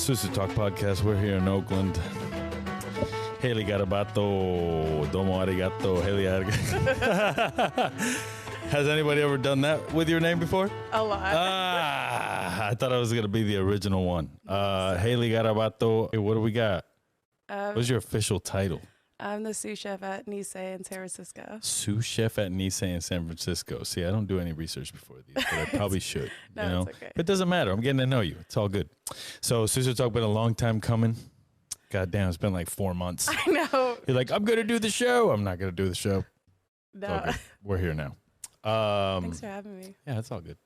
Sucio Talked podcast. We're here in Oakland. Haley Garabato, domo arigato, Haley arigato. Has anybody ever done that with your name before? A lot. I thought I was going to be the original one. Haley Garabato. Hey, what do we got? What's your official title? I'm the sous chef at Nisei in San Francisco. Sous chef at Nisei in San Francisco. See, I don't do any research before these, but I probably should. No, you know? it's okay. But it doesn't matter. I'm getting to know you. It's all good. So Sucio Talk been a long time coming. God damn, it's been like 4 months. I know. You're like, I'm going to do the show. I'm not going to do the show. It's all No. good. We're here now. Thanks for having me. Yeah, it's all good.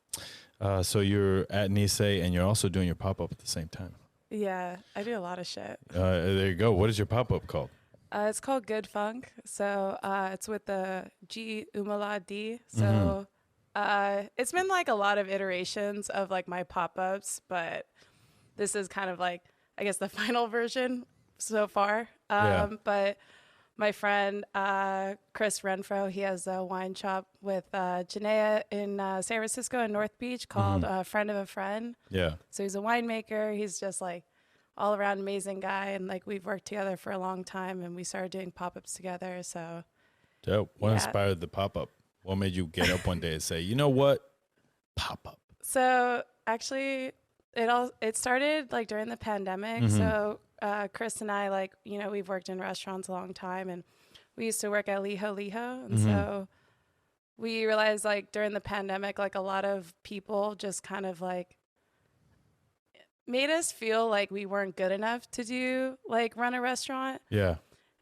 So you're at Nisei and you're also doing your pop-up at the same time. Yeah, I do a lot of shit. There you go. What is your pop-up called? It's called Good Funk. So it's with the G umlaut D. So it's been like a lot of iterations of like my pop-ups, but this is kind of like, I guess, the final version so far. But my friend Chris Renfro, he has a wine shop with Janaea in San Francisco and North Beach called Friend of a Friend. Yeah. So he's a winemaker. He's just like all around amazing guy. And like we've worked together for a long time and we started doing pop-ups together. So Dope. What Yeah. inspired the pop-up? What made you get up one day and say, you know what? Pop-up. So actually it started like during the pandemic. So Chris and I, like, you know, we've worked in restaurants a long time and we used to work at Liho Liho. And so we realized like during the pandemic, like a lot of people just kind of like made us feel like we weren't good enough to do like run a restaurant. Yeah.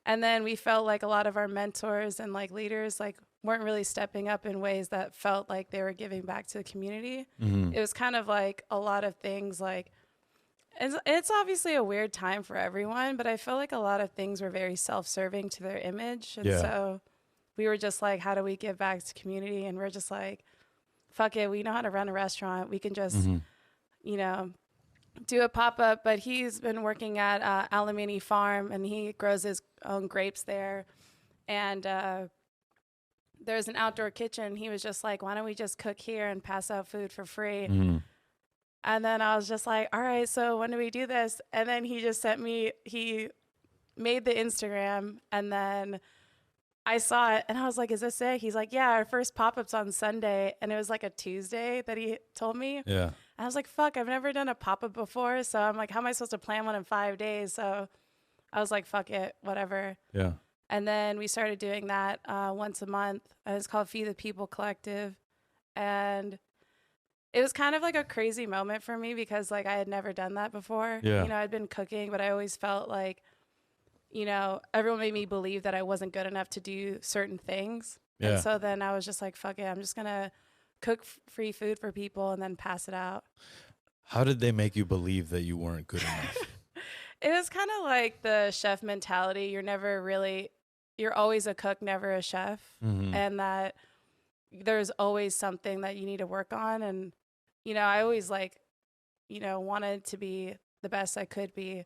And then we felt like a lot of our mentors and like leaders like weren't really stepping up in ways that felt like they were giving back to the community. It was kind of like a lot of things like, it's obviously a weird time for everyone, but I felt like a lot of things were very self-serving to their image. And so we were just like, how do we give back to community? And we're just like, fuck it. We know how to run a restaurant. We can just, you know, do a pop-up. But he's been working at Alamini Farm and he grows his own grapes there. And there's an outdoor kitchen. He was just like, why don't we just cook here and pass out food for free? And then I was just like, all right, so when do we do this? And then he just sent me, he made the Instagram and then I saw it and I was like, is this it? He's like, yeah, our first pop-up's on Sunday. And it was like a Tuesday that he told me. Yeah. And I was like, fuck, I've never done a pop-up before. So I'm like, how am I supposed to plan one in 5 days? So I was like, fuck it, whatever. Yeah. And then we started doing that once a month. And it's called Feed the People Collective. And it was kind of like a crazy moment for me because like I had never done that before. Yeah. You know, I'd been cooking, but I always felt like, you know, everyone made me believe that I wasn't good enough to do certain things. Yeah. And so then I was just like, fuck it, I'm just going to cook free food for people and then pass it out. How did they make you believe that you weren't good enough? It was kind of like the chef mentality. You're always a cook, never a chef. And that there's always something that you need to work on. And, you know, I always like, you know, wanted to be the best I could be,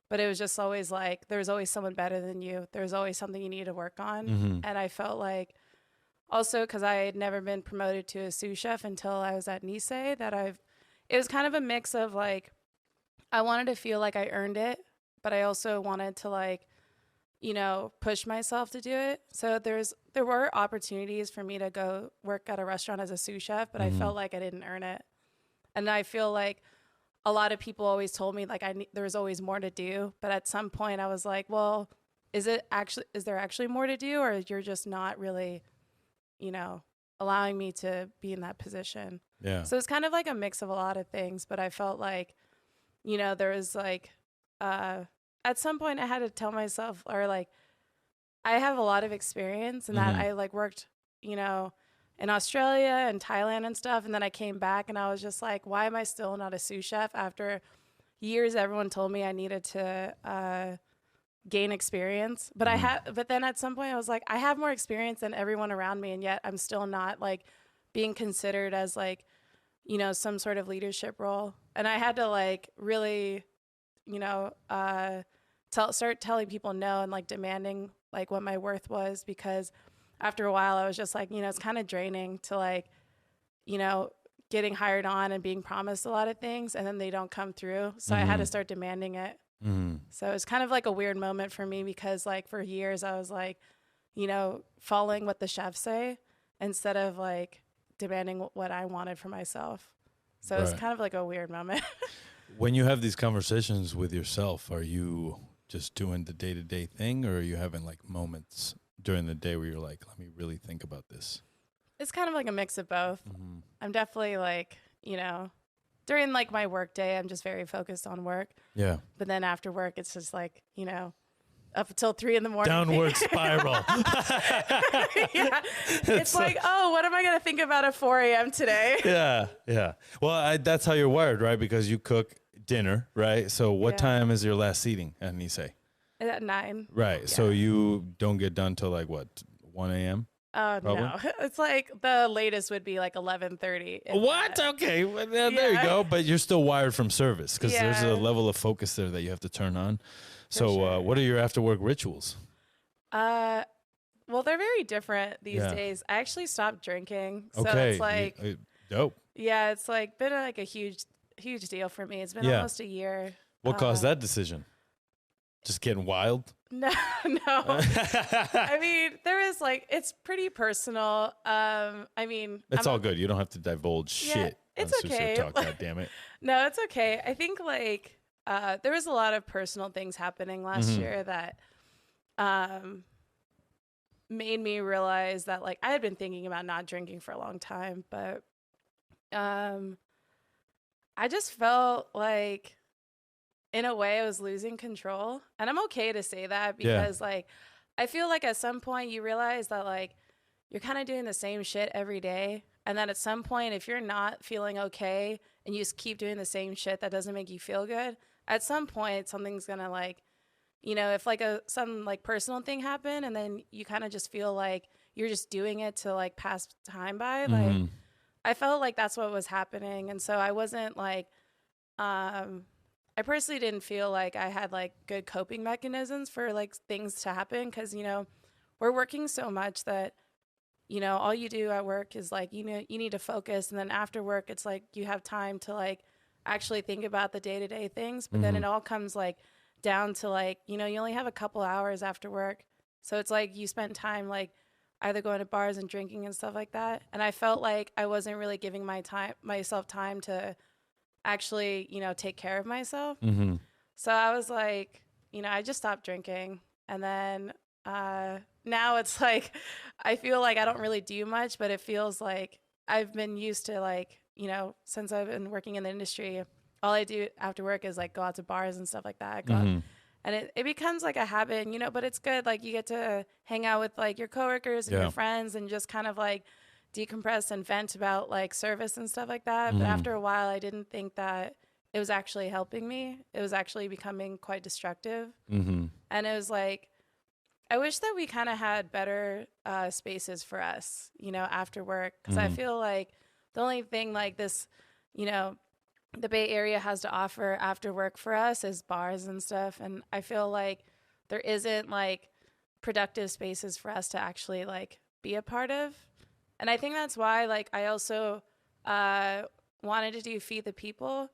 but it was just always like, there's always someone better than you. There's always something you need to work on. And I felt like also cause I had never been promoted to a sous chef until I was at Nisei it was kind of a mix of like, I wanted to feel like I earned it, but I also wanted to like, you know, push myself to do it. So there were opportunities for me to go work at a restaurant as a sous chef, but I felt like I didn't earn it. And I feel like a lot of people always told me like there was always more to do. But at some point I was like, well, is there actually more to do, or you're just not really, you know, allowing me to be in that position? Yeah. So it's kind of like a mix of a lot of things, but I felt like, you know, there was like, at some point I had to tell myself, or like, I have a lot of experience in that I like worked, you know, in Australia and Thailand and stuff. And then I came back and I was just like, why am I still not a sous chef? After years, everyone told me I needed to gain experience. But but then at some point I was like, I have more experience than everyone around me. And yet I'm still not like being considered as like, you know, some sort of leadership role. And I had to like really, you know, start telling people no and like demanding like what my worth was, because after a while I was just like, you know, it's kind of draining to like, you know, getting hired on and being promised a lot of things, and then they don't come through. So I had to start demanding it. So it's kind of like a weird moment for me because like for years I was like, you know, following what the chefs say instead of like demanding what I wanted for myself. So it's kind of like a weird moment. When you have these conversations with yourself, are you just doing the day-to-day thing, or are you having like moments during the day where you're like, let me really think about this? It's kind of like a mix of both. I'm definitely like, you know, during like my work day, I'm just very focused on work. Yeah. But then after work, it's just like, you know, up until 3 a.m. Downward spiral. Yeah. It's like, oh, what am I going to think about at 4 a.m. today? Yeah. Well, that's how you're wired, right? Because you cook dinner, right? So what time is your last seating at Nisei? At 9. Right. Yeah. So you don't get done till like what, 1 a.m.? No. It's like the latest would be like 11:30. What? That. Okay. Well, there you go. But you're still wired from service because there's a level of focus there that you have to turn on. So what are your after work rituals? Well, they're very different these days. I actually stopped drinking. So it's like dope. Yeah, it's like been like a huge deal for me. It's been almost a year. What caused that decision? Just getting wild? No. I mean, there is like, it's pretty personal. I mean, it's all good. You don't have to divulge shit. It's okay. Sucio Talked, God damn it. No, it's okay. I think like there was a lot of personal things happening last year that made me realize that like I had been thinking about not drinking for a long time, but I just felt like in a way I was losing control. And I'm okay to say that because like I feel like at some point you realize that like you're kind of doing the same shit every day. And then at some point, if you're not feeling okay and you just keep doing the same shit that doesn't make you feel good, at some point something's gonna like, you know, if like some like personal thing happened and then you kind of just feel like you're just doing it to like pass time by, like I felt like that's what was happening. And so I wasn't like, I personally didn't feel like I had like good coping mechanisms for like things to happen because, you know, we're working so much that, you know, all you do at work is like, you know, you need to focus. And then after work, it's like you have time to like actually think about the day-to-day things. But then it all comes like down to like, you know, you only have a couple hours after work. So it's like you spend time like either going to bars and drinking and stuff like that. And I felt like I wasn't really giving myself time to actually, you know, take care of myself. So I was like, you know, I just stopped drinking. And then now it's like, I feel like I don't really do much, but it feels like I've been used to like, you know, since I've been working in the industry, all I do after work is like go out to bars and stuff like that. And it becomes like a habit, you know, but it's good. Like you get to hang out with like your coworkers and your friends and just kind of like decompress and vent about like service and stuff like that. But after a while, I didn't think that it was actually helping me. It was actually becoming quite destructive. And it was like, I wish that we kind of had better spaces for us, you know, after work. Because I feel like the only thing like this, you know, the Bay Area has to offer after work for us is bars and stuff. And I feel like there isn't like productive spaces for us to actually like be a part of. And I think that's why like I also wanted to do Feed the People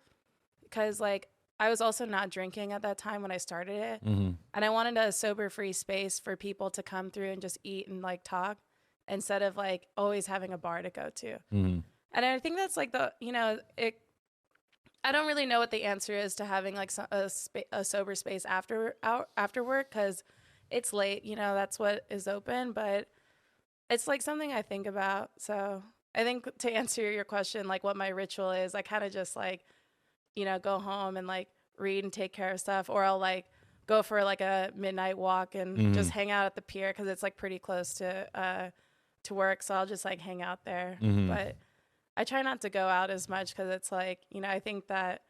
because like I was also not drinking at that time when I started it. And I wanted a sober free space for people to come through and just eat and like talk instead of like always having a bar to go to. And I think that's like the, you know, I don't really know what the answer is to having like a sober space after work because it's late, you know, that's what is open, but it's like something I think about. So I think to answer your question, like what my ritual is, I kind of just like, you know, go home and like read and take care of stuff, or I'll like go for like a midnight walk and just hang out at the pier because it's like pretty close to work. So I'll just like hang out there, but I try not to go out as much because it's like, you know, I think that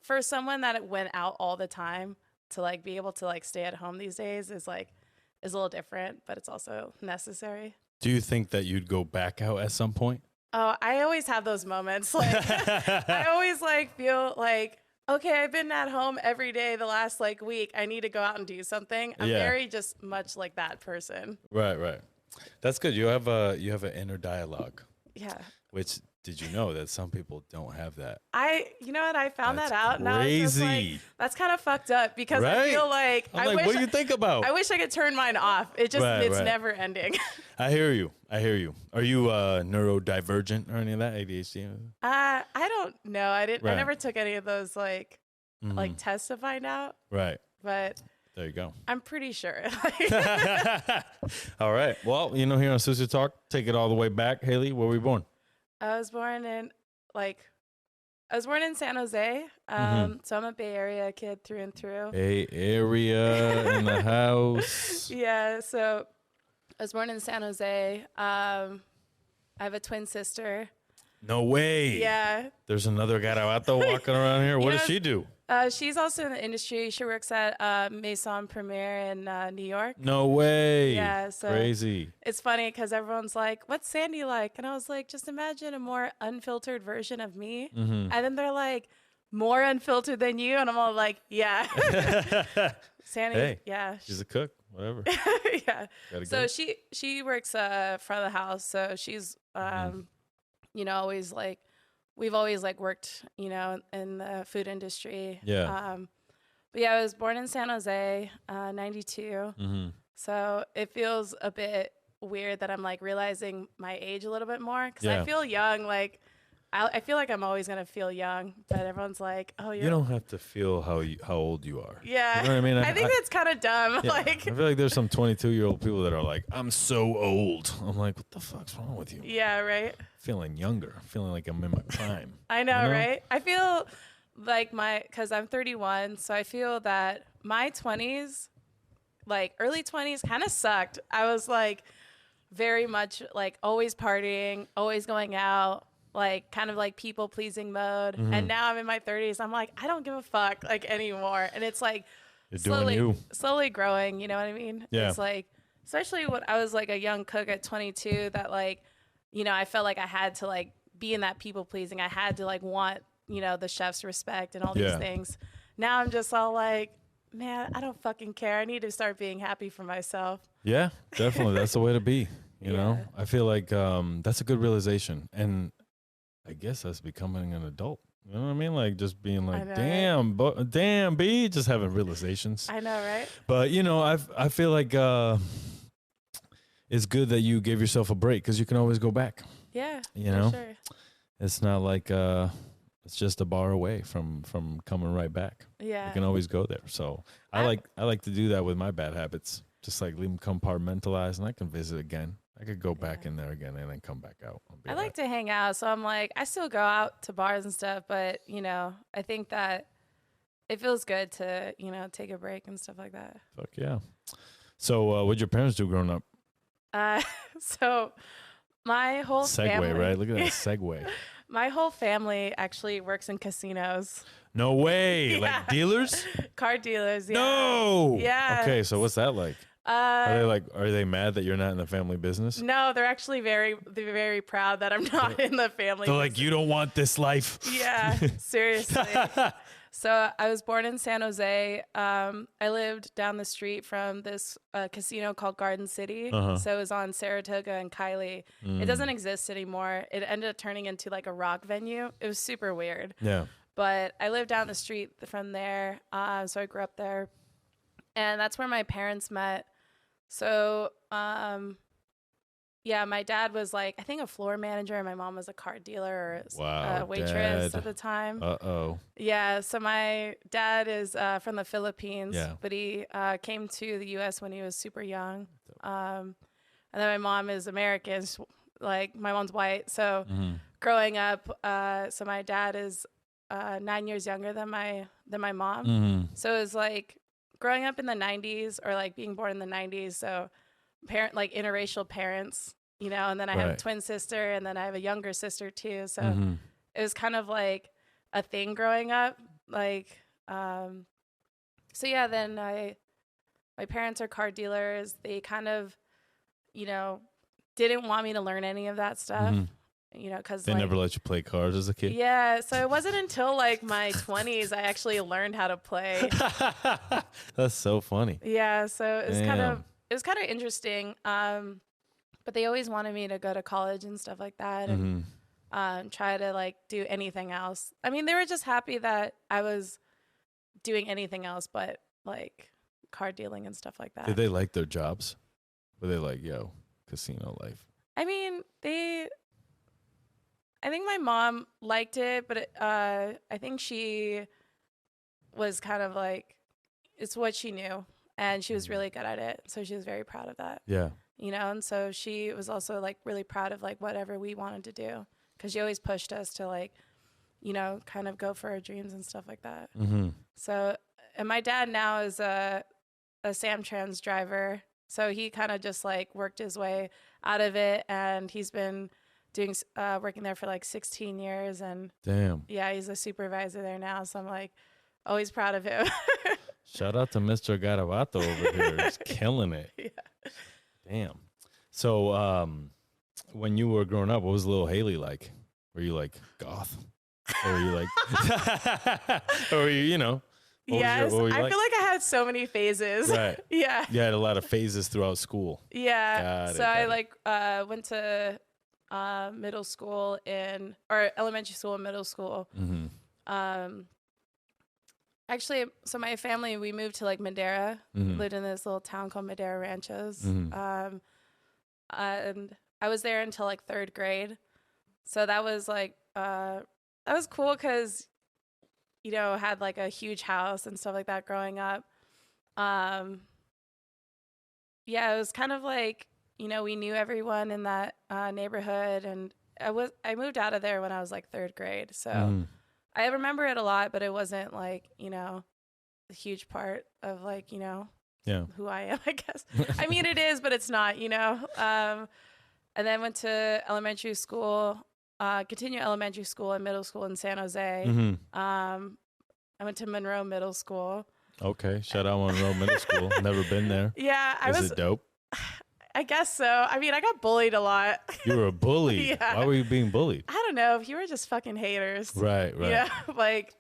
for someone that went out all the time to like be able to like stay at home these days is a little different, but it's also necessary. Do you think that you'd go back out at some point? Oh, I always have those moments. Like I always like feel like, okay, I've been at home every day the last like week. I need to go out and do something. I'm very just much like that person. Right. That's good. You have an inner dialogue. Yeah. Which did you know that some people don't have that? You know what? I found That's that out. And I was just like, crazy. that's kind of fucked up because I Right? feel like, I'm like, what do you think about? I wish I could turn mine off. It's never ending. I hear you. Are you neurodivergent or any of that, ADHD? I don't know. I Right. never took any of those like tests to find out. Right. But There you go. I'm pretty sure. All right. Well, here on Sucio Talk, take it all the way back. Haley, where were you born? I was born in San Jose. So I'm a Bay Area kid through and through. Bay Area in the house. Yeah, so I was born in San Jose. I have a twin sister. No way. Yeah. There's another Garabato walking around here. What does she do? She's also in the industry. She works at Maison Premier in New York. No way. Yeah, so crazy. It's funny because everyone's like, "What's Sandy like?" And I was like, "Just imagine a more unfiltered version of me." And then they're like, "More unfiltered than you?" And I'm all like, "Yeah." Sandy, hey, yeah, she's a cook. Whatever. Yeah. So she works front of the house. So she's always like. We've always like worked, in the food industry. Yeah. But yeah, I was born in San Jose, 92. So it feels a bit weird that I'm like realizing my age a little bit more because I feel young. Like I feel like I'm always gonna feel young, but everyone's like, "Oh, you don't have to feel how old you are." Yeah, you know what I mean. I think that's kind of dumb. Yeah, Like, I feel like there's some 22-year-old people that are like, "I'm so old." I'm like, "What the fuck's wrong with you?" Yeah, right. Feeling younger, feeling like I'm in my prime. I know, right? I feel like because I'm 31, so I feel that my 20s, like early 20s, kind of sucked. I was like very much like always partying, always going out. Like kind of like people pleasing mode. And now I'm in my 30s. I'm like, I don't give a fuck like anymore. And it's like slowly growing. You know what I mean? Yeah. It's like, especially when I was like a young cook at 22 that like, I felt like I had to like be in that people pleasing. I had to like want, the chef's respect and all these things. Now I'm just all like, man, I don't fucking care. I need to start being happy for myself. Yeah, definitely. That's the way to be. You know, I feel like that's a good realization. And I guess that's becoming an adult. You know what I mean? Like just being like, damn, B, just having realizations. I know, right? But I feel like it's good that you gave yourself a break because you can always go back. Yeah, sure. It's not like it's just a bar away from coming right back. Yeah, you can always go there. So I like to do that with my bad habits. Just like leave them compartmentalized, and I can visit again. I could go back in there again and then come back out. I like to hang out. So I'm like, I still go out to bars and stuff, but, I think that it feels good to, take a break and stuff like that. Fuck yeah. So what'd your parents do growing up? So my whole family. Segue, right? Look at that segue. My whole family actually works in casinos. No way. Yeah. Like dealers? Car dealers, yeah. No. Yeah. Okay, so what's that like? Are they mad that you're not in the family business? No, they're actually very proud that I'm not in the family business. Like, you don't want this life. Yeah, seriously. So I was born in San Jose. I lived down the street from this casino called Garden City. So it was on Saratoga and Kylie. It doesn't exist anymore. It ended up turning into like a rock venue. It was super weird. Yeah. But I lived down the street from there. So I grew up there. And that's where my parents met. So, my dad was like, I think a floor manager, and my mom was a car dealer or a waitress at the time. Uh-oh. Yeah, so my dad is from the Philippines, but he came to the U.S. when he was super young. And then my mom is American, like my mom's white. So growing up, so my dad is 9 years younger than my mom. So it was like growing up in the 90s or like being born in the 90s. So interracial parents, and then I have a twin sister and then I have a younger sister too. So it was kind of like a thing growing up. Like, then my parents are car dealers. They kind of, didn't want me to learn any of that stuff. Because they never let you play cards as a kid. Yeah, so it wasn't until like my 20s I actually learned how to play. That's so funny. Yeah, so it was kind of interesting. But they always wanted me to go to college and stuff like that. And try to like do anything else. I mean, they were just happy that I was doing anything else but like car dealing and stuff like that. Did they like their jobs? Were they like, yo, casino life? I mean, I think my mom liked it, but I think she was kind of like, it's what she knew, and she was really good at it. So she was very proud of that. Yeah. You know, and so she was also like really proud of like whatever we wanted to do, because she always pushed us to like, you know, kind of go for our dreams and stuff like that. Mm-hmm. So, and my dad now is a Samtrans driver. So he kind of just like worked his way out of it, and he's been doing working there for like 16 years. And damn, yeah, he's a supervisor there now. So I'm like always proud of him. Shout out to Mr. Garabato over here. He's killing it. Yeah. Damn. So, when you were growing up, what was little Haley like? Were you like goth? Or were you like, or were you, you know? Yes, I feel like I had so many phases. Right. Yeah. You had a lot of phases throughout school. Yeah. I went to middle school or elementary school and middle school. Mm-hmm. Actually, so my family, we moved to like Madera, lived in this little town called Madera Ranches. Mm-hmm. And I was there until like 3rd grade. So that was like, that was cool because, you know, had like a huge house and stuff like that growing up. Yeah, it was kind of like, you know, we knew everyone in that neighborhood, and I moved out of there when I was like 3rd grade. So I remember it a lot, but it wasn't like, you know, a huge part of like, you know, who I am, I guess. I mean, it is, but it's not, you know. And then went to elementary school, continued elementary school and middle school in San Jose. Mm-hmm. I went to Monroe Middle School. Okay. Shout out Monroe Middle School. Never been there. Yeah. Is it dope? I guess so. I mean, I got bullied a lot. You were a bully. Yeah. Why were you being bullied? I don't know. You were just fucking haters. Right. Yeah. Like,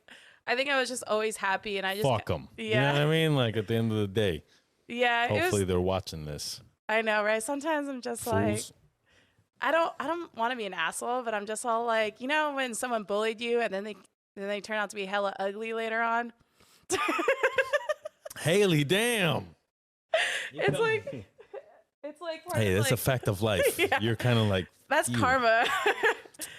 I think I was just always happy, and I just fuck them. Yeah. You know what I mean? Like at the end of the day. Yeah. Hopefully they're watching this. I know, right? Sometimes I'm just Fools. like, I don't want to be an asshole, but I'm just all like, you know, when someone bullied you and then they turn out to be hella ugly later on. Haley, damn. It's like hey, that's like, a fact of life. Yeah. You're kind of like, that's karma.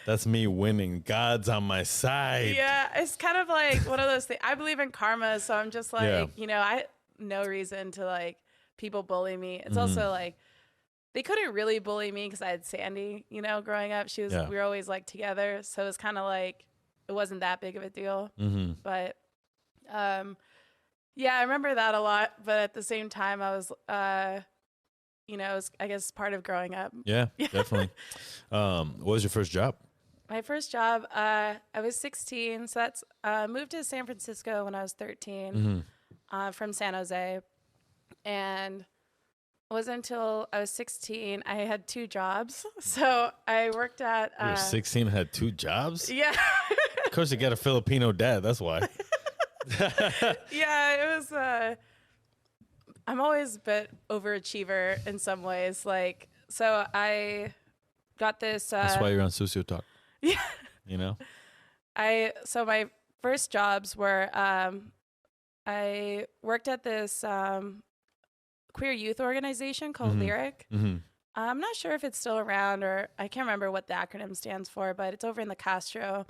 That's me winning. God's on my side. Yeah, it's kind of like one of those things. I believe in karma, so I'm just like, you know, I no reason to like people bully me. It's also like they couldn't really bully me because I had Sandy, you know, growing up. We were always like together, so it was kind of like it wasn't that big of a deal. But yeah, I remember that a lot. But at the same time, I was you know, it was, I guess, part of growing up. Yeah, definitely. What was your first job? My first job, I was 16, so that's moved to San Francisco when I was 13 from San Jose. And it wasn't until I was 16, I had 2 jobs. So I worked at... you were 16 and had 2 jobs? Yeah. Of course, you got a Filipino dad. That's why. Yeah, it was... I'm always a bit overachiever in some ways. Like, so I got this... That's why you're on Sucio Talked. Yeah. You know? So my first jobs were, I worked at this queer youth organization called Lyric. I'm not sure if it's still around, or I can't remember what the acronym stands for, but it's over in the Castro.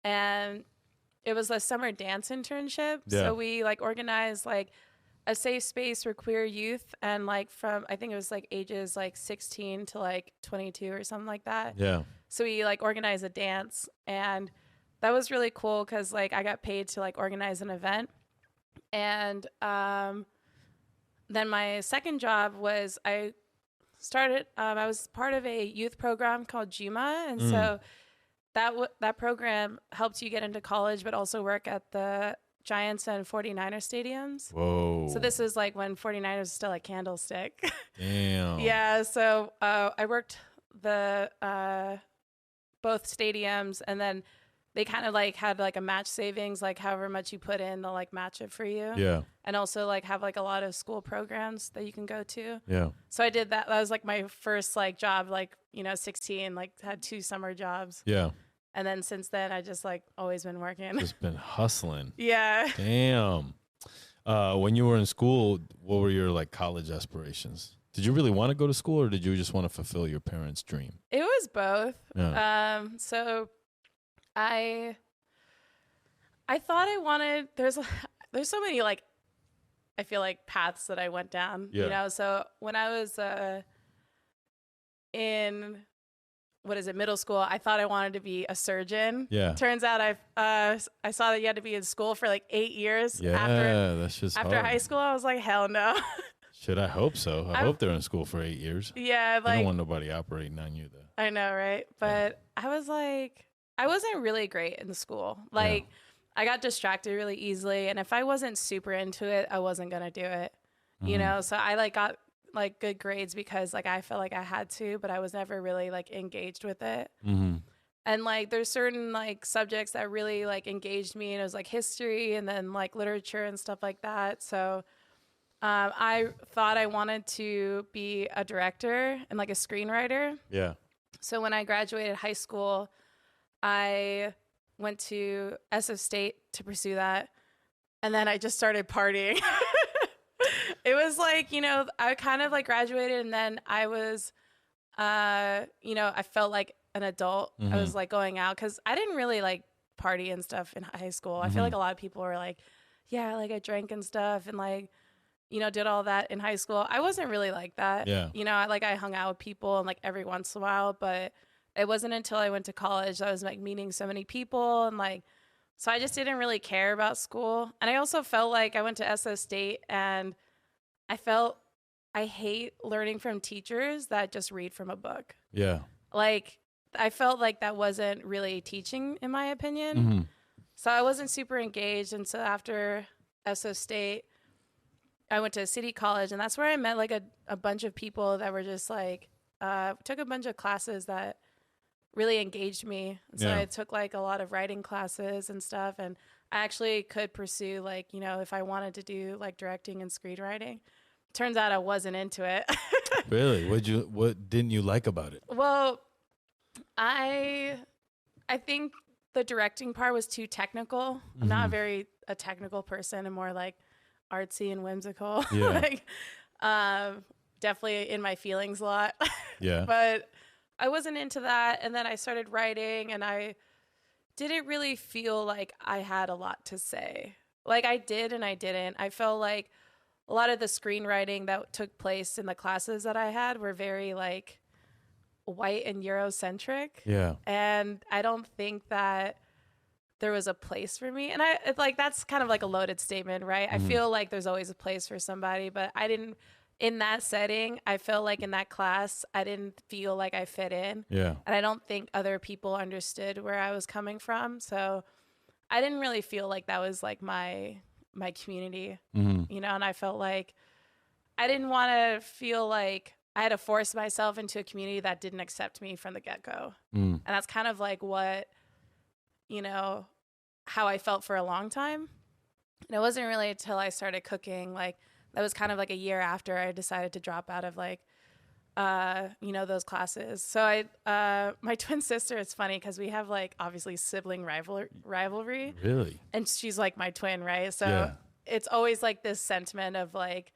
And it was a summer dance internship. Yeah. So we like organized like a safe space for queer youth, and like from, I think it was like ages like 16 to like 22 or something like that. Yeah. So we like organized a dance, and that was really cool because like I got paid to like organize an event. And then my second job was I was part of a youth program called JUMA, and so that program helped you get into college, but also work at the Giants and 49er stadiums. Whoa. So this is like when 49ers was still at Candlestick. Damn. Yeah, so I worked the both stadiums, and then they kind of like had like a match savings, like however much you put in, they'll like match it for you. Yeah. And also like have like a lot of school programs that you can go to. Yeah. So I did that. That was like my first like job, like, you know, 16, like had 2 summer jobs. Yeah. And then since then, I just like always been working. Just been hustling. Yeah. Damn. When you were in school, what were your like college aspirations? Did you really want to go to school, or did you just want to fulfill your parents' dream? It was both. Yeah. So I thought I wanted, there's so many like, I feel like paths that I went down, Yeah. you know? So when I was in, middle school, I thought I wanted to be a surgeon. Yeah. Turns out I saw that you had to be in school for like 8 years. Yeah, that's just after hard. high school. I was like, hell no. Shit, I hope so. I hope they're in school for 8 years. Yeah, like I don't want nobody operating on you, though. I know, right? But I was like, I wasn't really great in school. Like, I got distracted really easily, and if I wasn't super into it, I wasn't gonna do it. You know, so I like got like good grades because like I felt like I had to, but I was never really like engaged with it. And like there's certain like subjects that really like engaged me, and it was like history and then like literature and stuff like that. So I thought I wanted to be a director and like a screenwriter. Yeah. So when I graduated high school, I went to SF State to pursue that. And then I just started partying. It was like, you know, I kind of like graduated, and then I was, you know, I felt like an adult. I was like going out because I didn't really like party and stuff in high school. I feel like a lot of people were like, yeah, like I drank and stuff and like, you know, did all that in high school. I wasn't really like that. Yeah. You know, I hung out with people and like every once in a while, but it wasn't until I went to college that I was like meeting so many people, and like, so I just didn't really care about school. And I also felt like I went to SF State, and I hate learning from teachers that just read from a book. Yeah. Like, I felt like that wasn't really teaching, in my opinion. So I wasn't super engaged. And so after SF State, I went to City College, and that's where I met like a bunch of people that were just like, took a bunch of classes that really engaged me. And so I took like a lot of writing classes and stuff. And I actually could pursue like, you know, if I wanted to do like directing and screenwriting. Turns out I wasn't into it. Really? What didn't you like about it? Well, I think the directing part was too technical. I'm not a technical person. I'm more like artsy and whimsical. Yeah. Like, definitely in my feelings a lot. Yeah. But I wasn't into that. And then I started writing, and I didn't really feel like I had a lot to say. Like I did and I didn't. I felt like a lot of the screenwriting that took place in the classes that I had were very like white and Eurocentric. Yeah. And I don't think that there was a place for me. And that's kind of like a loaded statement, right? I feel like there's always a place for somebody, but I didn't, in that setting, I felt like in that class, I didn't feel like I fit in. Yeah. And I don't think other people understood where I was coming from. So I didn't really feel like that was like my community, you know, and I felt like I didn't want to feel like I had to force myself into a community that didn't accept me from the get-go. And that's kind of like what, you know, how I felt for a long time. And it wasn't really until I started cooking, like that was kind of like a year after I decided to drop out of like, you know, those classes. So my twin sister, it's funny because we have like obviously sibling rivalry. Really? And she's like my twin, right? So it's always like this sentiment of like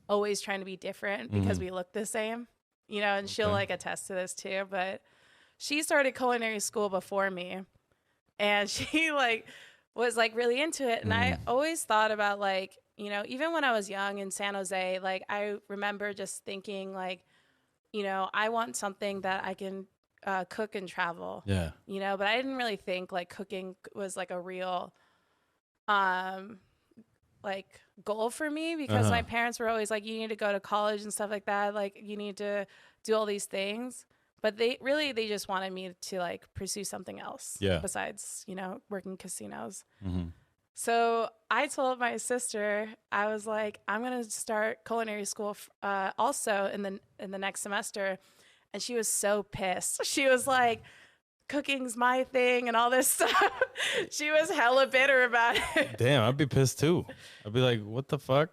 always trying to be different because we look the same, you know, and she'll like attest to this too. But she started culinary school before me, and she like was like really into it. And I always thought about like, you know, even when I was young in San Jose, like I remember just thinking like, you know, I want something that I can cook and travel. Yeah. You know, but I didn't really think like cooking was like a real like goal for me because my parents were always like, you need to go to college and stuff like that. Like you need to do all these things. But they just wanted me to like pursue something else besides, you know, working casinos. So I told my sister, I was like, I'm going to start culinary school also in the next semester. And she was so pissed. She was like, cooking's my thing and all this stuff. She was hella bitter about it. Damn, I'd be pissed too. I'd be like, what the fuck?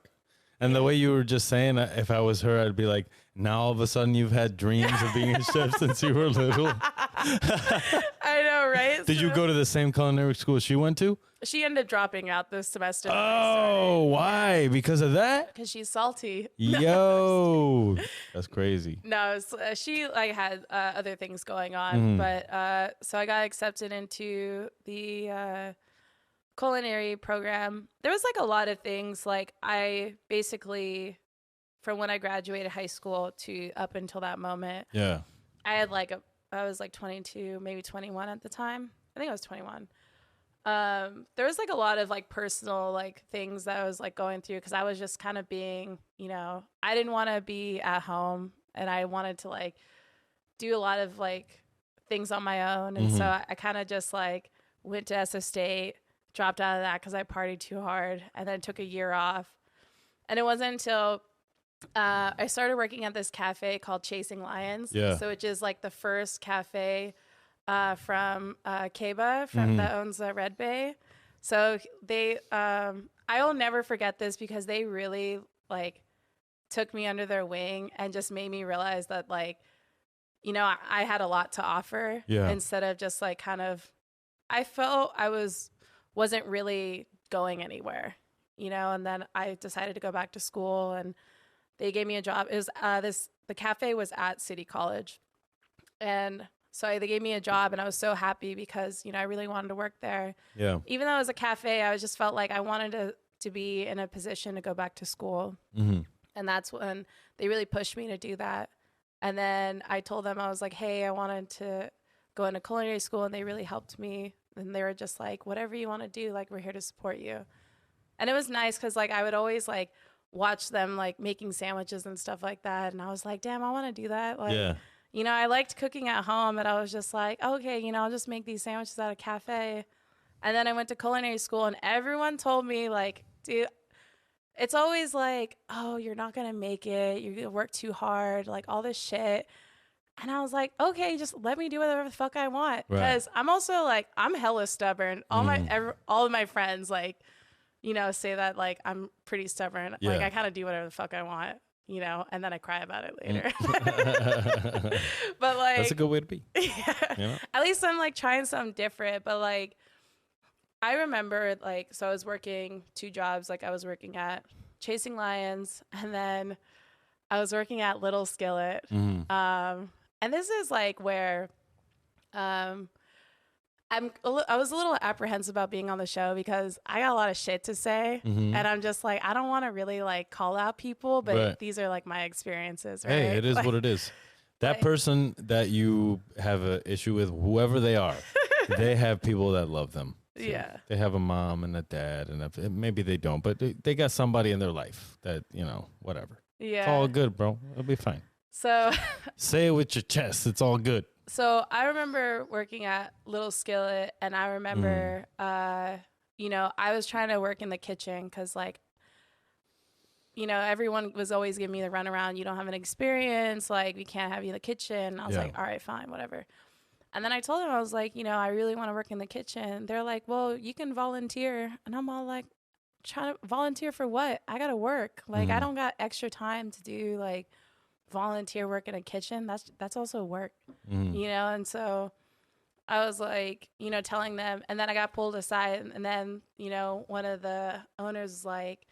And the way you were just saying, if I was her, I'd be like, now all of a sudden you've had dreams of being a chef since you were little. I I know, right? Did you go to the same culinary school she went to? She ended up dropping out this semester. Oh, why? Because of that? Because she's salty. Yo, that's crazy. No, she like had other things going on, but so I got accepted into the culinary program. There was like a lot of things. Like I basically, from when I graduated high school to up until that moment, Yeah, I had like I was like 22, maybe 21 at the time. I think I was 21. There was like a lot of like personal like things that I was like going through because I was just kind of being, I didn't want to be at home and I wanted to like do a lot of like things on my own. And so I kind of just like went to SF State, dropped out of that because I partied too hard and then took a year off. And it wasn't until I started working at this cafe called Chasing Lions. Yeah. So which is like the first cafe from Keba that owns Red Bay. So they, I will never forget this because they really like took me under their wing and just made me realize that like, I had a lot to offer instead of just like kind of, I felt I wasn't really going anywhere, and then I decided to go back to school and they gave me a job. It was the cafe was at City College. And so they gave me a job and I was so happy because, I really wanted to work there. Yeah. Even though it was a cafe, I just felt like I wanted to be in a position to go back to school. Mm-hmm. And that's when they really pushed me to do that. And then I told them, I was like, hey, I wanted to go into culinary school, and they really helped me. And they were just like, whatever you want to do, like, we're here to support you. And it was nice because, like, I would always, like, watch them, like, making sandwiches and stuff like that. And I was like, damn, I want to do that. Like, I liked cooking at home, and I was just like, okay, I'll just make these sandwiches at a cafe. And then I went to culinary school, and everyone told me, like, dude, it's always like, oh, you're not going to make it. You're going to work too hard, like all this shit. And I was like, okay, just let me do whatever the fuck I want. Because I'm also like, I'm hella stubborn. All of my friends, like, say that, like, I'm pretty stubborn. Yeah. Like, I kind of do whatever the fuck I want, and then I cry about it later. But, like, that's a good way to be. Yeah. At least I'm, like, trying something different. But, like, I remember, like, so I was working 2 jobs. Like, I was working at Chasing Lions, and then I was working at Little Skillet. And this is, like, where I was a little apprehensive about being on the show because I got a lot of shit to say. And I'm just, like, I don't want to really, like, call out people, but these are, like, my experiences, right? Hey, it is, like, what it is. That person that you have an issue with, whoever they are, they have people that love them. So yeah. They have a mom and a dad, and maybe they don't, but they got somebody in their life that, whatever. Yeah. It's all good, bro. It'll be fine. So say it with your chest. It's all good. So I remember working at Little Skillet, and I remember, I was trying to work in the kitchen because, like, everyone was always giving me the runaround. You don't have an experience. Like, we can't have you in the kitchen. I was like, all right, fine, whatever. And then I told them, I was like, I really want to work in the kitchen. They're like, well, you can volunteer. And I'm all like, trying to volunteer for what? I got to work. Like, I don't got extra time to do, like, volunteer work in a kitchen. That's also work, And so I was like, telling them. And then I got pulled aside. And then, one of the owners was like,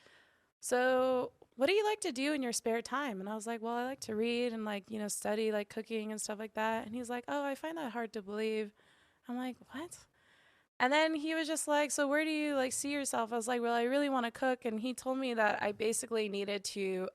so what do you like to do in your spare time? And I was like, well, I like to read and, like, study, like, cooking and stuff like that. And he's like, oh, I find that hard to believe. I'm like, what? And then he was just like, so where do you, like, see yourself? I was like, well, I really want to cook. And he told me that I basically needed to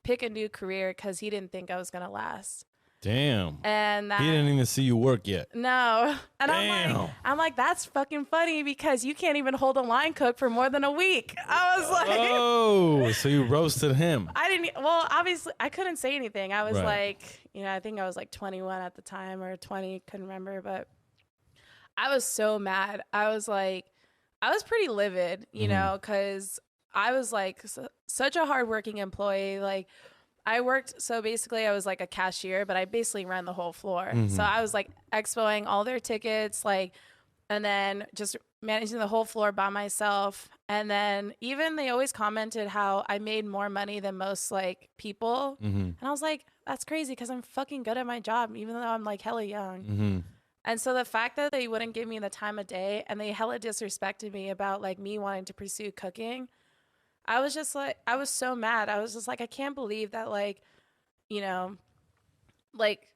pick a new career because he didn't think I was going to last. Damn. And he didn't even see you work yet. No. And damn. I'm like, that's fucking funny because you can't even hold a line cook for more than a week. I was like, oh, so you roasted him. Well, obviously I couldn't say anything. I was like, I think I was like 21 at the time or 20, couldn't remember, but I was so mad. I was pretty livid, because I was like such a hardworking employee. Like, I worked, so basically I was like a cashier, but I basically ran the whole floor. So I was like expoing all their tickets, like, and then just managing the whole floor by myself. And then even they always commented how I made more money than most, like, people. And I was like, that's crazy because I'm fucking good at my job, even though I'm, like, hella young. And so the fact that they wouldn't give me the time of day and they hella disrespected me about like me wanting to pursue cooking, I was just like, I was so mad. I was just like, I can't believe that, like, you know, like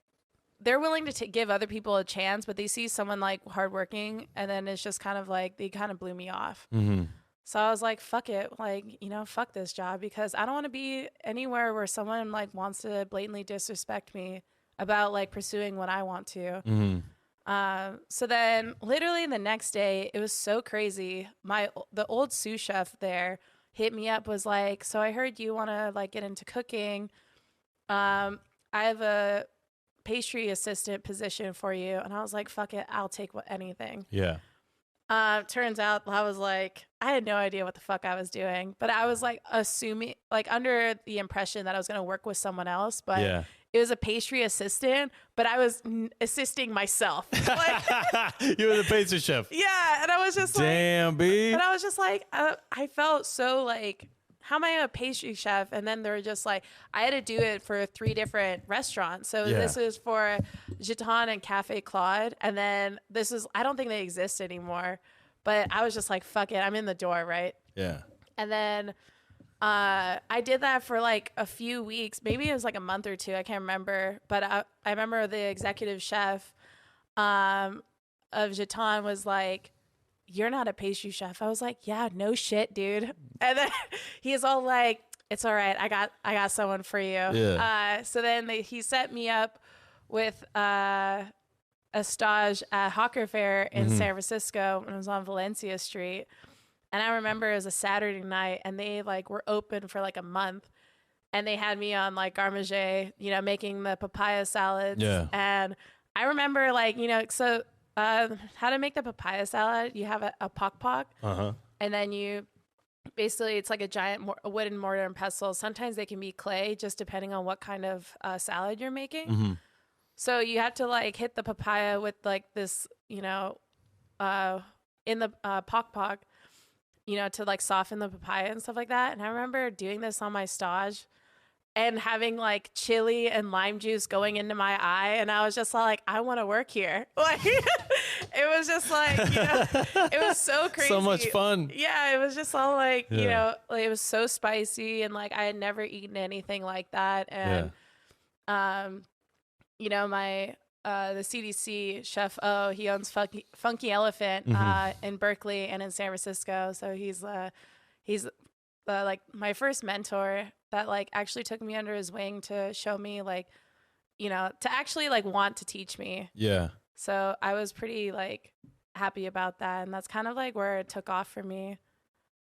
they're willing to give other people a chance, but they see someone like hardworking, and then it's just kind of like they kind of blew me off. Mm-hmm. So I was like, fuck it, like, you know, fuck this job, because I don't want to be anywhere where someone like wants to blatantly disrespect me about like pursuing what I want to. Mm-hmm. So then literally the next day, it was so crazy. The old sous chef there hit me up, was like, so I heard you want to like get into cooking. I have a pastry assistant position for you. And I was like, fuck it, I'll take anything. Yeah. Turns out I had no idea what the fuck I was doing, but I was like assuming, like under the impression that I was going to work with someone else, but Yeah. it was a pastry assistant, but I was assisting myself. Like, you were the pastry chef. yeah. And I was just Damn, B. and I was just like, I felt so like, how am I a pastry chef? And then they were just like, I had to do it for 3 different restaurants. So this is for Gitan and Cafe Claude. And then this is, I don't think they exist anymore, but I was just like, fuck it, I'm in the door, right? Yeah. And then I did that for like a few weeks. Maybe it was like a month or 2. I can't remember. But I remember the executive chef of Gitan was like, you're not a pastry chef. I was like, yeah, no shit, dude. And then he's all like, it's all right. I got someone for you. Yeah. So then he set me up with a stage at Hawker Fair in San Francisco, and it was on Valencia Street. And I remember it was a Saturday night, and they like were open for like a month, and they had me on like garde manger, you know, making the papaya salads. Yeah. And I remember like, you know, so how to make the papaya salad, you have a pok, and then you basically, it's like a giant wooden mortar and pestle. Sometimes they can be clay, just depending on what kind of salad you're making. So you have to like hit the papaya with like this, you know, in the pok, you know, to like soften the papaya and stuff like that. And I remember doing this on my stage and having like chili and lime juice going into my eye. And I was just like, I want to work here. Like, it was just like, you know, it was so crazy. So much fun. Yeah. It was just all like, you know, like, it was so spicy, and like, I had never eaten anything like that. And, you know, my, the CDC chef, he owns Funky Elephant, in Berkeley and in San Francisco. So he's like my first mentor that like actually took me under his wing to show me like, you know, to actually like want to teach me. Yeah. So I was pretty like happy about that. And that's kind of like where it took off for me.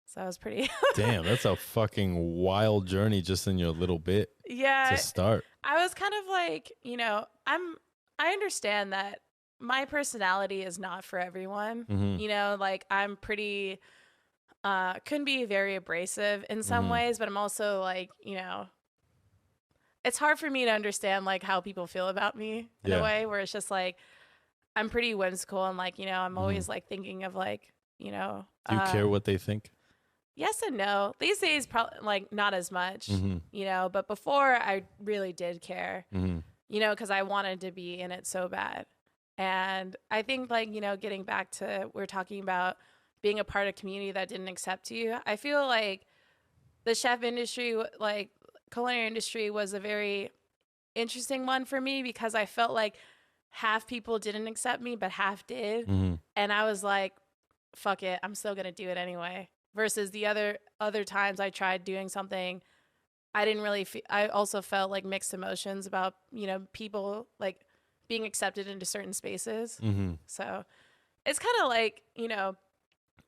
So I was pretty. Damn, that's a fucking wild journey just in your little bit. Yeah. To start. I was kind of like, you know, I understand that my personality is not for everyone. You know, like I'm pretty, can be very abrasive in some ways, but I'm also like, you know, it's hard for me to understand like how people feel about me in a way where it's just like, I'm pretty whimsical, and like, you know, I'm always like thinking of like, you know. Do you care what they think? Yes and no. These days, probably like not as much, you know, but before I really did care, you know, because I wanted to be in it so bad. And I think like, you know, getting back to, we're talking about being a part of a community that didn't accept you. I feel like the chef industry, like culinary industry, was a very interesting one for me, because I felt like half people didn't accept me, but half did. And I was like, fuck it, I'm still going to do it anyway. Versus the other times I tried doing something, I didn't really I also felt like mixed emotions about, you know, people like being accepted into certain spaces. So it's kind of like, you know,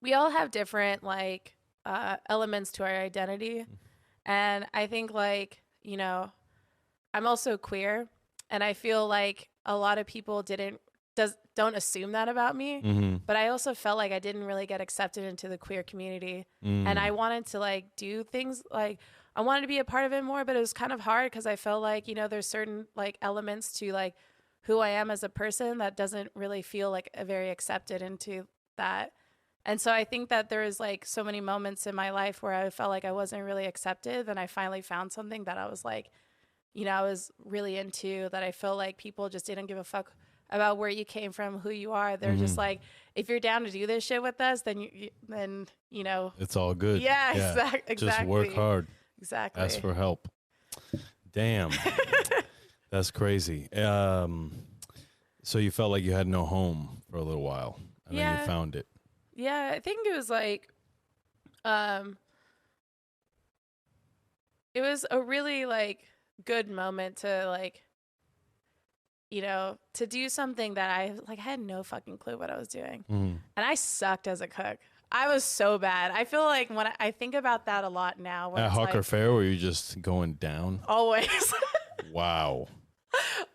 we all have different like elements to our identity. And I think like, you know, I'm also queer, and I feel like a lot of people don't assume that about me. But I also felt like I didn't really get accepted into the queer community. And I wanted to like do things, like I wanted to be a part of it more, but it was kind of hard because I felt like, you know, there's certain like elements to like who I am as a person that doesn't really feel like very accepted into that. And so I think that there is like so many moments in my life where I felt like I wasn't really accepted. Then I finally found something that I was like, you know, I was really into, that I feel like people just didn't give a fuck about where you came from, who you are. They're just like, if you're down to do this shit with us, then you know, it's all good. Yeah, exactly. Just work hard. Exactly. Ask for help. Damn. That's crazy. So you felt like you had no home for a little while, and then you found it. Yeah, I think it was like, it was a really like good moment to like, you know, to do something that I like had no fucking clue what I was doing. And I sucked as a cook. I was so bad. I feel like when I think about that a lot now. When At Hawker Fair, were you just going down? Always. Wow.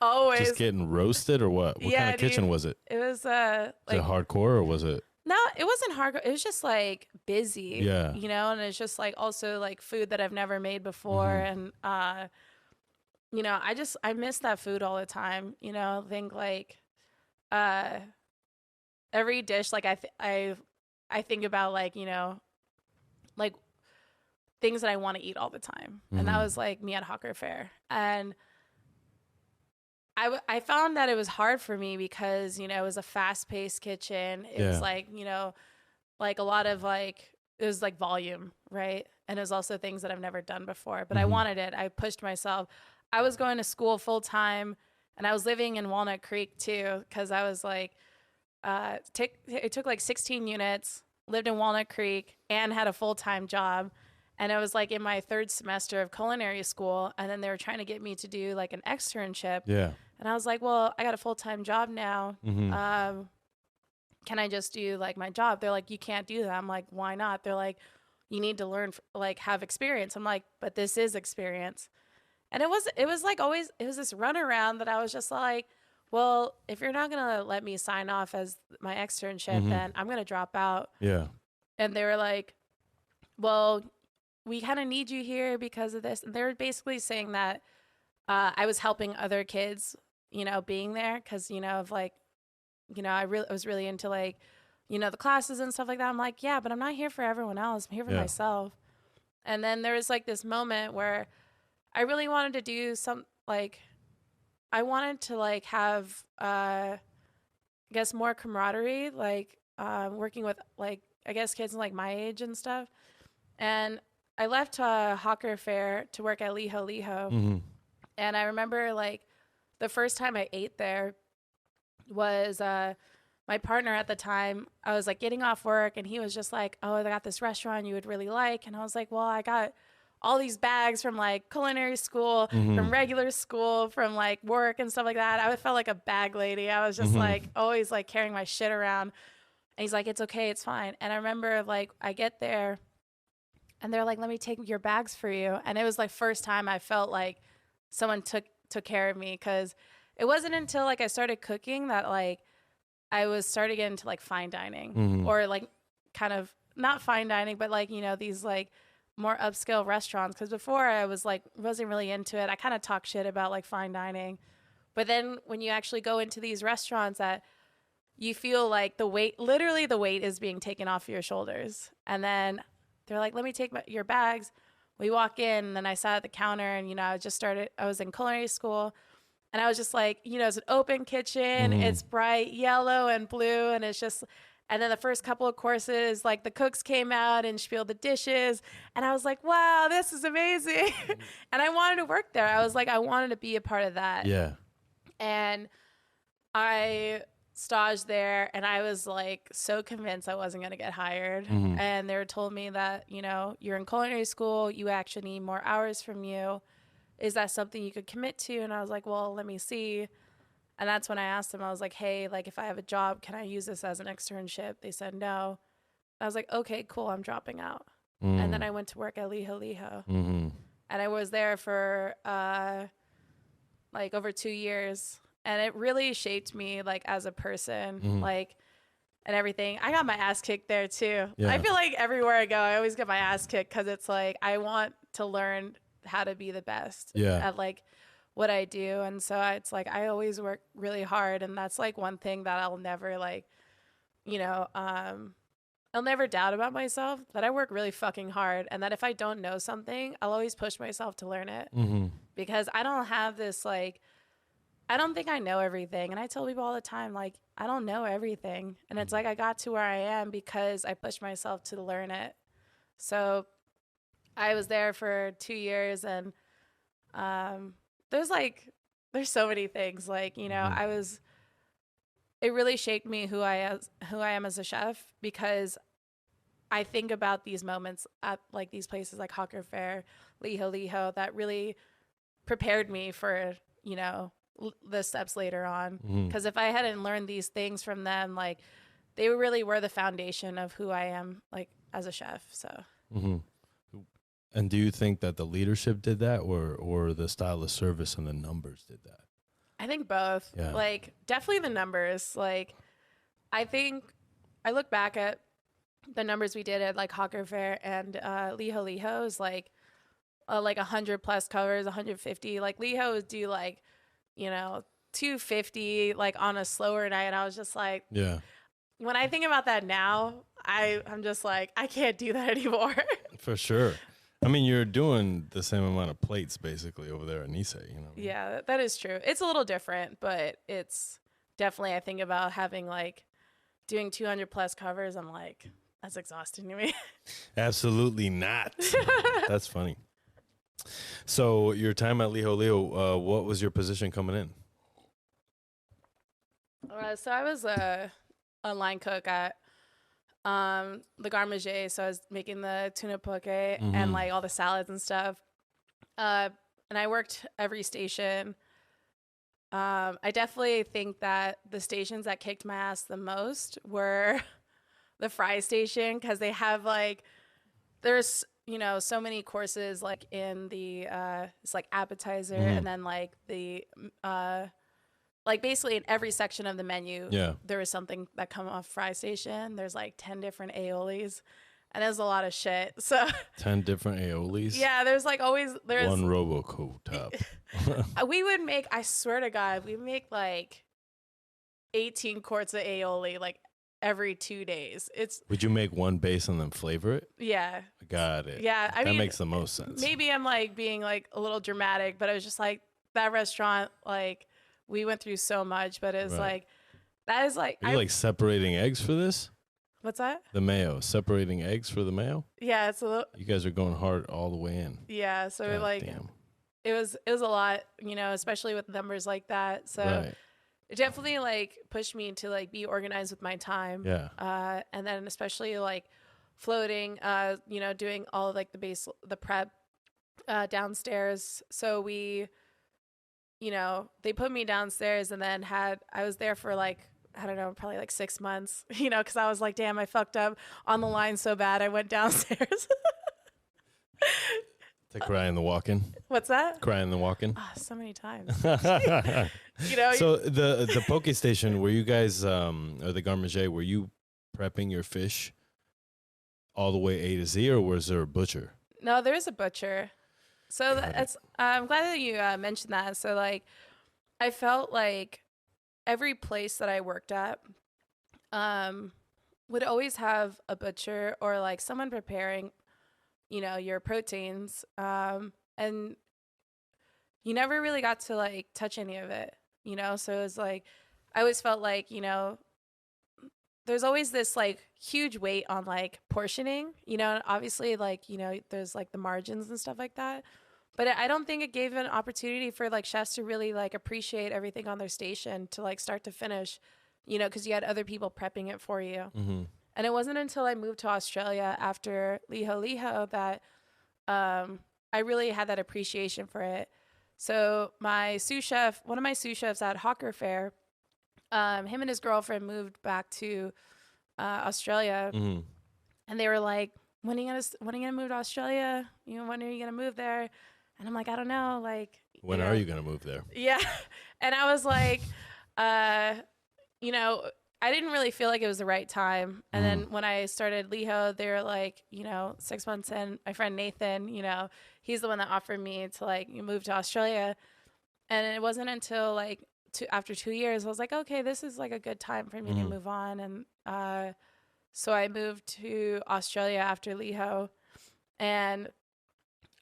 Always. Just getting roasted or what? What kind of kitchen was it? It was like, was it hardcore or was it? No, it wasn't hardcore. It was just like busy. Yeah. You know, and it's just like also like food that I've never made before. And you know, I miss that food all the time. You know, I think like every dish, like I think about like, you know, like things that I want to eat all the time. And that was like me at Hawker Fair. And I found that it was hard for me because, you know, it was a fast-paced kitchen. It was like, you know, like a lot of like, it was like volume, right? And it was also things that I've never done before. But I wanted it. I pushed myself. I was going to school full-time, and I was living in Walnut Creek too, because I was like, it took like 16 units, lived in Walnut Creek, and had a full-time job. And it was like in my third semester of culinary school, and then they were trying to get me to do like an externship. Yeah. And I was like, well, I got a full-time job now. Can I just do like my job? They're like, you can't do that. I'm like, why not? They're like, you need to learn, like have experience. I'm like, but this is experience. And it was like always, it was this runaround that I was just like, well, if you're not going to let me sign off as my externship, then I'm going to drop out. Yeah. And they were like, well, we kind of need you here because of this. And they were basically saying that I was helping other kids, you know, being there because, you know, of like, you know, I was really into like, you know, the classes and stuff like that. I'm like, yeah, but I'm not here for everyone else. I'm here for myself. And then there was like this moment where I really wanted to do I wanted to like have, I guess, more camaraderie, like working with like, I guess, kids like my age and stuff. And I left Hawker Fair to work at Liho Liho. And I remember like the first time I ate there was my partner at the time. I was like getting off work and he was just like, oh, I got this restaurant you would really like. And I was like, well, I got all these bags from like culinary school, from regular school, from like work and stuff like that. I felt like a bag lady. I was just like always like carrying my shit around. And he's like, it's okay, it's fine. And I remember like I get there and they're like, let me take your bags for you. And it was like first time I felt like someone took care of me, because it wasn't until like I started cooking that like I was starting to get into like fine dining or like kind of not fine dining, but like, you know, these like more upscale restaurants. Because before I was like, wasn't really into it. I kind of talk shit about like fine dining. But then when you actually go into these restaurants that you feel like literally the weight is being taken off your shoulders. And then they're like, let me take your bags. We walk in, and then I sat at the counter, and, you know, I was in culinary school, and I was just like, you know, it's an open kitchen. It's bright yellow and blue. And it's just, and then the first couple of courses, like the cooks came out and spilled the dishes. And I was like, wow, this is amazing. And I wanted to work there. I was like, I wanted to be a part of that. Yeah. And I staged there, and I was like so convinced I wasn't going to get hired. And they told me that, you know, you're in culinary school, you actually need more hours from you. Is that something you could commit to? And I was like, well, let me see. And that's when I asked them, I was like, hey, like if I have a job, can I use this as an externship? They said no. I was like, okay, cool, I'm dropping out. And then I went to work at Liho Liho. And I was there for like over 2 years. And it really shaped me like as a person, like, and everything. I got my ass kicked there too. Yeah. I feel like everywhere I go, I always get my ass kicked, because it's like I want to learn how to be the best at like what I do. And so it's like I always work really hard, and that's like one thing that I'll never like, you know, I'll never doubt about myself, that I work really fucking hard, and that if I don't know something, I'll always push myself to learn it, because I don't have this like I don't think I know everything. And I tell people all the time, like, I don't know everything. And it's like I got to where I am because I pushed myself to learn it. So I was there for 2 years, and there's so many things. Like, you know, it really shaped me who I am as a chef, because I think about these moments at like these places like Hawker Fair, Liho, that really prepared me for, you know, the steps later on. Because if I hadn't learned these things from them, like they really were the foundation of who I am, like as a chef. So. And do you think that the leadership did that, or the style of service and the numbers did that? I think both. Yeah. Like definitely the numbers. Like I think I look back at the numbers we did at like Hawker Fair and Liho is like 100 plus covers, 150. Like Liho would do like, you know, 250 like on a slower night, and I was just like, yeah. When I think about that now, I'm just like, I can't do that anymore. For sure. I mean, you're doing the same amount of plates basically over there at Nisei, you know. Yeah, that is true. It's a little different, but it's definitely, I think about having like doing 200 plus covers. I'm like, that's exhausting to me. Absolutely not. That's funny. So your time at Liho, what was your position coming in? So I was a line cook at the Garabato. So I was making the tuna poke and like all the salads and stuff. And I worked every station. I definitely think that the stations that kicked my ass the most were the fry station, because they have like, there's, you know, so many courses like in the it's like appetizer, and then like the like basically in every section of the menu, there was something that come off fry station. There's like 10 different aiolis, and there's a lot of shit. So 10 different aiolis. Yeah, there's one Roboco top. We would make, I swear to God, we make like 18 quarts of aioli like every 2 days. Would you make one base and then flavor it? Yeah. Got it. Yeah, I mean, that makes the most sense. Maybe I'm like being like a little dramatic, but it was just like that restaurant, like we went through so much, but it's like, that is like. Are you like separating eggs for this? What's that? The mayo, separating eggs for the mayo? Yeah, it's a little. You guys are going hard all the way in. Yeah, so God like, damn. it was a lot, you know, especially with numbers like that. So it definitely like pushed me to like be organized with my time. Yeah. And then especially like floating, you know, doing all of like the prep downstairs. So we, you know, they put me downstairs, and then I was there for like, I don't know, probably like 6 months, you know, because I was like, damn, I fucked up on the line so bad. I went downstairs. To cry in the walk-in? What's that? Cry in the walk-in? Oh, so many times. You know. So the poke station, were you guys, or the Garabato, were you prepping your fish all the way A to Z, or was there a butcher? No, there is a butcher. So I'm glad that you mentioned that. So like, I felt like every place that I worked at would always have a butcher or like someone preparing, you know, your proteins. And you never really got to like touch any of it, you know? So it was like, I always felt like, you know, there's always this like huge weight on like portioning, you know, and obviously like, you know, there's like the margins and stuff like that. But I don't think it gave an opportunity for like chefs to really like appreciate everything on their station to like start to finish, you know, because you had other people prepping it for you. And it wasn't until I moved to Australia after Liho that I really had that appreciation for it. So my sous chef, one of my sous chefs at Hawker Fair, him and his girlfriend moved back to Australia, and they were like, when are you gonna move to Australia? You know, when are you gonna move there? And I'm like, I don't know. Like, when are you gonna move there? Yeah. And I was like, you know, I didn't really feel like it was the right time. And then when I started Liho, they were like, you know, 6 months in, my friend Nathan, you know, he's the one that offered me to like move to Australia. And it wasn't until like after 2 years, I was like, okay, this is like a good time for me to move on. And so I moved to Australia after Liho, and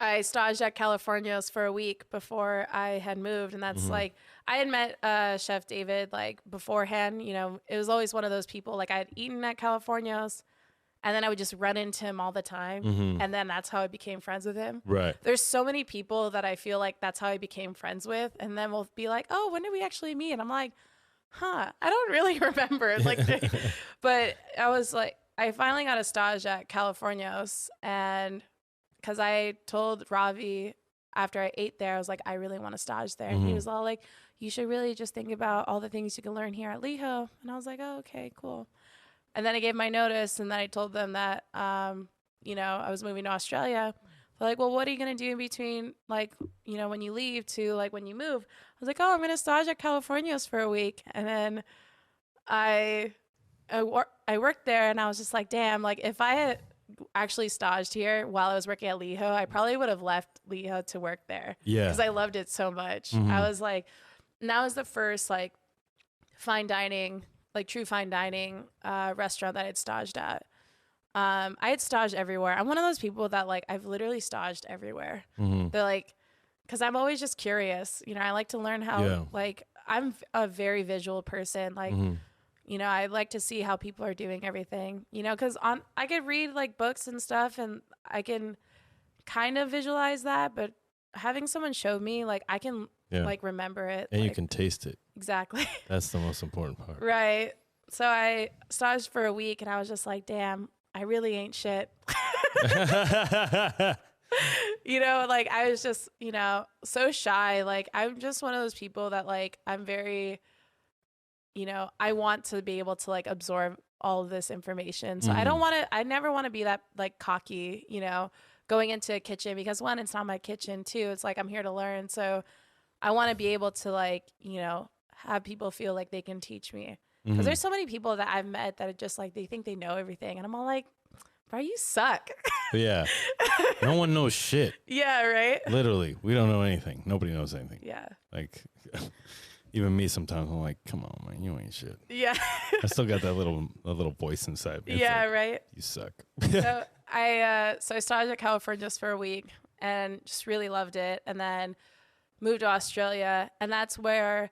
I staged at Californios for a week before I had moved. And that's like, I had met Chef David like beforehand. You know, it was always one of those people, like I had eaten at Californios and then I would just run into him all the time. And then that's how I became friends with him. Right. There's so many people that I feel like that's how I became friends with. And then we'll be like, oh, when did we actually meet? And I'm like, I don't really remember. Like, but I was like, I finally got a stage at Californios, and because I told Ravi after I ate there, I was like, I really want to stage there. And he was all like, you should really just think about all the things you can learn here at Liho. And I was like, oh, okay, cool. And then I gave my notice, and then I told them that, you know, I was moving to Australia. They're like, well, what are you going to do in between, like, you know, when you leave to, like, when you move? I was like, oh, I'm going to stage at Californios for a week. And then I worked there, and I was just like, damn, like, if I had actually staged here while I was working at Liho, I probably would have left Liho to work there. Yeah. Because I loved it so much. I was like, and that was the first, like, fine dining, like, true fine dining restaurant that I'd staged at. I had staged everywhere. I'm one of those people that, like, I've literally staged everywhere. They're like, because I'm always just curious. You know, I like to learn how, like, I'm a very visual person. Like, you know, I like to see how people are doing everything, you know, because I could read, like, books and stuff, and I can kind of visualize that. But having someone show me, like, I can, like, remember it. And like, you can taste it. Exactly. That's the most important part. Right. So I staged for a week, and I was just like, damn, I really ain't shit. You know, like, I was just, you know, so shy. Like, I'm just one of those people that, like, I'm very, you know, I want to be able to, like, absorb all of this information. So I never want to be that, like, cocky, you know, going into a kitchen, because one, it's not my kitchen. Two, it's like, I'm here to learn. So I want to be able to, like, you know, have people feel like they can teach me. Because there's so many people that I've met that are just like, they think they know everything. And I'm all like, bro, you suck. Yeah. No one knows shit. Yeah, right? Literally. We don't know anything. Nobody knows anything. Yeah. Like, even me sometimes, I'm like, come on, man, you ain't shit. Yeah. I still got that little voice inside me. It's yeah, like, right? You suck. So I started at California just for a week and just really loved it. And then moved to Australia. And that's where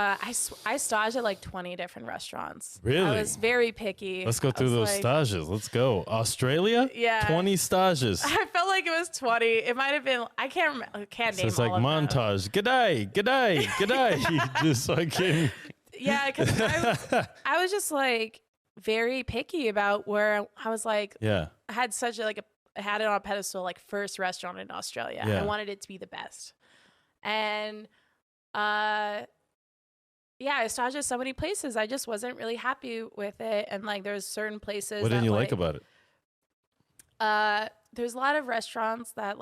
I staged at like 20 different restaurants. Really? I was very picky. Let's go through those stages. Let's go. Australia? Yeah. 20 stages. I felt like it was 20. It might have been, I can't remember, name so it's all like of montage. Them. G'day. Just fucking. Yeah, because I was just like very picky about where I was like, I had such I had it on a pedestal, like first restaurant in Australia. I wanted it to be the best. And, I staged at so many places. I just wasn't really happy with it. And like, there's certain places. What didn't you like about it? There's a lot of restaurants that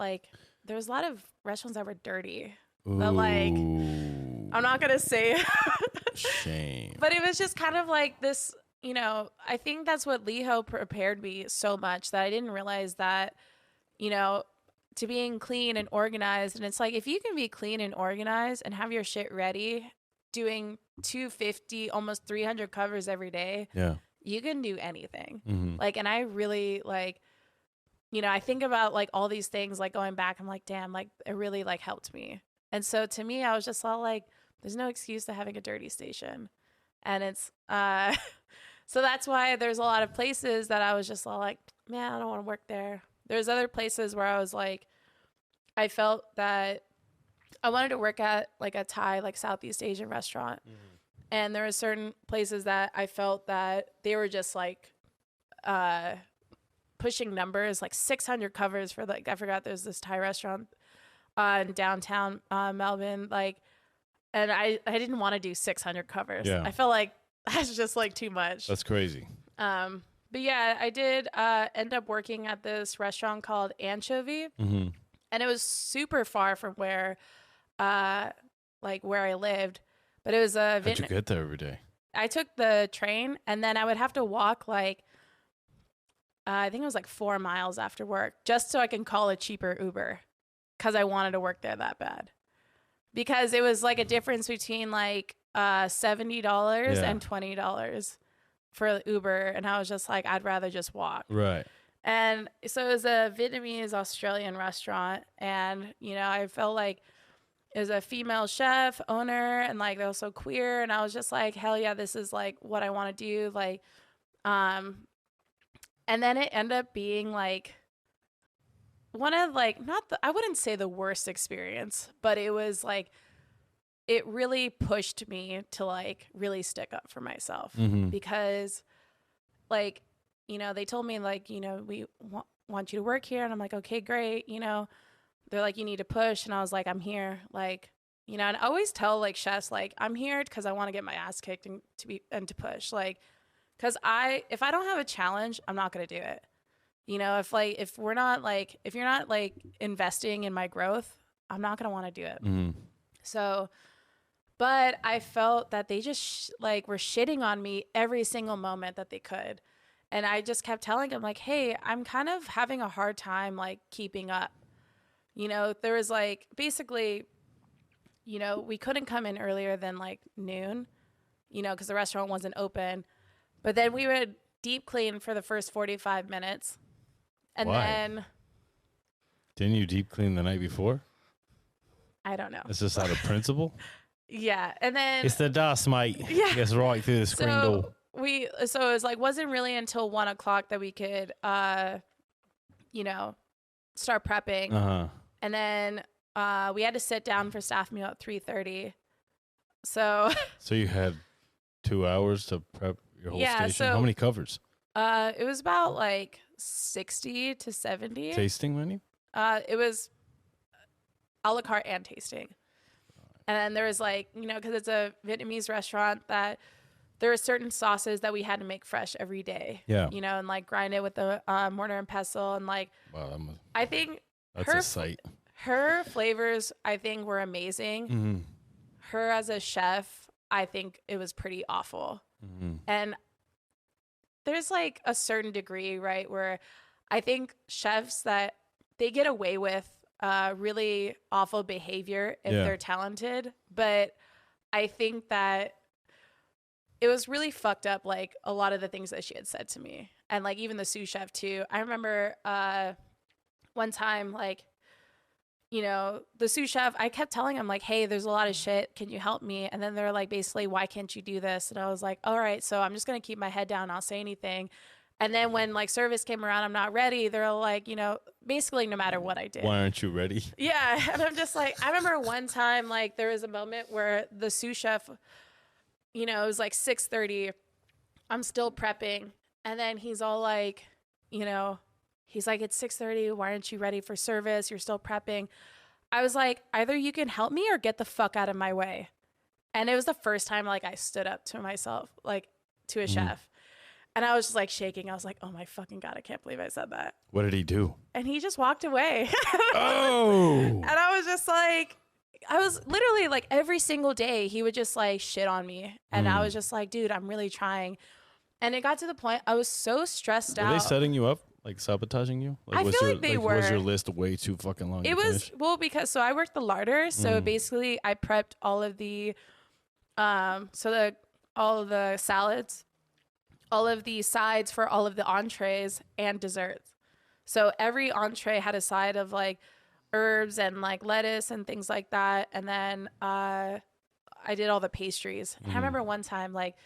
there's a lot of restaurants that were dirty. But like, I'm not going to say. Shame. But it was just kind of like this, you know, I think that's what Liho prepared me so much that I didn't realize that, you know, to being clean and organized. And it's like, if you can be clean and organized and have your shit ready, doing 250, almost 300 covers every day, you can do anything. Like, and I really like, you know, I think about like all these things, like going back, I'm like, damn, like it really like helped me. And so to me, I was just all like, there's no excuse to having a dirty station. And it's, so that's why there's a lot of places that I was just all like, man, I don't want to work there. There's other places where I was like, I felt that I wanted to work at like a Thai, like Southeast Asian restaurant. And there were certain places that I felt that they were just like pushing numbers, like 600 covers for like, I forgot there's this Thai restaurant in downtown Melbourne. Like, and I didn't want to do 600 covers. I felt like that's just like too much. That's crazy. But yeah, I did end up working at this restaurant called Anchovy. And it was super far from where I lived, but it was a. How'd you get there every day? I took the train, and then I would have to walk like, I think it was like 4 miles after work, just so I can call a cheaper Uber, because I wanted to work there that bad. Because it was like a difference between like $70 and $20 for Uber, and I was just like, I'd rather just walk. Right. And so it was a Vietnamese Australian restaurant. And, you know, I felt like it was a female chef owner and like they were so queer. And I was just like, hell yeah, this is like what I want to do. Like, and then it ended up being like one of like, I wouldn't say the worst experience, but it was like, it really pushed me to like really stick up for myself because like, you know, they told me like, you know, we want you to work here. And I'm like, okay, great. You know, they're like, you need to push. And I was like, I'm here. Like, you know, and I always tell like chefs, like, I'm here because I want to get my ass kicked and to push. Like, because if I don't have a challenge, I'm not going to do it. You know, if you're not like investing in my growth, I'm not going to want to do it. So, but I felt that they just like were shitting on me every single moment that they could. And I just kept telling them like, hey, I'm kind of having a hard time like keeping up. You know, there was like basically, you know, we couldn't come in earlier than like noon, you know, because the restaurant wasn't open. But then we would deep clean for the first 45 minutes. And then. Didn't you deep clean the night before? I don't know. It's just out of principle? Yeah. And then. It's the dust, mate. Yeah. It's right through the screen door. So it was like, wasn't really until 1:00 that we could, you know, start prepping. And then we had to sit down for staff meal at 3:30. So you had 2 hours to prep your whole station? So, how many covers? It was about like 60 to 70. Tasting menu? It was a la carte and tasting. And then there was like, you know, because it's a Vietnamese restaurant that there are certain sauces that we had to make fresh every day. Yeah. You know, and like grind it with the mortar and pestle. And like, wow, I think that's a sight. Her flavors, I think, were amazing. Her as a chef, I think it was pretty awful. And there's like a certain degree, right, where I think chefs that they get away with really awful behavior if they're talented. But I think that it was really fucked up, like a lot of the things that she had said to me. And like even the sous chef too. I remember one time, like, you know, the sous chef, I kept telling him like, hey, there's a lot of shit. Can you help me? And then they're like, basically, why can't you do this? And I was like, all right, so I'm just going to keep my head down. I'll say anything. And then when like service came around, I'm not ready. They're like, you know, basically no matter what I did. Why aren't you ready? Yeah. And I'm just like, I remember one time, like there was a moment where the sous chef, you know, it was like 6:30. I'm still prepping. And then he's all like, you know, he's like, it's 6:30. Why aren't you ready for service? You're still prepping. I was like, either you can help me or get the fuck out of my way. And it was the first time like I stood up to myself, like to a chef. And I was just like shaking. I was like, oh my fucking God, I can't believe I said that. What did he do? And he just walked away. Oh. And I was just like, I was literally like every single day he would just like shit on me. And I was just like, dude, I'm really trying. And it got to the point I was so stressed out. Were they setting you up? Like sabotaging you? Like, I feel like they were. Was your list way too fucking long? It was, well, because, so I worked the larder. So basically I prepped all of the, all of the salads, all of the sides for all of the entrees and desserts. So every entree had a side of like herbs and like lettuce and things like that. And then I did all the pastries. And I remember one time, like,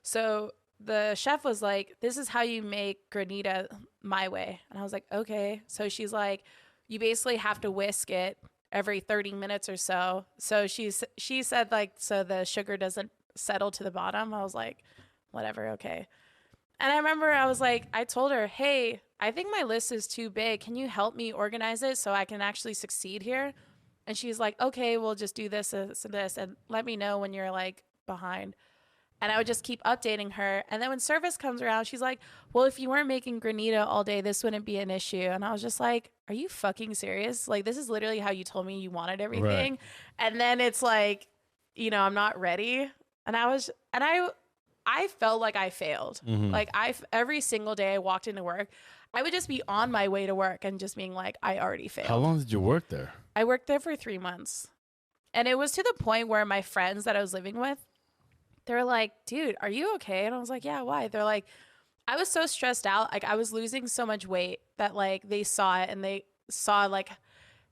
so the chef was like, this is how you make granita my way. And I was like, okay. So she's like, you basically have to whisk it every 30 minutes or so. So she said like, so the sugar doesn't settle to the bottom. I was like, whatever. Okay. And I remember I was like, I told her, hey, I think my list is too big. Can you help me organize it so I can actually succeed here? And she's like, okay, we'll just do this and this and let me know when you're like behind. And I would just keep updating her. And then when service comes around, she's like, well, if you weren't making granita all day, this wouldn't be an issue. And I was just like, are you fucking serious? Like, this is literally how you told me you wanted everything. Right. And then it's like, you know, I'm not ready. And I felt like I failed. Like every single day I walked into work, I would just be on my way to work and just being like, I already failed. How long did you work there? I worked there for 3 months. And it was to the point where my friends that I was living with, they were like, dude, are you okay? And I was like, yeah, why? They're like, I was so stressed out. Like I was losing so much weight that like they saw it and they saw like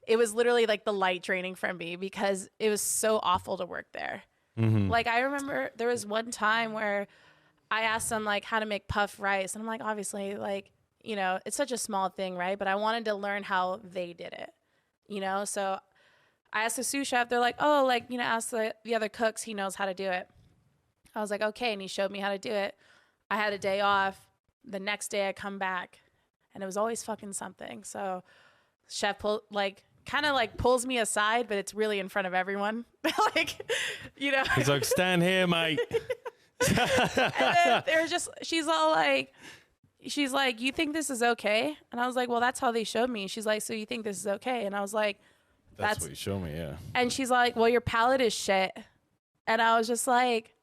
it was literally like the light draining from me because it was so awful to work there. Mm-hmm. Like I remember there was one time where I asked them like how to make puff rice, and I'm like, obviously, like, you know, it's such a small thing, right? But I wanted to learn how they did it, you know? So I asked the sous chef, they're like, oh, like, you know, ask the other cooks, he knows how to do it. I was like, okay. And he showed me how to do it. I had a day off. The next day I come back and it was always fucking something. So chef kind of like pulls me aside, but it's really in front of everyone. Like, you know, he's like, stand here, mate. And then she's like, you think this is okay? And I was like, well, that's how they showed me. She's like, so you think this is okay? And I was like, that's what you showed me. Yeah. And she's like, well, your palate is shit. And I was just like,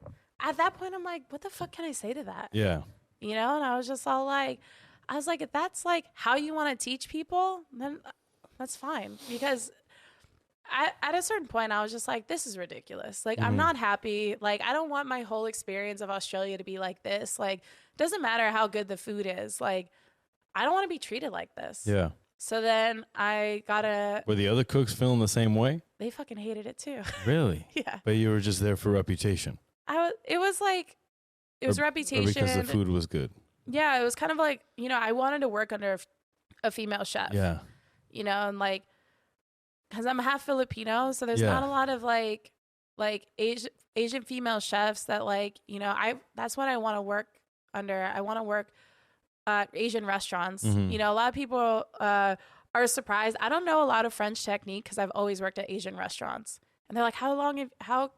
at that point, I'm like, what the fuck can I say to that? Yeah. You know? And I was just all like, if that's like how you want to teach people, then that's fine. Because at a certain point, I was just like, this is ridiculous. Like, I'm not happy. Like, I don't want my whole experience of Australia to be like this. Like, doesn't matter how good the food is. Like, I don't want to be treated like this. Yeah. So then I Were the other cooks feeling the same way? They fucking hated it too. Really? Yeah. But you were just there for reputation. It was reputation. Or because the food was good. Yeah, it was kind of like, you know, I wanted to work under a female chef. Yeah. You know, and like, because I'm half Filipino, so there's not a lot of like Asian female chefs that like, you know, that's what I want to work under. I want to work Asian restaurants. You know, a lot of people are surprised. I don't know a lot of French technique because I've always worked at Asian restaurants, and they're like, how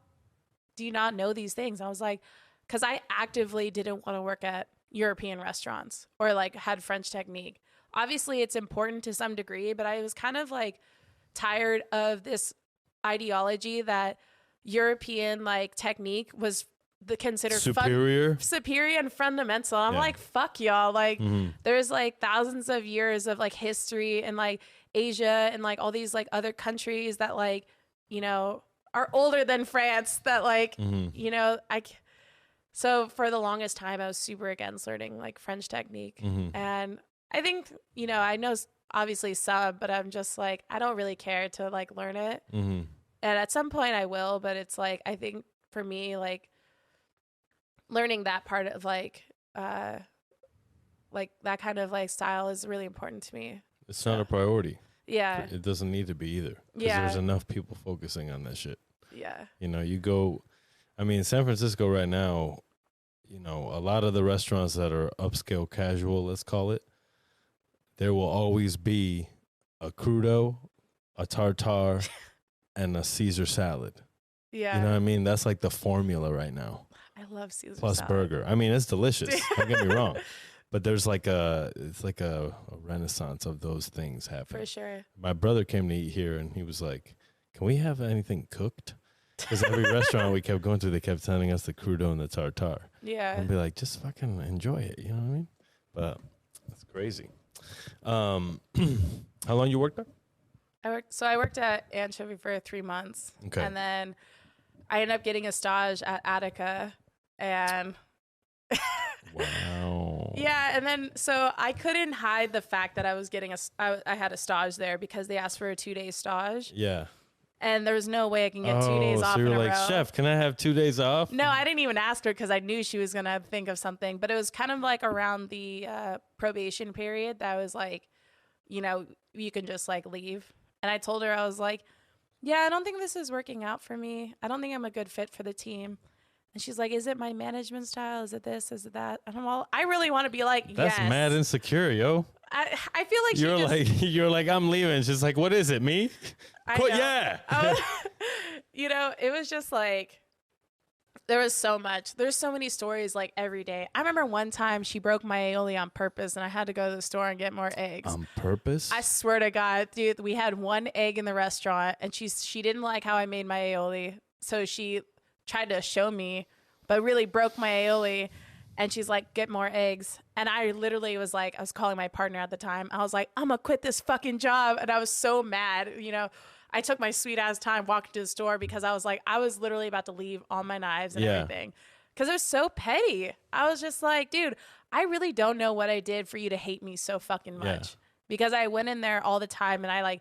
do you not know these things? And I was like, because I actively didn't want to work at European restaurants or like had French technique. Obviously, it's important to some degree, but I was kind of like tired of this ideology that European like technique was considered superior and fundamental. I'm like, fuck y'all. Like there's like thousands of years of like history in like Asia and like all these like other countries that like, you know, are older than France that like, you know, so for the longest time I was super against learning like French technique. And I think, you know, I know obviously some, but I'm just like, I don't really care to like learn it. And at some point I will, but it's like, I think for me, like learning that part of like that kind of like style is really important to me. It's not a priority. Yeah. It doesn't need to be either. Because there's enough people focusing on that shit. Yeah. You know, San Francisco right now, you know, a lot of the restaurants that are upscale casual, let's call it, there will always be a crudo, a tartare, and a Caesar salad. Yeah. You know what I mean? That's like the formula right now. I love Caesar plus salad. Burger. I mean, it's delicious. Don't get me wrong. But there's like a renaissance of those things happening. For sure. My brother came to eat here and he was like, can we have anything cooked? Because every restaurant we kept going to, they kept sending us the crudo and the tartare. Yeah. And be like, just fucking enjoy it. You know what I mean? But that's crazy. How long you worked there? I worked at Anchovy for 3 months. Okay. And then I ended up getting a stage at Attica. And wow. Yeah, and then so I couldn't hide the fact that I was getting I had a stage there because they asked for a 2-day stage. Yeah. And there was no way I can get 2 days off so in a row. you're like, chef, can I have 2 days off? No, I didn't even ask her because I knew she was gonna think of something. But it was kind of like around the probation period that I was like, you know, you can just like leave. And I told her, I was like, yeah, I don't think this is working out for me. I don't think I'm a good fit for the team. And she's like, is it my management style? Is it this? Is it that? And I'm all, I really want to be like, that's yes. mad insecure, yo. I feel like you're like, I'm leaving. She's like, what is it, me? Yeah. You know, it was just like, there was so much. There's so many stories like every day. I remember one time she broke my aioli on purpose and I had to go to the store and get more eggs. On purpose? I swear to God, dude, we had one egg in the restaurant and she didn't like how I made my aioli. So she tried to show me, but really broke my aioli. And she's like, get more eggs. And I literally was like, I was calling my partner at the time. I was like, I'm going to quit this fucking job. And I was so mad. You know, I took my sweet ass time walking to the store because I was like, I was literally about to leave all my knives and everything. because it was so petty. I was just like, dude, I really don't know what I did for you to hate me so fucking much. Because I went in there all the time and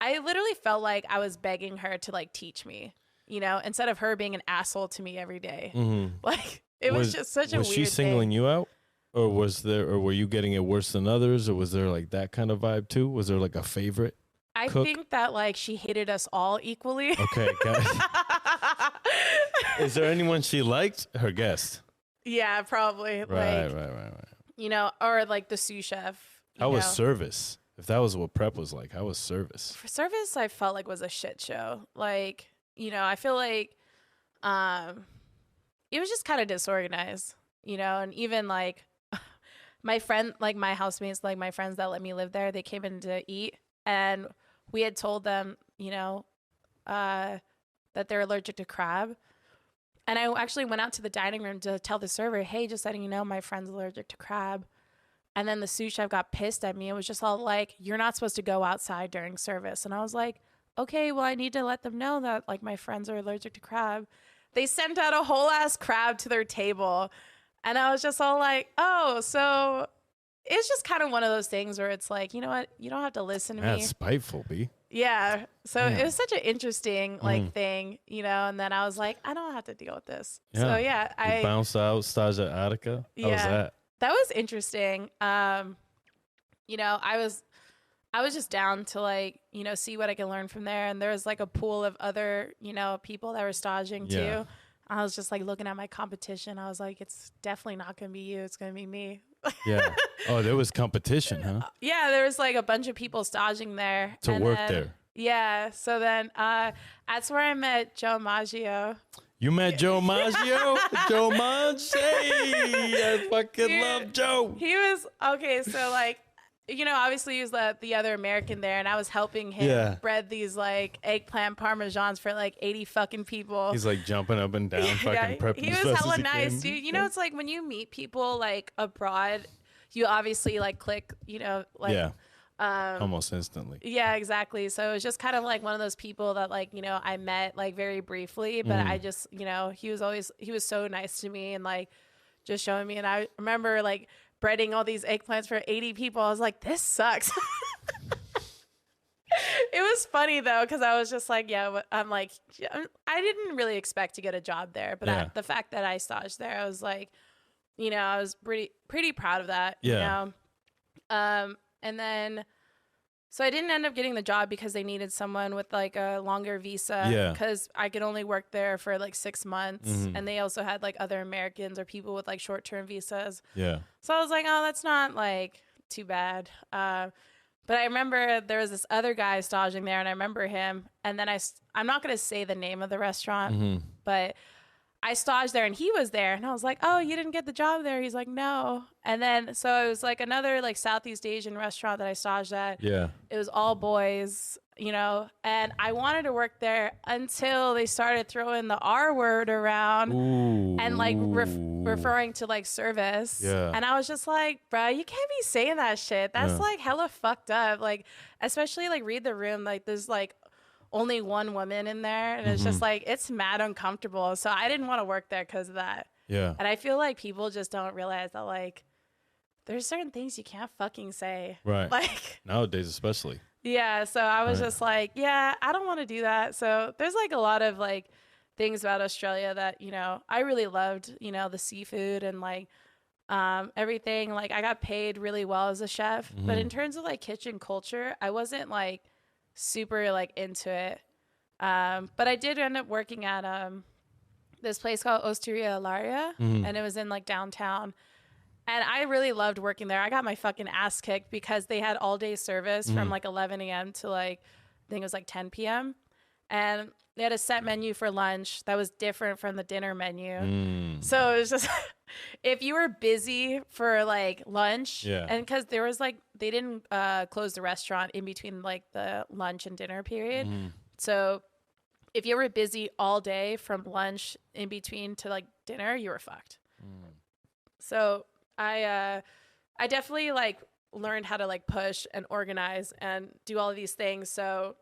I literally felt like I was begging her to like teach me, you know, instead of her being an asshole to me every day. Like it was just such a weird thing. Was she singling you out? Or were you getting it worse than others? Or was there like that kind of vibe too? Was there like a favorite? I think that like she hated us all equally. Okay, got it. Is there anyone she liked? Her guest. Yeah, probably. Right. You know, or like the sous chef. How was service? If that was what prep was like, how was service? For service, I felt like was a shit show. Like, you know, I feel like it was just kind of disorganized, you know, and even like my friend, like my housemates, like my friends that let me live there, they came in to eat and we had told them, you know, that they're allergic to crab. And I actually went out to the dining room to tell the server, hey, just letting you know my friend's allergic to crab. And then the sous chef got pissed at me. It was just all like, you're not supposed to go outside during service. And I was like, okay, well, I need to let them know that like my friends are allergic to crab. They sent out a whole ass crab to their table. And I was just all like, oh, so it's just kind of one of those things where it's like, you know what? You don't have to listen to me. That's spiteful, B. Yeah. So it was such an interesting like thing, you know, and then I was like, I don't have to deal with this. Yeah. So yeah, I bounced out, stage at Attica. How was that? That was interesting. You know, I was just down to like, you know, see what I can learn from there. And there was like a pool of other, you know, people that were staging too. I was just like looking at my competition. I was like, it's definitely not going to be you. It's going to be me. Yeah. Oh, there was competition, huh? Yeah. There was like a bunch of people staging there. To work there. Yeah. So then that's where I met Joe Maggio. You met Joe Maggio? Joe Maggio. I fucking love Joe. He was, okay, so like, you know, obviously he was the other American there, and I was helping him bread these like eggplant parmesans for like 80 fucking people. He's like jumping up and down, fucking prepping. He was hella nice, dude. You know, it's like when you meet people like abroad, you obviously like click, you know, like almost instantly. Yeah, exactly. So it was just kind of like one of those people that like, you know, I met like very briefly, but I just, you know, he was so nice to me and like just showing me. And I remember like breading all these eggplants for 80 people. I was like, this sucks. It was funny though, because I was just like, I'm like, I didn't really expect to get a job there, but the fact that I staged there, I was like, you know, I was pretty proud of that. Yeah. You know? And then, so I didn't end up getting the job because they needed someone with like a longer visa. Yeah. Because I could only work there for like 6 months, and they also had like other Americans or people with like short-term visas. Yeah. So I was like, oh, that's not like too bad. But I remember there was this other guy staging there, and I remember him. And then I'm not going to say the name of the restaurant, but I staged there and he was there, and I was like, oh, you didn't get the job there? He's like, no. And then, so it was like another like Southeast Asian restaurant that I staged at. Yeah. It was all boys, you know, and I wanted to work there until they started throwing the R word around and like referring to like service. Yeah. And I was just like, bro, you can't be saying that shit. That's like hella fucked up. Like, especially like read the room. Like there's like only one woman in there, and it's just like, it's mad uncomfortable. So I didn't want to work there because of that. Yeah. And I feel like people just don't realize that like there's certain things you can't fucking say. Right. Like nowadays, especially. Yeah. So I was just like, yeah, I don't want to do that. So there's like a lot of like things about Australia that, you know, I really loved, you know, the seafood and like everything. Like I got paid really well as a chef, but in terms of like kitchen culture, I wasn't like super like into it. But I did end up working at this place called Osteria Ilaria, and it was in like downtown. And I really loved working there. I got my fucking ass kicked because they had all day service from like 11 a.m. to like, I think it was like 10 p.m. And they had a set menu for lunch that was different from the dinner menu. So it was just, if you were busy for like lunch, and because there was like, they didn't close the restaurant in between like the lunch and dinner period. So if you were busy all day from lunch in between to like dinner, you were fucked. So I definitely like learned how to like push and organize and do all of these things. So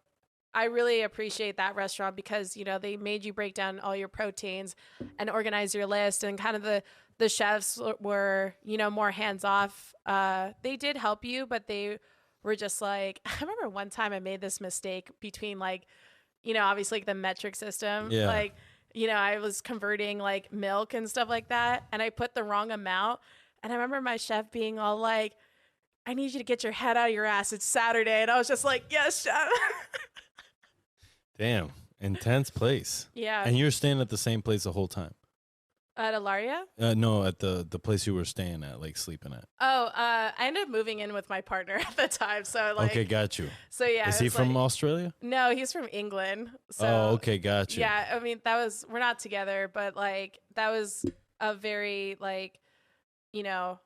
I really appreciate that restaurant because, you know, they made you break down all your proteins and organize your list, and kind of the chefs were, you know, more hands off. They did help you, but they were just like, I remember one time I made this mistake between like, you know, obviously like the metric system, like, you know, I was converting like milk and stuff like that, and I put the wrong amount. And I remember my chef being all like, I need you to get your head out of your ass. It's Saturday. And I was just like, yes, chef. Damn. Intense place. Yeah. And you're staying at the same place the whole time? At Ilaria? No, at the place you were staying at, like sleeping at. Oh, I ended up moving in with my partner at the time. So like, okay, got you. So yeah. Is he from Australia? No, he's from England. So, oh, okay, got you. Yeah, I mean, we're not together, but like that was a very like, you know,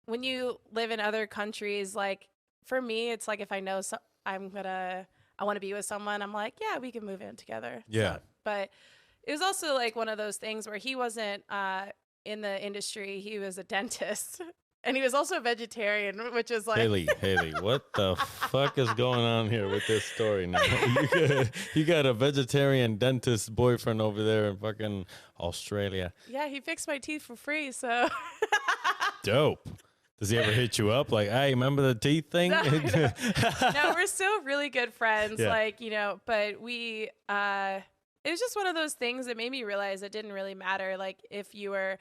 when you live in other countries, like for me, it's like if I know I want to be with someone, I'm like, yeah, we can move in together. Yeah. So, but it was also like one of those things where he wasn't in the industry. He was a dentist, and he was also a vegetarian, which is like Haley, what the fuck is going on here with this story now? You got a vegetarian dentist boyfriend over there in fucking Australia. Yeah, he fixed my teeth for free, so dope. Does he ever hit you up like, hey, remember the teeth thing? No, we're still really good friends. Yeah. Like, you know, but we, it was just one of those things that made me realize it didn't really matter. Like if you were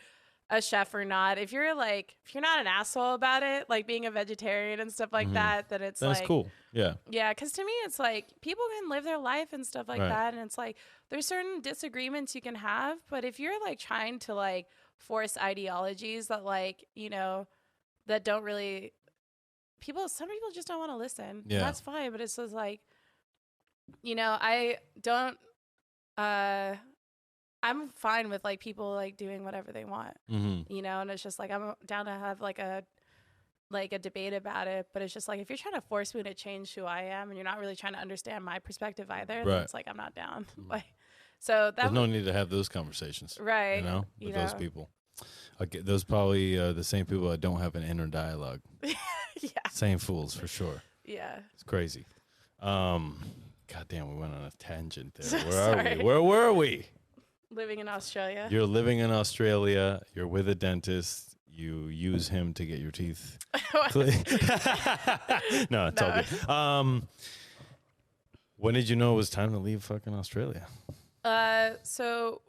a chef or not, if you're not an asshole about it, like being a vegetarian and stuff like that, then it's That's like, cool. Yeah. Yeah. Cause to me, it's like people can live their life and stuff like that. And it's like, there's certain disagreements you can have, but if you're like trying to like force ideologies that like, you know, that don't really some people just don't want to listen. Yeah. That's fine. But it's just like, you know, I'm fine with like people like doing whatever they want, you know, and it's just like, I'm down to have like a debate about it. But it's just like, if you're trying to force me to change who I am and you're not really trying to understand my perspective either, then it's like, I'm not down. Like, so there's no need to have those conversations. Right. You know, with those people. Okay, those probably the same people that don't have an inner dialogue. Yeah. Same fools for sure. Yeah. It's crazy. God damn, we went on a tangent there. Where are we? Where were we? Living in Australia. You're living in Australia. You're with a dentist. You use him to get your teeth clean. No, it's all good. When did you know it was time to leave fucking Australia? So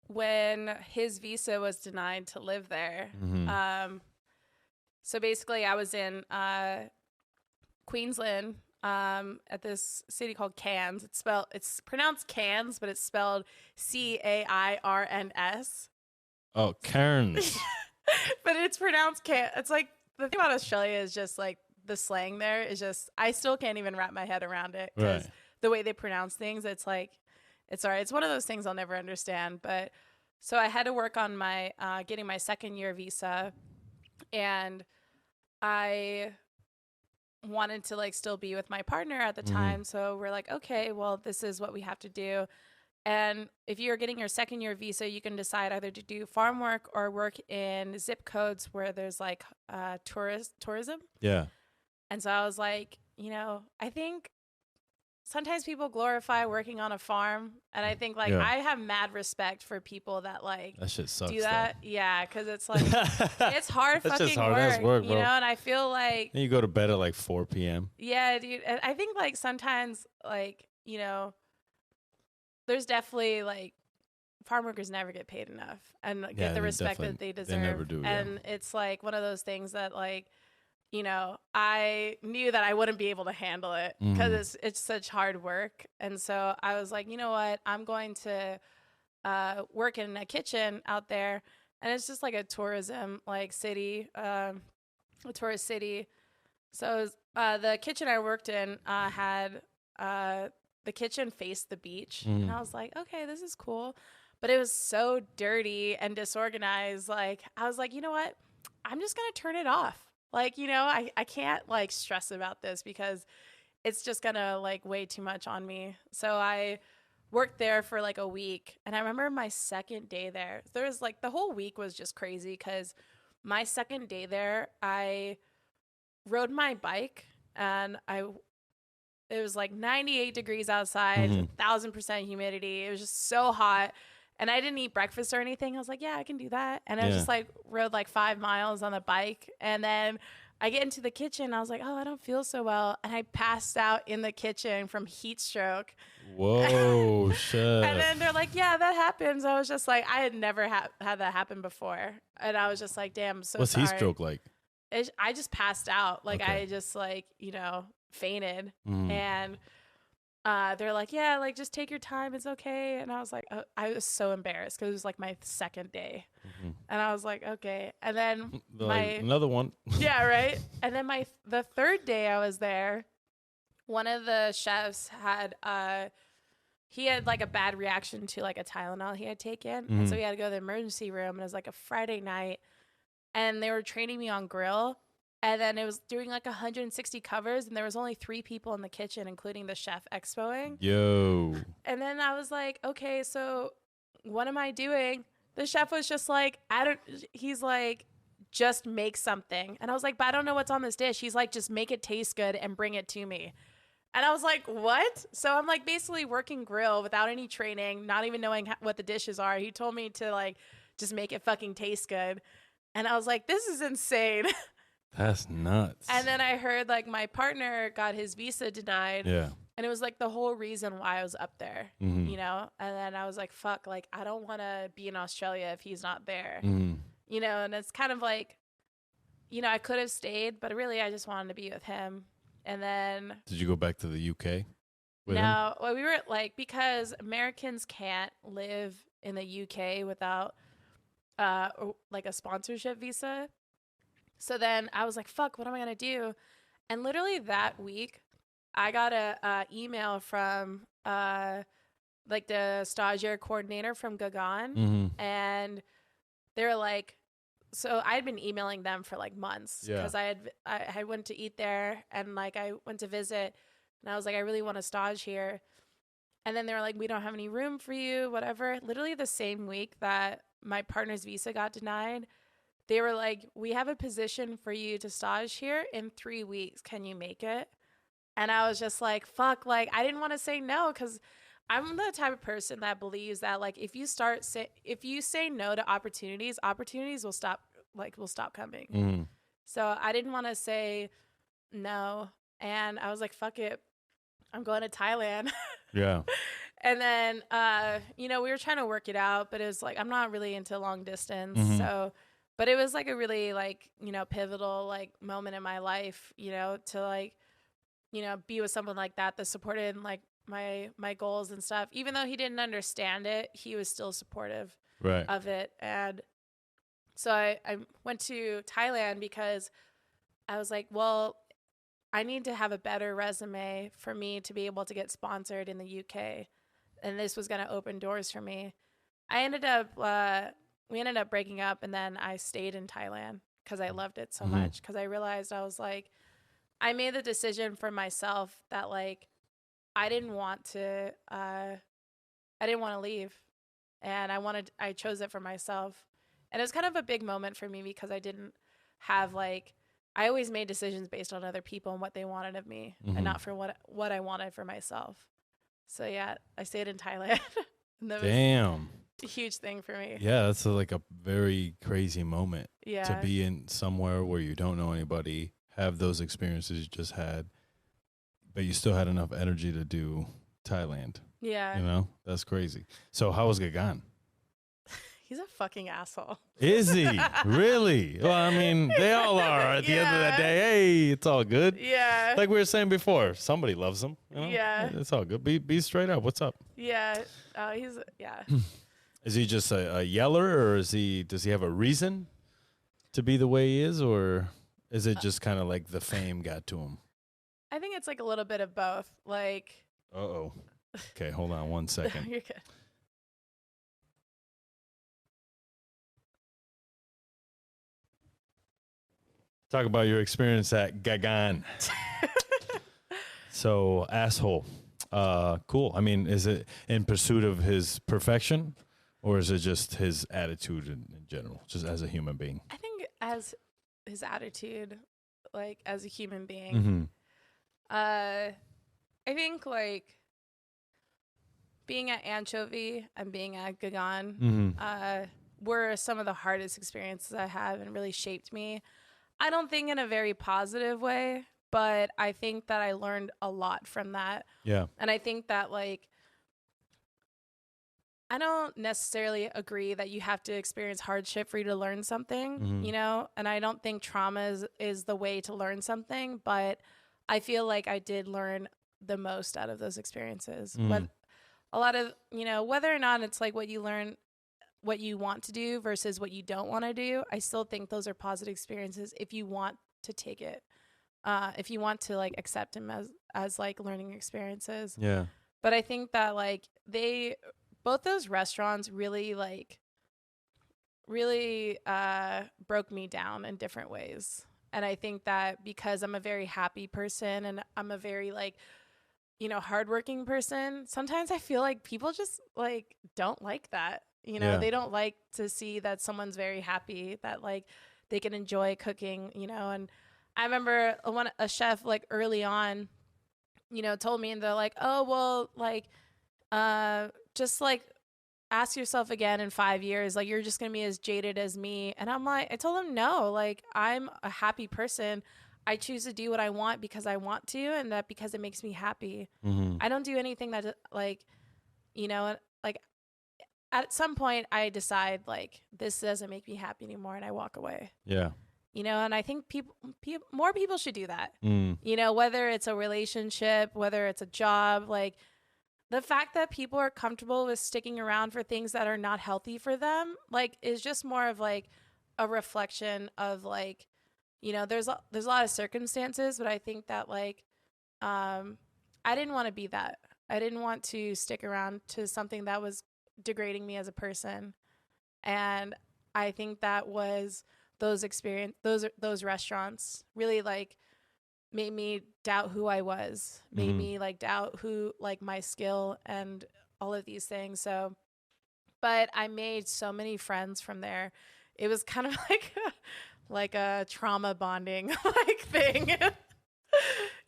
when his visa was denied to live there, so basically I was in Queensland at this city called Cairns. It's pronounced Cairns, but it's spelled Cairns. Oh, Cairns. But it's pronounced Cairns. It's like the thing about Australia is just like the slang there is just, I still can't even wrap my head around it because the way they pronounce things, it's like, it's all right. It's one of those things I'll never understand. But so I had to work on my getting my second year visa, and I wanted to like still be with my partner at the time. So we're like, okay, well, this is what we have to do. And if you're getting your second year visa, you can decide either to do farm work or work in zip codes where there's like tourism. Yeah. And so I was like, you know, I think sometimes people glorify working on a farm, and I think like I have mad respect for people that like that shit sucks, do that. Though. Yeah, because it's like it's hard That's fucking just hard work, you know. And I feel like then you go to bed at like 4 p.m. Yeah, dude. And I think like sometimes like, you know, there's definitely like farm workers never get paid enough and get the respect that they deserve. They never do. And it's like one of those things that like, you know, I knew that I wouldn't be able to handle it because it's such hard work. And so I was like, you know what, I'm going to work in a kitchen out there. And it's just like a tourism like city, a tourist city. So the kitchen I worked in had the kitchen faced the beach. And I was like, okay, this is cool. But it was so dirty and disorganized. Like, I was like, you know what? I'm just going to turn it off. Like, you know, I can't like stress about this because it's just going to like weigh too much on me. So I worked there for like a week. And I remember my second day there was like the whole week was just crazy because my second day there, I rode my bike and I it was like 98 degrees outside, 1,000% humidity. It was just so hot. And I didn't eat breakfast or anything. I was like, yeah, I can do that. And I just like rode like 5 miles on the bike. And then I get into the kitchen. I was like, oh, I don't feel so well. And I passed out in the kitchen from heat stroke. Whoa, shit. And then they're like, yeah, that happens. I was just like, I had never had that happen before. And I was just like, damn, I'm so What's sorry. heat stroke like? I just passed out. Like, I just like, you know, fainted. And they're like, yeah, like just take your time. It's okay. And I was like, I was so embarrassed because it was like my second day. And I was like, okay. And then like, another one. Yeah, right. And then the third day I was there, one of the chefs had he had like a bad reaction to like a Tylenol he had taken. And so he had to go to the emergency room, and it was like a Friday night, and they were training me on grill. And then it was doing like 160 covers, and there was only 3 people in the kitchen, including the chef expoing. Yo. And then I was like, okay, so what am I doing? The chef was just like, he's like, just make something. And I was like, but I don't know what's on this dish. He's like, just make it taste good and bring it to me. And I was like, what? So I'm like basically working grill without any training, not even knowing what the dishes are. He told me to like, just make it fucking taste good. And I was like, this is insane. That's nuts. And then I heard like my partner got his visa denied. Yeah. And it was like the whole reason why I was up there, you know? And then I was like, fuck, like I don't want to be in Australia if he's not there, you know? And it's kind of like, you know, I could have stayed, but really I just wanted to be with him. And then. Did you go back to the UK? No, well, we were like, because Americans can't live in the UK without like a sponsorship visa. So then I was like, fuck, what am I going to do? And literally that week, I got a email from like the stagiaire coordinator from Gaghan. And they were like, so I'd been emailing them for like months because I went to eat there, and like I went to visit, and I was like, I really want to stage here. And then they were like, we don't have any room for you, whatever. Literally the same week that my partner's visa got denied, they were like, we have a position for you to stage here in 3 weeks. Can you make it? And I was just like, fuck, like, I didn't want to say no, because I'm the type of person that believes that, like, if you say no to opportunities will stop coming. So I didn't want to say no. And I was like, fuck it. I'm going to Thailand. Yeah. And then, you know, we were trying to work it out, but it was like, I'm not really into long distance. So, but it was like a really like, you know, pivotal like moment in my life, you know, to like, you know, be with someone like that supported like my goals and stuff. Even though he didn't understand it, he was still supportive of it. And so I went to Thailand because I was like, well, I need to have a better resume for me to be able to get sponsored in the UK. And this was going to open doors for me. We ended up breaking up, and then I stayed in Thailand because I loved it so much. Because I realized I was like, I made the decision for myself that like I didn't want to leave, and I chose it for myself. And it was kind of a big moment for me because I didn't have like, I always made decisions based on other people and what they wanted of me, and not for what I wanted for myself. So yeah, I stayed in Thailand. And that Damn. was a huge thing for me. Yeah, that's like a very crazy moment. Yeah. To be in somewhere where you don't know anybody, have those experiences you just had, but you still had enough energy to do Thailand. Yeah. You know, that's crazy. So how was Gaghan? He's a fucking asshole. Is he? Really? Well, I mean, they all are at the end of the day. Hey, it's all good. Yeah. Like we were saying before, somebody loves him. You know? Yeah. It's all good. Be straight up. What's up? Yeah. Is he just a yeller, or does he have a reason to be the way he is, or is it just kind of like the fame got to him? I think it's like a little bit of both. Like. Uh-oh. Okay, hold on one second. You're good. Talk about your experience at Gaghan. So, asshole. Cool. I mean, is it in pursuit of his perfection, or is it just his attitude in general, just as a human being? I think as his attitude, like as a human being. I think like being at Anchovy and being at Gagan were some of the hardest experiences I have and really shaped me. I don't think in a very positive way, but I think that I learned a lot from that. Yeah. And I think that like I don't necessarily agree that you have to experience hardship for you to learn something, you know? And I don't think trauma is the way to learn something, but I feel like I did learn the most out of those experiences. But a lot of, you know, whether or not it's like what you learn, what you want to do versus what you don't want to do, I still think those are positive experiences if you want to take it. If you want to like accept them as like learning experiences. Yeah. But I think that like both those restaurants really broke me down in different ways. And I think that because I'm a very happy person and I'm a very like, you know, hardworking person, sometimes I feel like people just like don't like that. You know, they don't like to see that someone's very happy, that like they can enjoy cooking, you know. And I remember a chef like early on, you know, told me, and they're like, oh, well, like, just like ask yourself again in 5 years, like you're just gonna be as jaded as me. And I'm like, I told him no, like I'm a happy person. I choose to do what I want because I want to, and that because it makes me happy. I don't do anything that like, you know, like at some point I decide like this doesn't make me happy anymore, and I walk away. Yeah. You know, and I think more people should do that. You know, whether it's a relationship, whether it's a job, like the fact that people are comfortable with sticking around for things that are not healthy for them, like, is just more of like a reflection of like, you know, there's a lot of circumstances, but I think that like, I didn't want to be that. I didn't want to stick around to something that was degrading me as a person. And I think that was those restaurants really like made me doubt who I was, made me like doubt who like my skill and all of these things. So, but I made so many friends from there. It was kind of like a trauma bonding like thing.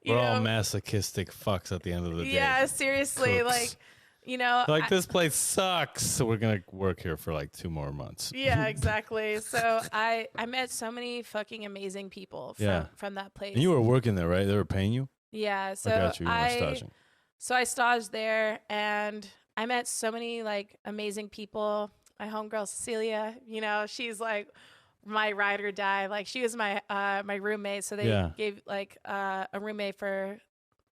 We're all masochistic fucks at the end of the day. Yeah, seriously. Cooks. Like, you know, like this place sucks, so we're gonna work here for like 2 more months. Yeah, exactly. So I met so many fucking amazing people from that place. And you were working there, right? They were paying you? Yeah. So I got you. You were staging. So I staged there, and I met so many like amazing people. My homegirl Cecilia, you know, she's like my ride or die. Like she was my my roommate. So they gave like a roommate for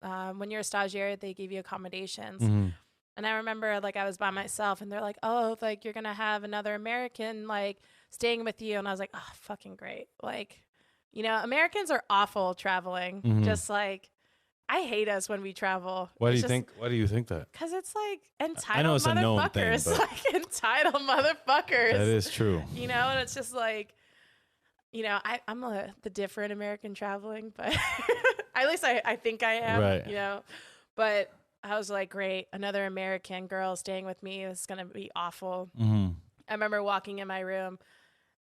when you're a stagiaire, they give you accommodations. And I remember like I was by myself, and they're like, oh, like you're going to have another American like staying with you. And I was like, oh, fucking great. Like, you know, Americans are awful traveling. Just like, I hate us when we travel. Why do you think that? Because it's like entitled I know it's a known thing, motherfuckers. Like entitled motherfuckers. That is true. You know, and it's just like, you know, I'm the different American traveling, but at least I think I am, right. You know, but I was like, great, another American girl staying with me. This is going to be awful. I remember walking in my room,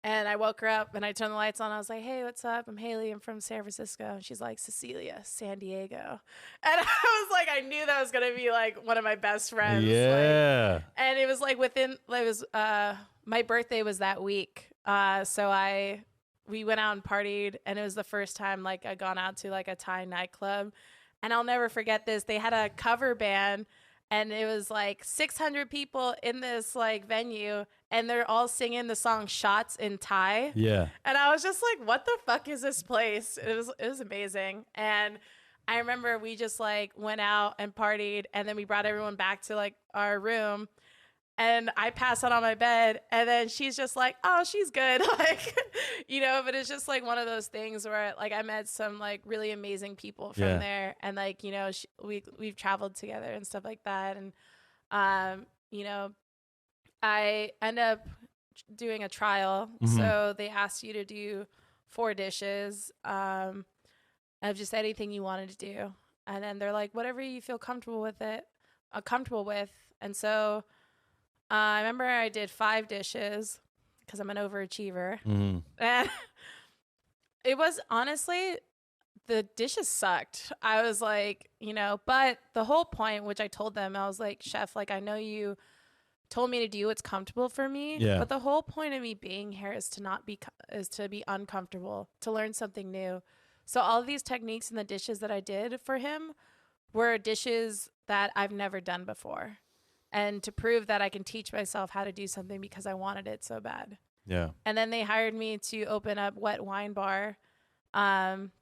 and I woke her up, and I turned the lights on. I was like, hey, what's up? I'm Haley. I'm from San Francisco. And she's like, Cecilia, San Diego. And I was like, I knew that was going to be like one of my best friends. Yeah. Like, and it was like my birthday was that week. So we went out and partied, and it was the first time like I'd gone out to like a Thai nightclub. And I'll never forget this. They had a cover band, and it was like 600 people in this like venue, and they're all singing the song Shots in Thai. Yeah. And I was just like, what the fuck is this place? It was amazing. And I remember we just like went out and partied, and then we brought everyone back to like our room. And I passed out on my bed, and then she's just like, oh, she's good. Like, you know, but it's just like one of those things where like I met some like really amazing people from there. And like, you know, we've traveled together and stuff like that. And, you know, I end up doing a trial. So they asked you to do 4 dishes of just anything you wanted to do. And then they're like, whatever you feel comfortable with. And so I remember I did 5 dishes because I'm an overachiever. And it was honestly the dishes sucked. I was like, but the whole point, which I told them, I was like, chef, like, I know you told me to do what's comfortable for me. Yeah. But the whole point of me being here is to be uncomfortable, to learn something new. So all of these techniques and the dishes that I did for him were dishes that I've never done before. And to prove that I can teach myself how to do something because I wanted it so bad. Yeah. And then they hired me to open up Wet Wine Bar. And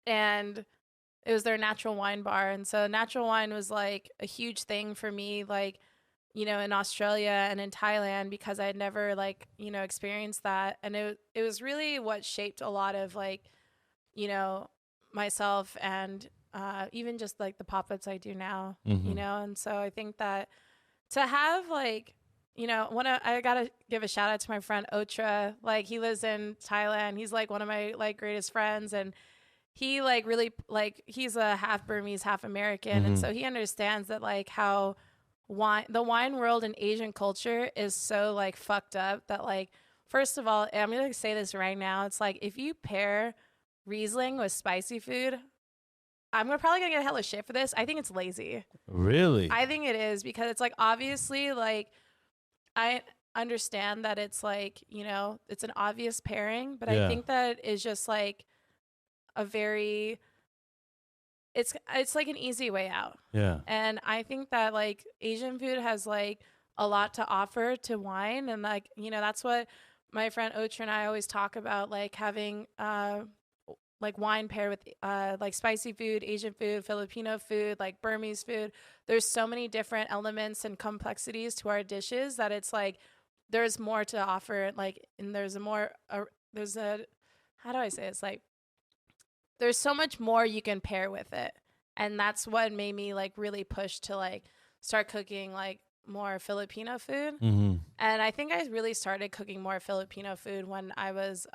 it was their natural wine bar. And so natural wine was like a huge thing for me, like, in Australia and in Thailand, because I had never experienced that. And it was really what shaped a lot of myself and even just like the pop-ups I do now, And so I think that to have I gotta give a shout out to my friend Otra. Like, he lives in Thailand. He's like one of my greatest friends, and he really he's a half Burmese, half American, and so he understands that how the wine world and Asian culture is so fucked up that first of all, I'm gonna say this right now, it's if you pair Riesling with spicy food, I'm probably gonna get hella shit for this. I think it's lazy. Really? I think it is, because it's obviously I understand that it's it's an obvious pairing, but I think that is just a very it's an easy way out. Yeah. And I think that Asian food has a lot to offer to wine, and that's what my friend Otra and I always talk about, having wine paired with spicy food, Asian food, Filipino food, Burmese food. There's so many different elements and complexities to our dishes that it's there's more to offer, and there's how do I say it? It's there's so much more you can pair with it. And that's what made me really push to start cooking more Filipino food. Mm-hmm. And I think I really started cooking more Filipino food when I was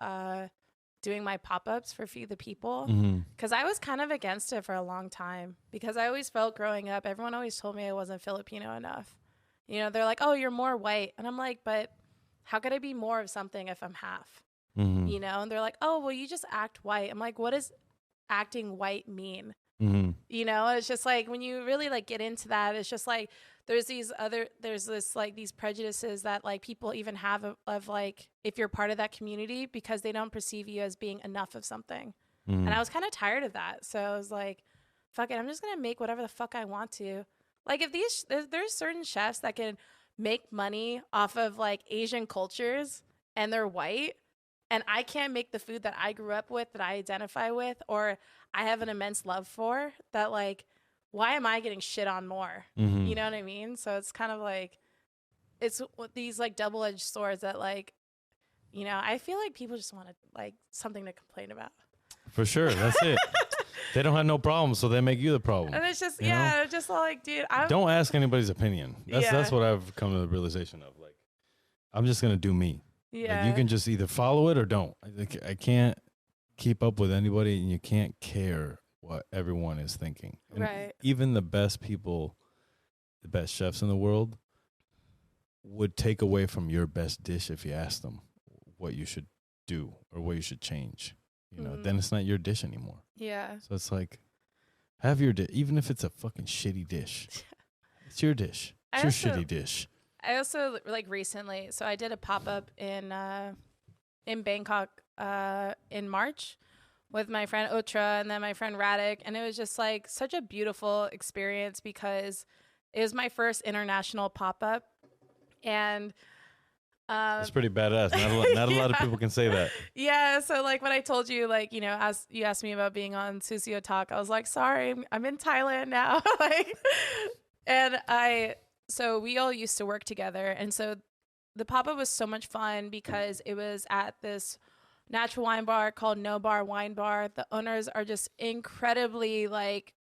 doing my pop-ups for Feed the People, because I was kind of against it for a long time, because I always felt growing up, everyone always told me I wasn't Filipino enough. They're like, oh, you're more white. And I'm like, but how could I be more of something if I'm half? And they're like, oh, well, you just act white. I'm like, what does acting white mean? It's just when you really get into that, it's just there's these prejudices that people even have of if you're part of that community, because they don't perceive you as being enough of something. And I was kind of tired of that. So I was like, fuck it, I'm just going to make whatever the fuck I want to. If there's certain chefs that can make money off of Asian cultures and they're white, and I can't make the food that I grew up with, that I identify with, or I have an immense love for, that why am I getting shit on more? You know what I mean? So it's kind of it's these double-edged swords that I feel people just want to something to complain about. For sure, that's it. They don't have no problem, so they make you the problem. And it's just just dude, don't ask anybody's opinion. That's what I've come to the realization of. I'm just gonna do me. Yeah, you can just either follow it or don't. I can't keep up with anybody, and you can't care what everyone is thinking. And right. Even the best people, the best chefs in the world, would take away from your best dish if you asked them what you should do or what you should change. Then it's not your dish anymore. Yeah. So it's have your dish, even if it's a fucking shitty dish. It's your dish. It's your shitty dish. I also recently, so I did a pop-up in Bangkok in March with my friend Otra and then my friend Radek, and it was just such a beautiful experience, because it was my first international pop-up, and it's pretty badass. Not a lot of people can say that. Yeah. So when I told you, as you asked me about being on Sucio Talk, I was like, sorry, I'm in Thailand now. So we all used to work together. And so the pop-up was so much fun, because it was at this natural wine bar called No Bar Wine Bar. The owners are just incredibly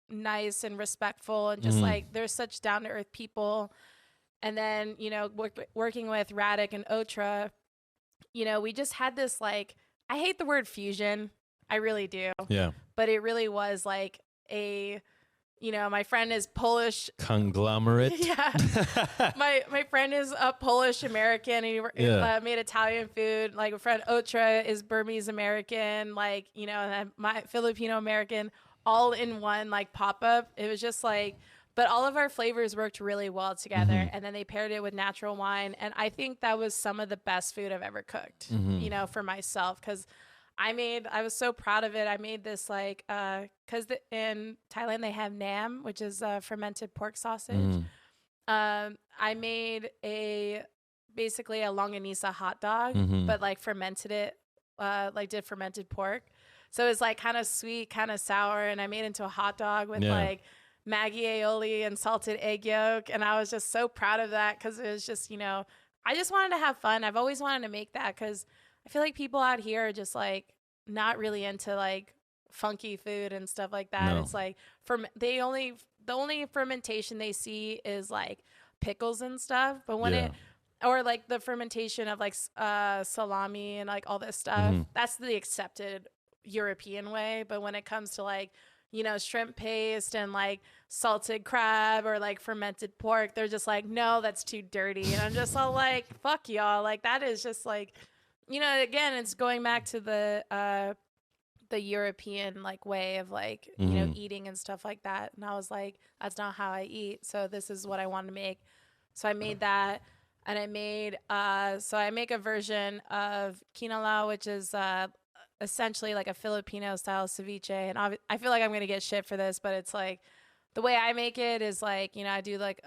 nice and respectful, and just they're such down-to-earth people. And then, working with Radek and Otra, we just had this I hate the word fusion. I really do. Yeah. But it really was a you know, my friend is Polish conglomerate. Yeah. my friend is a Polish American. He made Italian food. Like, a friend Otra is Burmese American. Like, you know, and my Filipino American, all in one like pop up. It was just like, but all of our flavors worked really well together. And then they paired it with natural wine. And I think that was some of the best food I've ever cooked, you know, for myself. Because I was so proud of it. I made this like, because in Thailand they have nam, which is fermented pork sausage. I made basically a longanisa hot dog, but like fermented it, like did fermented pork. So it's like kind of sweet, kind of sour. And I made it into a hot dog with like Maggi aioli and salted egg yolk. And I was just so proud of that because it was just, you know, I just wanted to have fun. I've always wanted to make that because I feel like people out here are just like not really into like funky food and stuff like that. No. It's like the only fermentation they see is like pickles and stuff. But when or like the fermentation of like salami and like all this stuff, that's the accepted European way. But when it comes to like, you know, shrimp paste and like salted crab or like fermented pork, they're just like, no, that's too dirty. And I'm just all like, fuck y'all. Like, that is just like, you know, again, it's going back to the European like way of like, you know, eating and stuff like that. And I was like, that's not how I eat. So this is what I wanted to make. So I made that. And I made, so I make a version of quinola, which is essentially like a Filipino style ceviche. And I feel like I'm going to get shit for this, but it's like, the way I make it is like, you know, I do like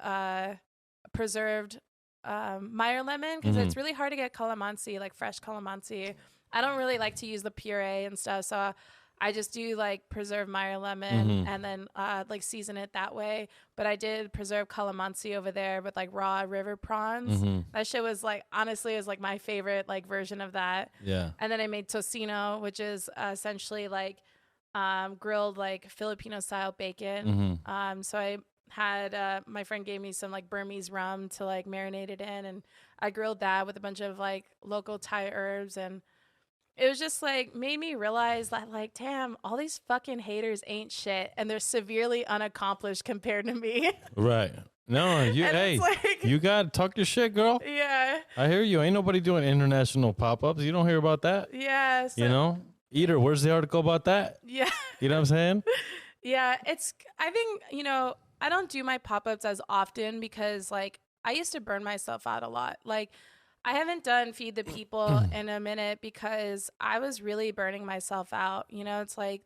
preserved Meyer lemon because it's really hard to get calamansi, like fresh calamansi. I don't really like to use the puree and stuff. So I just do like preserved Meyer lemon and then like season it that way. But I did preserve calamansi over there with like raw river prawns. That shit was like, honestly, is like my favorite like version of that. Yeah. And then I made tocino, which is essentially like grilled like Filipino style bacon. So I had my friend gave me some like Burmese rum to like marinate it in, and I grilled that with a bunch of like local Thai herbs, and it was just like made me realize that like, damn, all these fucking haters ain't shit, and they're severely unaccomplished compared to me. Right. No, hey, like, you gotta talk your shit, girl. Yeah. I hear you. Ain't nobody doing international pop-ups. You don't hear about that. Yeah. So, you know, Eater, where's the article about that? Yeah. You know what I'm saying? Yeah. I think, you know, I don't do my pop-ups as often because like I used to burn myself out a lot. Like, I haven't done Feed the People in a minute because I was really burning myself out. You know, it's like,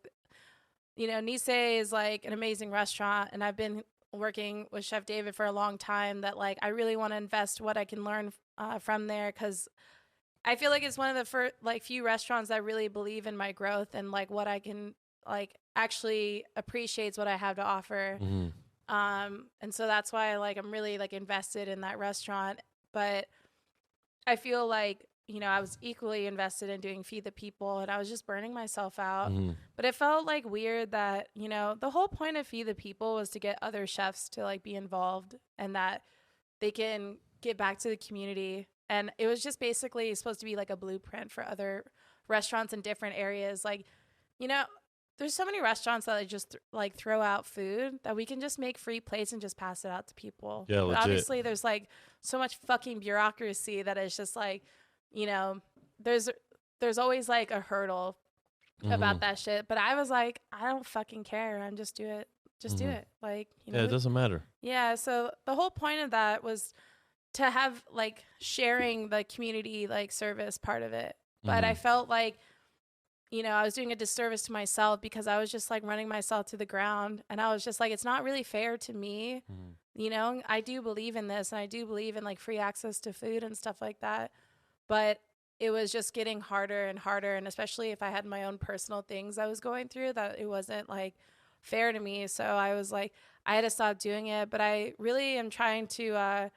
you know, Nisei is like an amazing restaurant, and I've been working with Chef David for a long time that like I really want to invest what I can learn from there, because I feel like it's one of the first like few restaurants that really believe in my growth and like what I can like actually appreciates what I have to offer. And so that's why like I'm really like invested in that restaurant. But I feel like, you know, I was equally invested in doing Feed the People, and I was just burning myself out. But it felt like weird that, you know, the whole point of Feed the People was to get other chefs to like be involved and that they can get back to the community. And it was just basically supposed to be like a blueprint for other restaurants in different areas. Like, you know, there's so many restaurants that just like throw out food that we can just make free plates and just pass it out to people. Yeah, legit. Obviously, there's like so much fucking bureaucracy that is just like, you know, there's always like a hurdle about that shit. But I was like, I don't fucking care. I'm just do it. Just do it. Like, you know, yeah, it doesn't matter. Yeah. So the whole point of that was to have like sharing the community like service part of it. But I felt like, you know, I was doing a disservice to myself because I was just like running myself to the ground, and I was just like, it's not really fair to me. You know, I do believe in this, and I do believe in like free access to food and stuff like that. But it was just getting harder and harder. And especially if I had my own personal things I was going through, that it wasn't like fair to me. So I was like, I had to stop doing it. But I really am trying to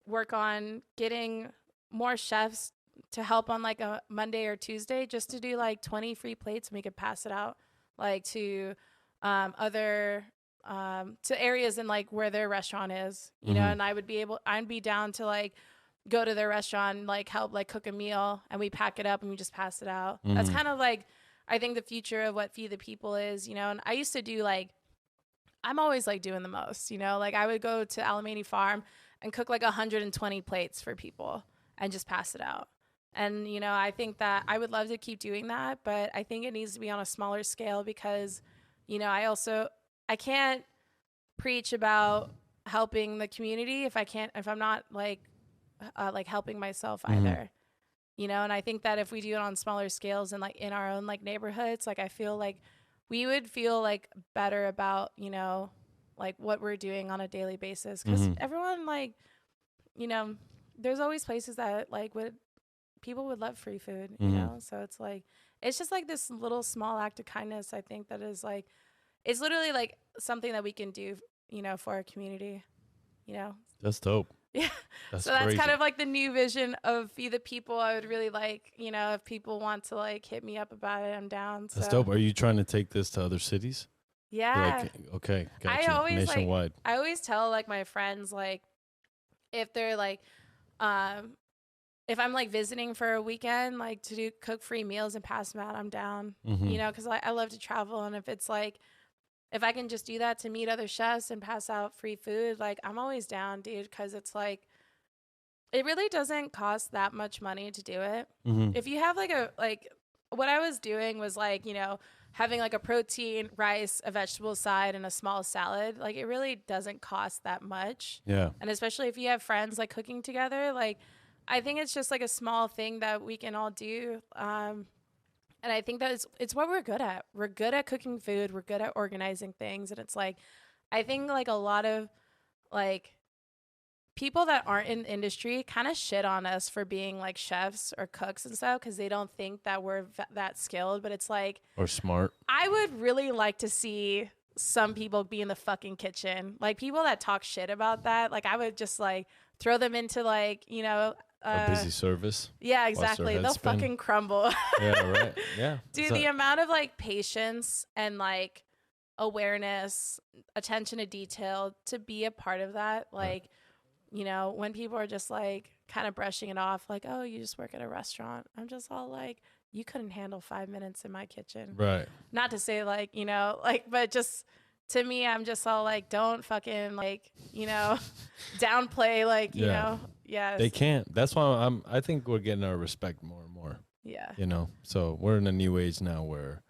work on getting more chefs to help on like a Monday or Tuesday, just to do like 20 free plates, and we could pass it out like to other to areas in like where their restaurant is, you know, and I'd be down to like go to their restaurant, like help like cook a meal, and we pack it up and we just pass it out. That's kind of like, I think the future of what Feed the People is, you know. And I used to do like, I'm always like doing the most, you know, like I would go to Alamany Farm and cook like 120 plates for people and just pass it out. And, you know, I think that I would love to keep doing that, but I think it needs to be on a smaller scale because, you know, I can't preach about helping the community if I'm not like helping myself either, you know? And I think that if we do it on smaller scales and like in our own like neighborhoods, like I feel like we would feel like better about, you know, like what we're doing on a daily basis. Cause everyone like, you know, there's always places that like people would love free food, you know? So it's like, it's just like this little small act of kindness. I think that is like, it's literally like something that we can do, you know, for our community, you know? That's dope. Yeah. So that's kind of like the new vision of Feed the People. I would really like, you know, if people want to like hit me up about it, I'm down. That's dope. Are you trying to take this to other cities? Yeah. Like, okay. Gotcha. Nationwide. I always tell like my friends, like if they're like, if I'm like visiting for a weekend, like to cook free meals and pass them out, I'm down, you know, cause I love to travel. And if it's like, if I can just do that to meet other chefs and pass out free food, like I'm always down, dude. Cause it's like, it really doesn't cost that much money to do it. If you have like what I was doing was like, you know, having like a protein, rice, a vegetable side, and a small salad, like it really doesn't cost that much. Yeah. And especially if you have friends like cooking together, like I think it's just like a small thing that we can all do. And I think that it's what we're good at. We're good at cooking food. We're good at organizing things. And it's like, I think like a lot of like people that aren't in the industry kind of shit on us for being like chefs or cooks and stuff because they don't think that we're that skilled. But it's like, or smart. I would really like to see some people be in the fucking kitchen. Like people that talk shit about that. Like I would just like throw them into like, you know, a busy service. Yeah, exactly. They'll fucking crumble. Yeah, right. Yeah. Dude, the amount of like patience and like awareness, attention to detail to be a part of that. Like, you know, when people are just like kind of brushing it off, like, oh, you just work at a restaurant. I'm just all like, you couldn't handle 5 minutes in my kitchen. Right. Not to say like, you know, like, but just to me, I'm just all like, don't fucking like, you know, downplay like, you know. Yes. They can't. That's why I think we're getting our respect more and more. Yeah. You know, so we're in a new age now where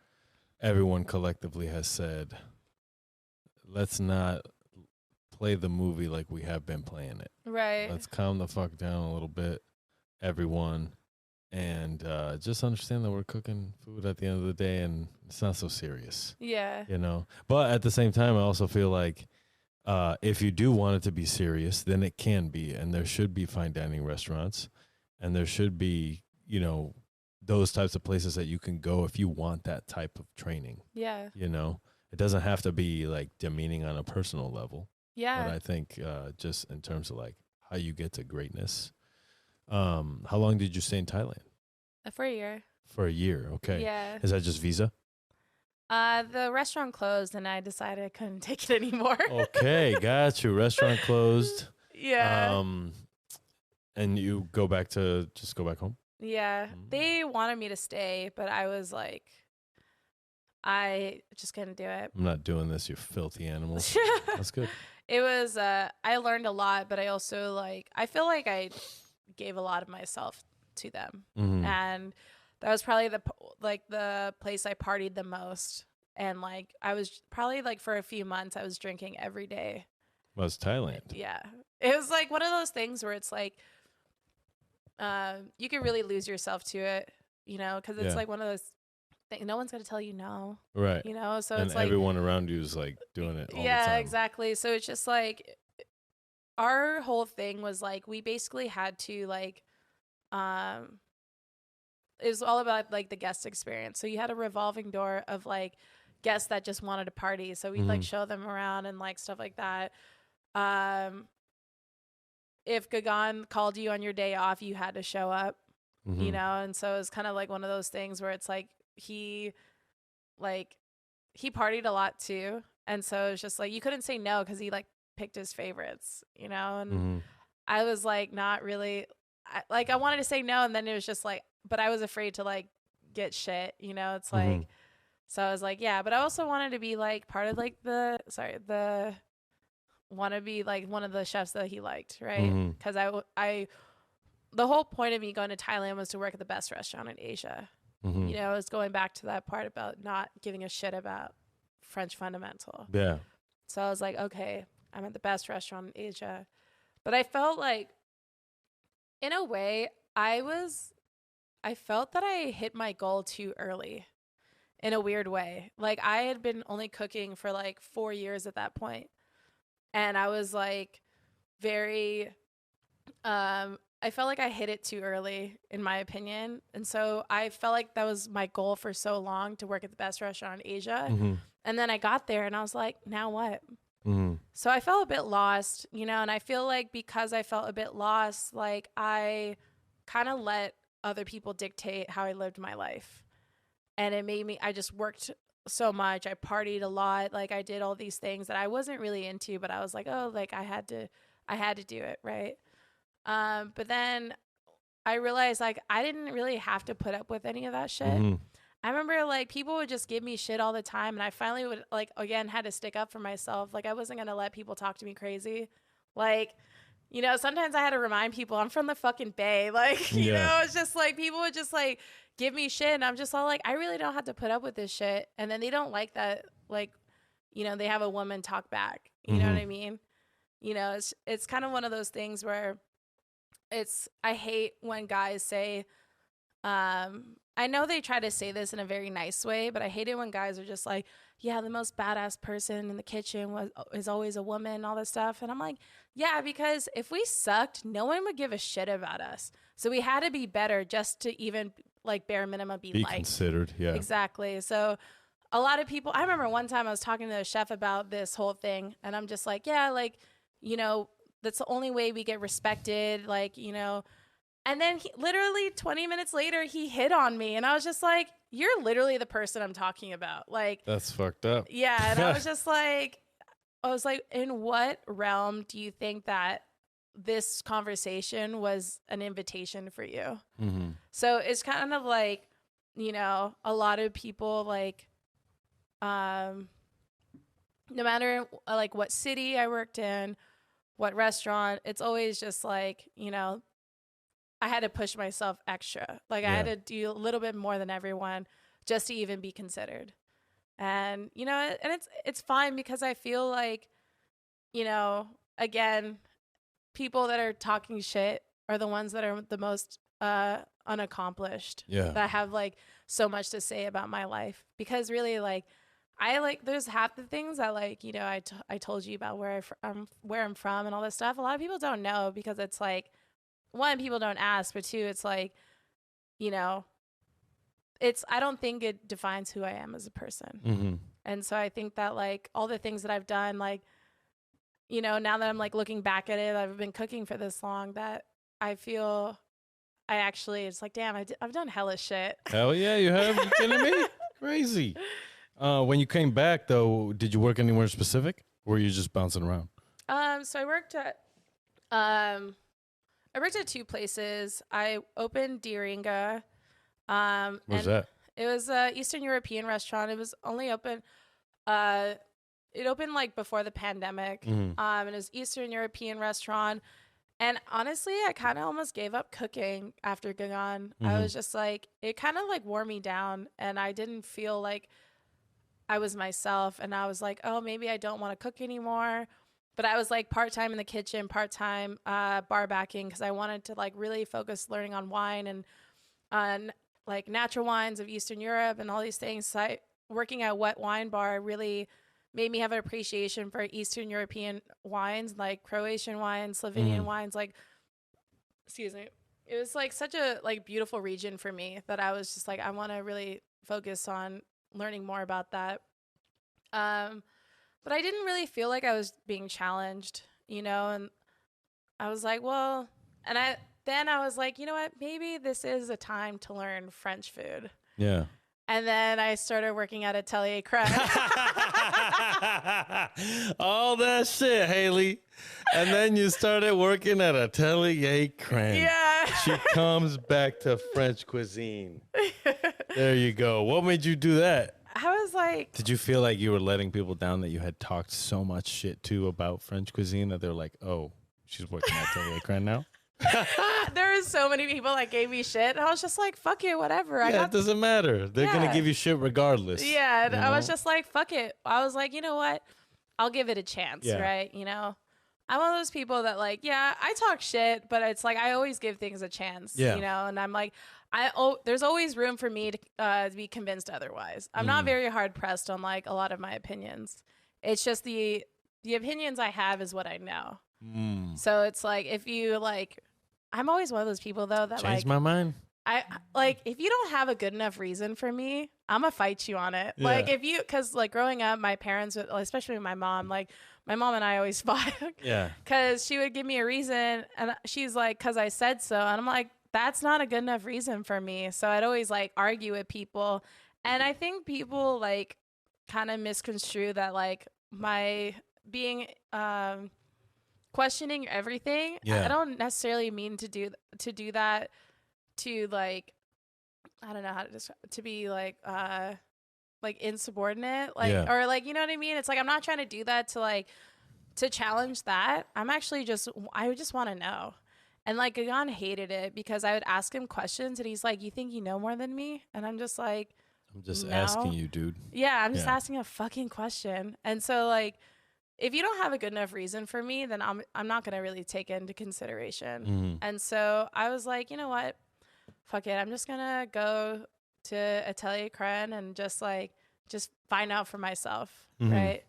everyone collectively has said, let's not play the movie like we have been playing it. Right. Let's calm the fuck down a little bit, everyone, and just understand that we're cooking food at the end of the day and it's not so serious. Yeah. You know, but at the same time, I also feel like if you do want it to be serious, then it can be. And there should be fine dining restaurants. And there should be, you know, those types of places that you can go if you want that type of training. Yeah. You know, it doesn't have to be like demeaning on a personal level. Yeah. But I think just in terms of like how you get to greatness. How long did you stay in Thailand? For a year. For a year. Okay. Yeah. Is that just visa? The restaurant closed and I decided I couldn't take it anymore. Okay, got you. Restaurant closed. Yeah. And you go back home? Yeah. They wanted me to stay, but I was like, I just couldn't do it. I'm not doing this, you filthy animals. That's good. It was, I learned a lot, but I also like, I feel like I gave a lot of myself to them. And that was probably the place I partied the most. And like, I was probably like for a few months, I was drinking every day. Was Thailand? Yeah. It was like one of those things where it's like, you can really lose yourself to it, you know, because it's like one of those things. No one's going to tell you no. Right. You know, so and it's like everyone around you is like doing it all the time. Yeah, exactly. So it's just like our whole thing was like, we basically had to like, it was all about like the guest experience. So you had a revolving door of like guests that just wanted to party. So we'd like show them around and like stuff like that. If Gagan called you on your day off, you had to show up, you know? And so it was kind of like one of those things where it's like, he partied a lot too. And so it's just like, you couldn't say no because he like picked his favorites, you know? And I was like, not really, I wanted to say no. And then it was just like, but I was afraid to like get shit, you know? It's like, So I was like, yeah, but I also wanted to be like part of like want to be like one of the chefs that he liked, right? Because the whole point of me going to Thailand was to work at the best restaurant in Asia. You know, it's going back to that part about not giving a shit about French fundamental. Yeah. So I was like, okay, I'm at the best restaurant in Asia. But I felt like, in a way, I felt that I hit my goal too early in a weird way. Like, I had been only cooking for like 4 years at that point. And I was like very, I felt like I hit it too early, in my opinion. And so I felt like that was my goal for so long, to work at the best restaurant in Asia. And then I got there and I was like, now what? So I felt a bit lost, you know, and I feel like because I felt a bit lost, like I kind of let other people dictate how I lived my life. And it made me, I just worked so much. I partied a lot. Like I did all these things that I wasn't really into, but I was like, oh, like I had to do it. Right. But then I realized like I didn't really have to put up with any of that shit. I remember like people would just give me shit all the time. And I finally would like, again, had to stick up for myself. Like I wasn't going to let people talk to me crazy. Like, you know, sometimes I had to remind people I'm from the fucking Bay. Like, you know, it's just like people would just like give me shit. And I'm just all like, I really don't have to put up with this shit. And then they don't like that. Like, you know, they have a woman talk back. You know what I mean? You know, it's kind of one of those things where I hate when guys say, I know they try to say this in a very nice way, but I hate it when guys are just like, yeah, the most badass person in the kitchen is always a woman and all this stuff. And I'm like, yeah, because if we sucked, no one would give a shit about us. So we had to be better just to even like bare minimum be liked. Considered. Yeah, exactly. So a lot of people, I remember one time I was talking to a chef about this whole thing and I'm just like, yeah, like, you know, that's the only way we get respected. Like, you know, and then literally 20 minutes later, he hit on me. And I was just like, you're literally the person I'm talking about. Like, that's fucked up. Yeah. And I was just like, in what realm do you think that this conversation was an invitation for you? So it's kind of like, you know, a lot of people like, no matter like what city I worked in, what restaurant, it's always just like, you know, I had to push myself extra. Like I had to do a little bit more than everyone just to even be considered. And, you know, and it's fine because I feel like, you know, again, people that are talking shit are the ones that are the most unaccomplished. Yeah. That have like so much to say about my life. Because really like, there's half the things that like, you know, I told you about where I'm from and all this stuff. A lot of people don't know because it's like, one, people don't ask, but two, it's like, you know, I don't think it defines who I am as a person. And so I think that like all the things that I've done, like, you know, now that I'm like looking back at it, I've been cooking for this long that I feel it's like, damn, I've done hella shit. Hell yeah, you have. You kidding me? Crazy. When you came back though, did you work anywhere specific or were you just bouncing around? So I worked at 2 places. I opened Diringa. Where's that? It was an Eastern European restaurant. It was only open. It opened like before the pandemic. And it was Eastern European restaurant. And honestly, I kind of almost gave up cooking after going on. I was just like, it kind of like wore me down, and I didn't feel like I was myself. And I was like, oh, maybe I don't want to cook anymore. But I was like part-time in the kitchen, part-time bar backing because I wanted to like really focus learning on wine and on like natural wines of Eastern Europe and all these things. So working at Wet Wine Bar really made me have an appreciation for Eastern European wines, like Croatian wines, Slovenian wines. Like, excuse me. It was like such a like beautiful region for me that I was just like, I want to really focus on learning more about that. But I didn't really feel like I was being challenged, you know, and I was like, well, and I was like, you know what, maybe this is a time to learn French food. Yeah. And then I started working at Atelier Crème. All that shit, Haley. And then you started working at Atelier Crème. Yeah. She comes back to French cuisine. There you go. What made you do that? I was like, did you feel like you were letting people down that you had talked so much shit to about French cuisine that they're like, oh, she's working at Atelier Cran now? There was so many people that gave me shit. And I was just like, fuck it, whatever. Yeah, it doesn't matter. They're going to give you shit regardless. Yeah, and I was just like, fuck it. I was like, you know what? I'll give it a chance, right? You know? I'm one of those people that like, yeah, I talk shit, but it's like I always give things a chance, you know? And I'm like, there's always room for me to be convinced otherwise. I'm not very hard pressed on like a lot of my opinions. It's just the opinions I have is what I know. So it's like, if you like, I'm always one of those people though that change my mind. I like, if you don't have a good enough reason for me, I'm gonna fight you on it. Like if you, cause like growing up, my parents, especially my mom, like my mom and I always fought. Cause she would give me a reason and she's like, cause I said so. And I'm like, that's not a good enough reason for me. So I'd always like argue with people. And I think people like kind of misconstrue that like my being, questioning everything. I don't necessarily mean to do that to like, I don't know how to describe, to be like insubordinate, like or like, you know what I mean? It's like I'm not trying to do that to like to challenge that. I'm actually I just want to know. And like Gagan hated it because I would ask him questions and he's like, you think you know more than me? And I'm just like, I'm just asking you, dude. Yeah, I'm just asking a fucking question. And so like, if you don't have a good enough reason for me, then I'm not gonna really take it into consideration. And so I was like, you know what? Fuck it. I'm just gonna go to Atelier Cran and just find out for myself, right?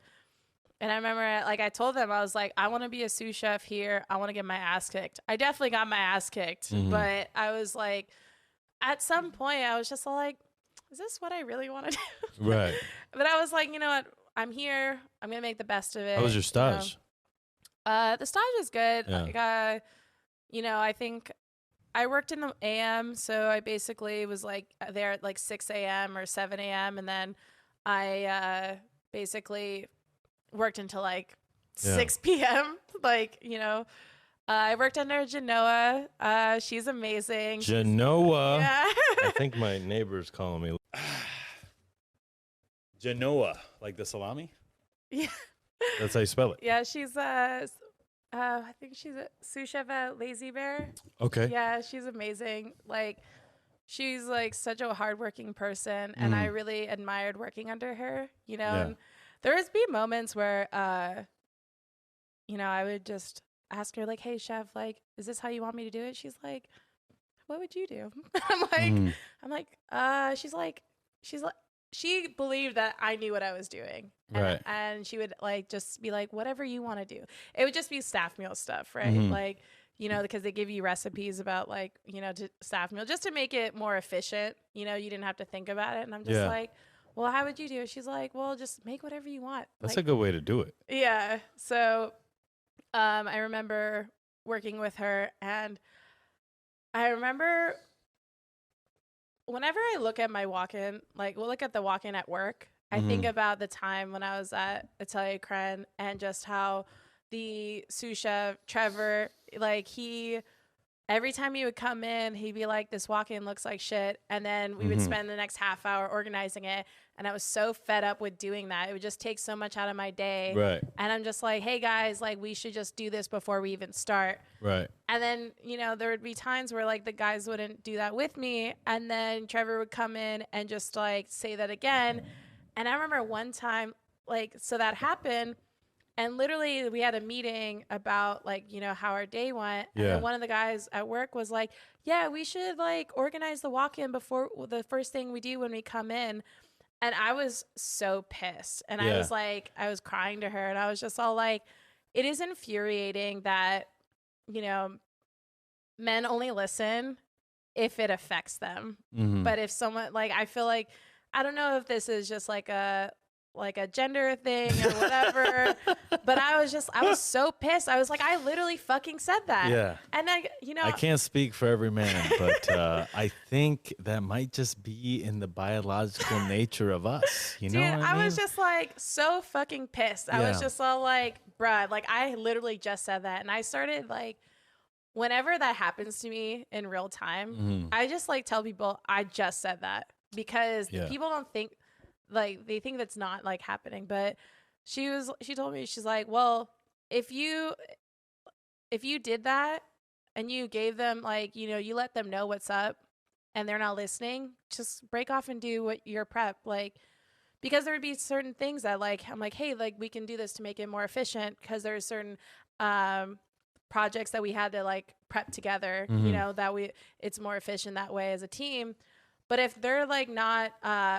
And I remember, like, I told them, I was like, I want to be a sous chef here. I want to get my ass kicked. I definitely got my ass kicked, but I was like, at some point, I was just like, is this what I really want to do? Right. But I was like, you know what? I'm here. I'm gonna make the best of it. How was your stage? The stage was good. Yeah. You know, I think I worked in the AM, so I basically was like there at like 6 a.m. or 7 a.m. and then I basically worked until like 6 p.m. Like, you know, I worked under Genoa. She's amazing. Genoa. Yeah. I think my neighbor's calling me. Genoa, like the salami? Yeah. That's how you spell it. Yeah, she's I think she's a sous chef at Lazy Bear. Okay. Yeah, she's amazing. Like, she's like such a hardworking person, and I really admired working under her. You know, and there would be moments where, you know, I would just ask her like, "Hey, chef, like, is this how you want me to do it?" She's like, "What would you do?" I'm like, she's like. She believed that I knew what I was doing. Right. And she would like just be like, whatever you want to do. It would just be staff meal stuff, right? Like, you know, because they give you recipes about like, you know, to staff meal just to make it more efficient. You know, you didn't have to think about it. And I'm just like, well, how would you do it? She's like, well, just make whatever you want. That's like, a good way to do it. Yeah. So I remember working with her, and I remember whenever I look at my walk-in, like we'll look at the walk-in at work, I think about the time when I was at Atelier Cran and just how the sous chef, Trevor, like every time he would come in, he'd be like, this walk-in looks like shit. And then we would spend the next half hour organizing it. And I was so fed up with doing that. It would just take so much out of my day. Right. And I'm just like, hey guys, like we should just do this before we even start. Right. And then, you know, there would be times where like the guys wouldn't do that with me. And then Trevor would come in and just like say that again. And I remember one time, like, so that happened. And literally we had a meeting about like, you know, how our day went. And then one of the guys at work was like, yeah, we should like organize the walk-in before the first thing we do when we come in. And I was so pissed. And I was like, I was crying to her, and I was just all like, it is infuriating that, you know, men only listen if it affects them. But if someone like, I feel like, I don't know if this is just like a gender thing or whatever, but I was so pissed. I was like, I literally fucking said that. Yeah. And I can't speak for every man, but I think that might just be in the biological nature of us. You know what I mean? I was just like so fucking pissed. I was just all like, bruh, like I literally just said that. And I started like, whenever that happens to me in real time, I just like tell people I just said that, because people don't think like they think that's not like happening. But she told me, she's like, well, if you did that and you gave them like, you know, you let them know what's up and they're not listening, just break off and do what your prep, like, because there would be certain things that like, I'm like, hey, like we can do this to make it more efficient, because there's certain projects that we had to like prep together, you know, that it's more efficient that way as a team. But if they're like not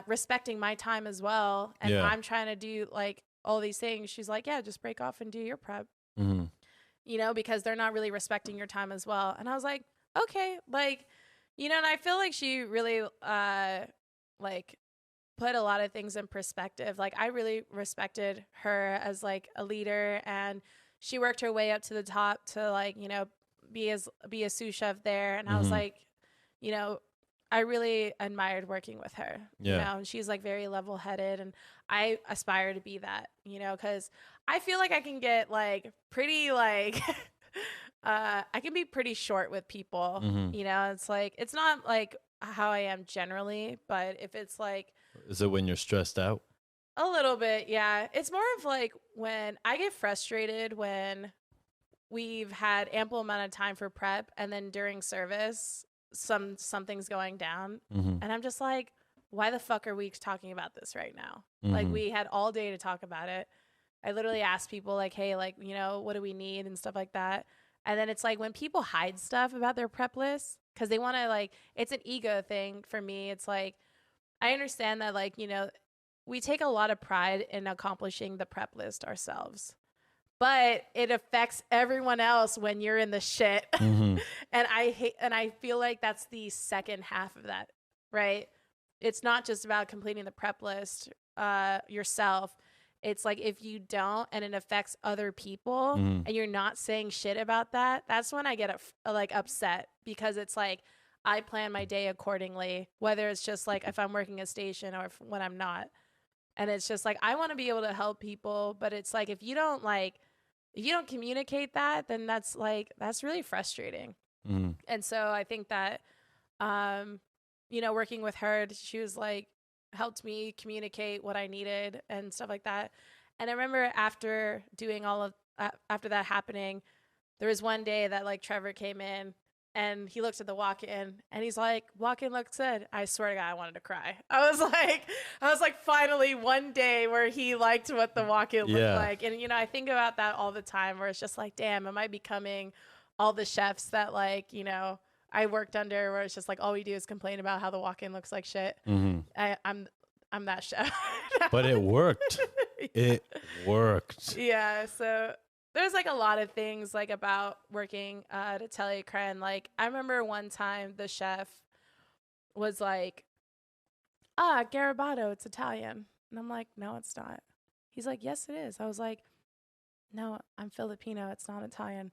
respecting my time as well, and I'm trying to do like all these things, she's like, yeah, just break off and do your prep, you know, because they're not really respecting your time as well. And I was like, okay, like, you know, and I feel like she really like put a lot of things in perspective. Like I really respected her as like a leader, and she worked her way up to the top to like, you know, be a sous chef there. And I was like, you know, I really admired working with her, you know, and she's like very level headed, and I aspire to be that, you know, cause I feel like I can get like pretty like, I can be pretty short with people, you know, it's like, it's not like how I am generally, but if it's like, is it when you're stressed out? A little bit, yeah. It's more of like when I get frustrated when we've had ample amount of time for prep, and then during service, something's going down, and I'm just like, why the fuck are we talking about this right now? Like we had all day to talk about it. I literally asked people like, hey, like, you know, what do we need and stuff like that. And then it's like when people hide stuff about their prep list because they want to like, it's an ego thing for me. It's like, I understand that like, you know, we take a lot of pride in accomplishing the prep list ourselves, but it affects everyone else when you're in the shit. And I feel like that's the second half of that, right? It's not just about completing the prep list yourself. It's like if you don't and it affects other people and you're not saying shit about that, that's when I get like upset, because it's like I plan my day accordingly, whether it's just like if I'm working a station or when I'm not. And it's just like, I want to be able to help people, but it's like, if you don't communicate that, then that's really frustrating. And so I think that, you know, working with her, she was like, helped me communicate what I needed and stuff like that. And I remember after doing after that happening, there was one day that like Trevor came in and he looked at the walk-in and he's like, walk-in looks good. I swear to God, I wanted to cry. I was like, finally one day where he liked what the walk-in looked like. And, you know, I think about that all the time, where it's just like, damn, am I becoming all the chefs that like, you know, I worked under, where it's just like, all we do is complain about how the walk-in looks like shit. I'm that chef. But it worked. It worked. Yeah. So there's like a lot of things like about working at Atelier Cren. Like I remember one time the chef was like, Garabato, it's Italian. And I'm like, no, it's not. He's like, yes, it is. I was like, no, I'm Filipino. It's not Italian.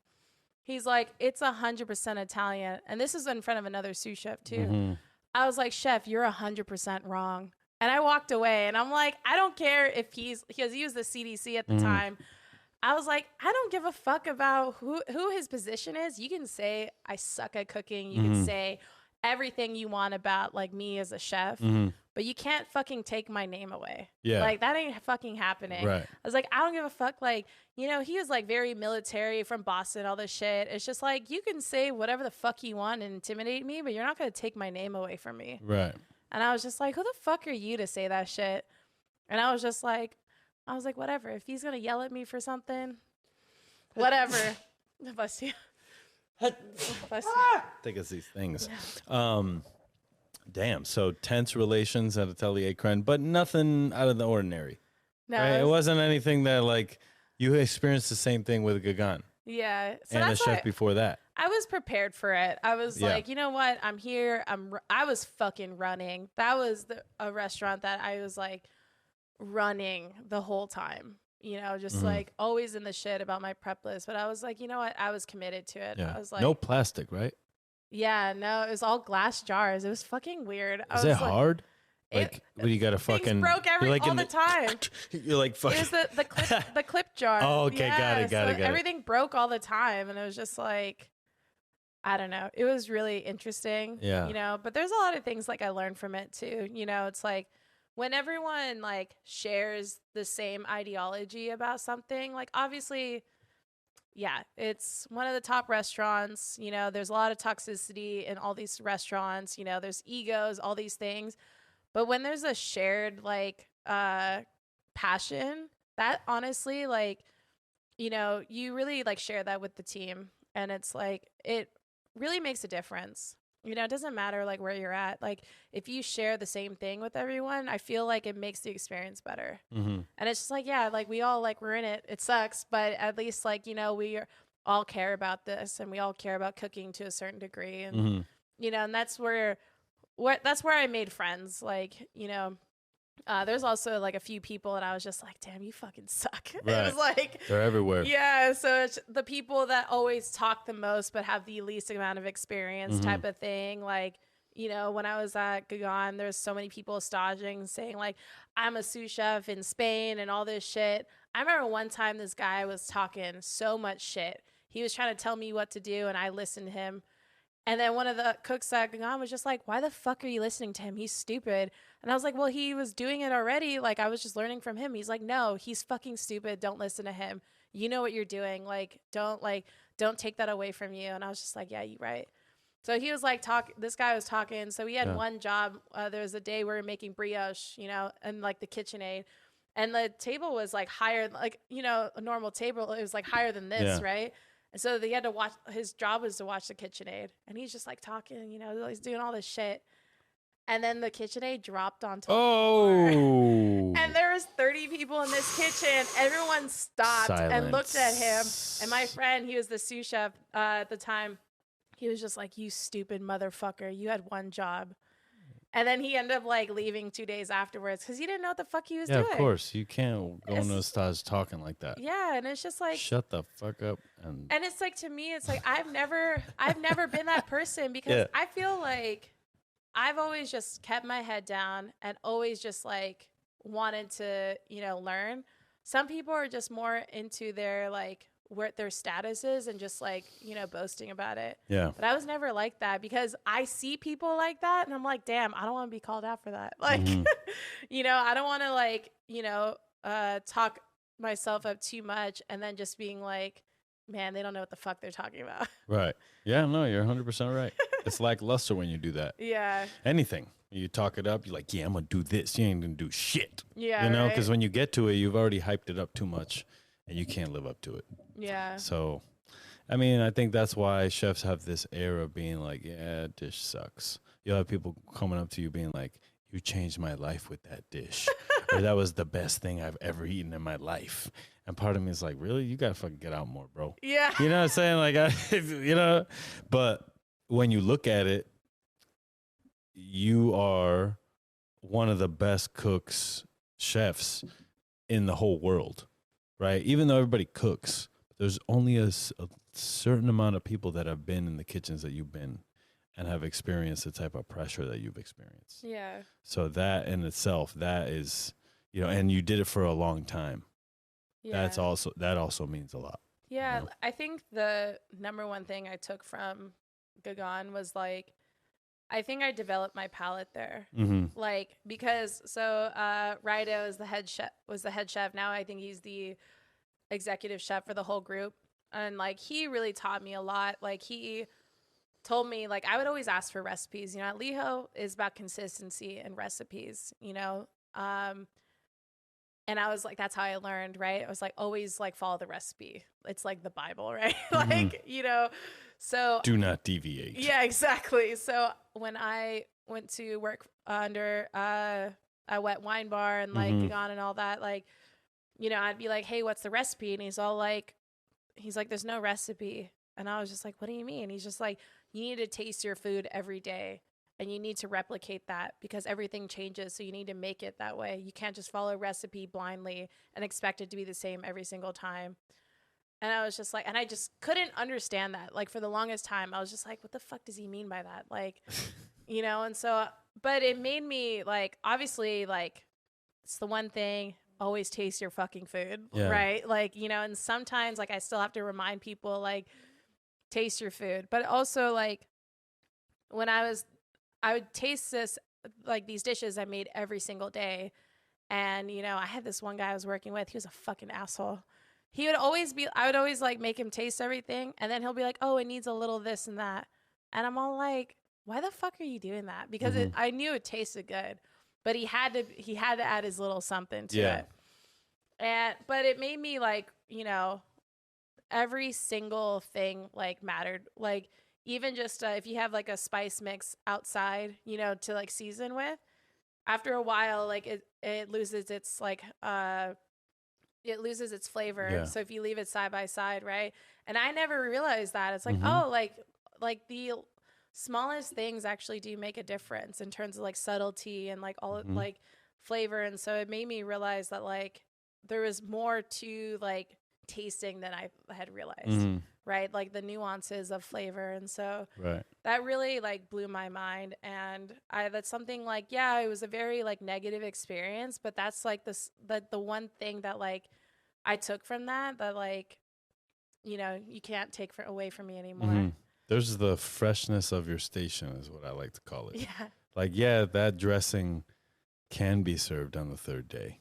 He's like, it's 100% Italian. And this is in front of another sous chef too. I was like, chef, you're 100% wrong. And I walked away and I'm like, I don't care if he was the CDC at the time. I was like, I don't give a fuck about who his position is. You can say I suck at cooking. You can say everything you want about like me as a chef, but you can't fucking take my name away. Yeah. Like that ain't fucking happening. Right. I was like, I don't give a fuck. Like, you know, he was like very military from Boston, all this shit. It's just like, you can say whatever the fuck you want and intimidate me, but you're not going to take my name away from me. Right. And I was just like, who the fuck are you to say that shit? And I was like, whatever. If he's going to yell at me for something, whatever. Bless you. Bless you. I think it's these things. Yeah. Damn. So tense relations at Atelier Cren, but nothing out of the ordinary. No. Right? It wasn't anything that like you experienced the same thing with Gagan. Yeah. So and a chef before that. I was prepared for it. I was like, you know what? I'm here. I was fucking running. That was a restaurant that I was like running the whole time, you know, just like always in the shit about my prep list. But I was like, you know what? I was committed to it. Yeah. I was like, no plastic, right? Yeah, no, it was all glass jars. It was fucking weird. Is it hard? Like, what you got to fucking broke all the time. You're like fucking. It was the clip jar. Oh, okay, got it. Everything broke all the time, and it was just like, I don't know. It was really interesting. Yeah, you know. But there's a lot of things like I learned from it too. You know, it's like when everyone like shares the same ideology about something, like obviously, yeah, it's one of the top restaurants, you know, there's a lot of toxicity in all these restaurants, you know, there's egos, all these things. But when there's a shared like passion, that honestly, like, you know, you really like share that with the team, and it's like it really makes a difference. You know, it doesn't matter like where you're at. Like if you share the same thing with everyone, I feel like it makes the experience better. And it's just like, yeah, like we all like we're in it. It sucks, but at least like, you know, all care about this, and we all care about cooking to a certain degree. And you know, and that's where I made friends. Like, you know, there's also like a few people, and I was just like, damn, you fucking suck. Right. It was like they're everywhere. Yeah, so it's the people that always talk the most but have the least amount of experience type of thing. Like, you know, when I was at Gagan, there's so many people staging saying like, I'm a sous chef in Spain and all this shit. I remember one time this guy was talking so much shit. He was trying to tell me what to do, and I listened to him. And then one of the cooks at Gagan was just like, why the fuck are you listening to him? He's stupid. And I was like, well, he was doing it already. Like, I was just learning from him. He's like, no, he's fucking stupid. Don't listen to him. You know what you're doing. Like, don't take that away from you. And I was just like, yeah, you're right. So he was like, this guy was talking. So we had one job. There was a day we were making brioche, you know, and like the KitchenAid. And the table was like higher, like, you know, a normal table. It was like higher than this, right? And so they had to watch, his job was to watch the KitchenAid. And he's just like talking, you know, he's doing all this shit. And then the KitchenAid dropped onto the floor. And there was 30 people in this kitchen. Everyone stopped and looked at him. And my friend, he was the sous chef at the time. He was just like, you stupid motherfucker. You had one job. And then he ended up like leaving 2 days afterwards because he didn't know what the fuck he was doing. Yeah, of course. You can't go into a stage talking like that. Yeah, and it's just like, shut the fuck up. And it's like, to me, it's like I've never been that person because I feel like I've always just kept my head down and always just like wanted to, you know, learn. Some people are just more into their like where their status is and just like, you know, boasting about it. Yeah. But I was never like that because I see people like that and I'm like, damn, I don't want to be called out for that. Like, you know, I don't want to like, you know, talk myself up too much and then just being like, man, they don't know what the fuck they're talking about. Right. Yeah, no, you're 100% right. It's lackluster when you do that. Yeah. Anything. You talk it up, you're like, yeah, I'm going to do this. You ain't going to do shit. Yeah. You know, because when you get to it, you've already hyped it up too much and you can't live up to it. Yeah. So, I mean, I think that's why chefs have this air of being like, yeah, dish sucks. You'll have people coming up to you being like, you changed my life with that dish. Or that was the best thing I've ever eaten in my life. And part of me is like, really? You got to fucking get out more, bro. Yeah. You know what I'm saying? Like, you know, but when you look at it, you are one of the best chefs in the whole world, right? Even though everybody cooks, there's only a certain amount of people that have been in the kitchens that you've been and have experienced the type of pressure that you've experienced. Yeah. So that in itself, that is, you know, and you did it for a long time. Yeah. That also means a lot. Yeah. You know? I think the number one thing I took from Gagan was like, I think I developed my palate there. Mm-hmm. Like, because Rido was the head chef. Now I think he's the executive chef for the whole group. And like, he really taught me a lot. Like, he told me, like, I would always ask for recipes. You know, at Liho is about consistency and recipes, you know? And I was like, that's how I learned, right? I was like, always like follow the recipe. It's like the Bible, right? Mm-hmm. Like, you know, so. Do not deviate. Yeah, exactly. So when I went to work under a wet wine bar and like Gagan and all that, like, you know, I'd be like, hey, what's the recipe? And he's like, there's no recipe. And I was just like, what do you mean? He's just like, you need to taste your food every day. And you need to replicate that because everything changes. So you need to make it that way. You can't just follow a recipe blindly and expect it to be the same every single time. And I was just like, and I just couldn't understand that. Like for the longest time, I was just like, what the fuck does he mean by that? Like, you know, and so, but it made me like, obviously, like, it's the one thing, always taste your fucking food, right? Like, you know, and sometimes like I still have to remind people like, taste your food. But also like when I would taste this like these dishes I made every single day. And, you know, I had this one guy I was working with. He was a fucking asshole. I would always like make him taste everything. And then he'll be like, oh, it needs a little this and that. And I'm all like, why the fuck are you doing that? Because I knew it tasted good, but he had to add his little something to it. But it made me like, you know, every single thing like mattered. Like even just if you have like a spice mix outside, you know, to like season with, after a while, like it loses its like it loses its flavor. Yeah. So if you leave it side by side, right? And I never realized that. It's like, like the smallest things actually do make a difference in terms of like subtlety and like all like flavor. And so it made me realize that like there was more to like tasting than I had realized. Right, like the nuances of flavor. And so that really like blew my mind. And that's something like, yeah, it was a very like negative experience, but that's like the one thing that like I took from that like, you know, you can't take away from me anymore. There's the freshness of your station is what I like to call it. Yeah, like, yeah, that dressing can be served on the third day,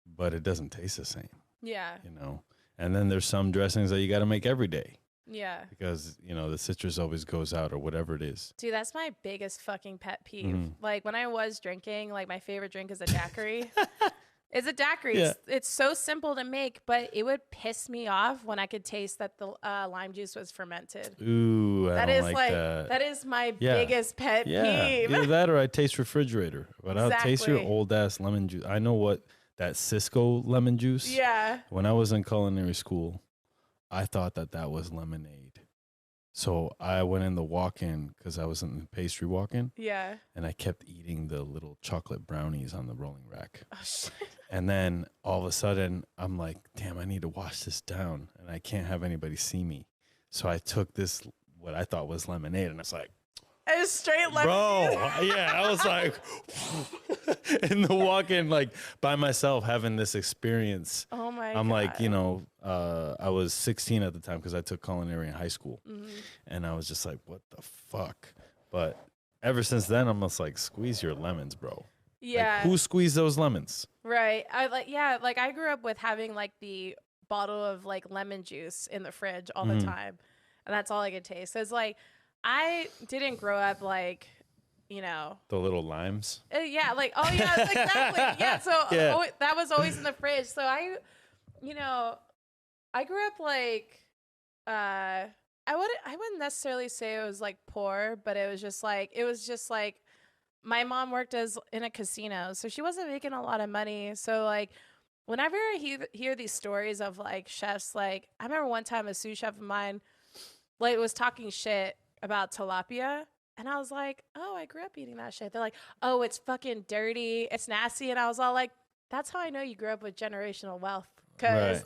but it doesn't taste the same. Yeah, you know. And then there's some dressings that you got to make every day. Yeah. Because, you know, the citrus always goes out or whatever it is. Dude, that's my biggest fucking pet peeve. Like when I was drinking, like my favorite drink is a daiquiri. It's a daiquiri. Yeah. It's so simple to make, but it would piss me off when I could taste that the lime juice was fermented. Ooh, I don't like that. That is my biggest pet peeve. Either that or I taste refrigerator. But I'll taste your old ass lemon juice. I know what that Cisco lemon juice. Yeah. When I was in culinary school, I thought that was lemonade. So I went in the walk-in because I was in the pastry walk-in. Yeah. And I kept eating the little chocolate brownies on the rolling rack. Oh, shit. And then all of a sudden, I'm like, damn, I need to wash this down. And I can't have anybody see me. So I took this, what I thought was lemonade, and I was like, it was straight lemonade. bro, yeah, I was like, in the walk-in, like by myself, having this experience. Oh my God. I'm like, you know, I was 16 at the time because I took culinary in high school. And I was just like, what the fuck? But ever since then, I'm just like, squeeze your lemons, bro. Yeah. Like, who squeezed those lemons? Right. Like I grew up with having like the bottle of like lemon juice in the fridge all the time. And that's all I could taste. So it's like, I didn't grow up like, you know, the little limes. Yeah, like yeah, exactly. Yeah, so that was always in the fridge. So I grew up like I wouldn't necessarily say it was like poor, but it was just like my mom worked in a casino, so she wasn't making a lot of money. So like whenever I hear these stories of like chefs, like I remember one time a sous chef of mine like was talking shit about tilapia, and I was like, oh, I grew up eating that shit. They're like, oh, it's fucking dirty, it's nasty. And I was all like, that's how I know you grew up with generational wealth, because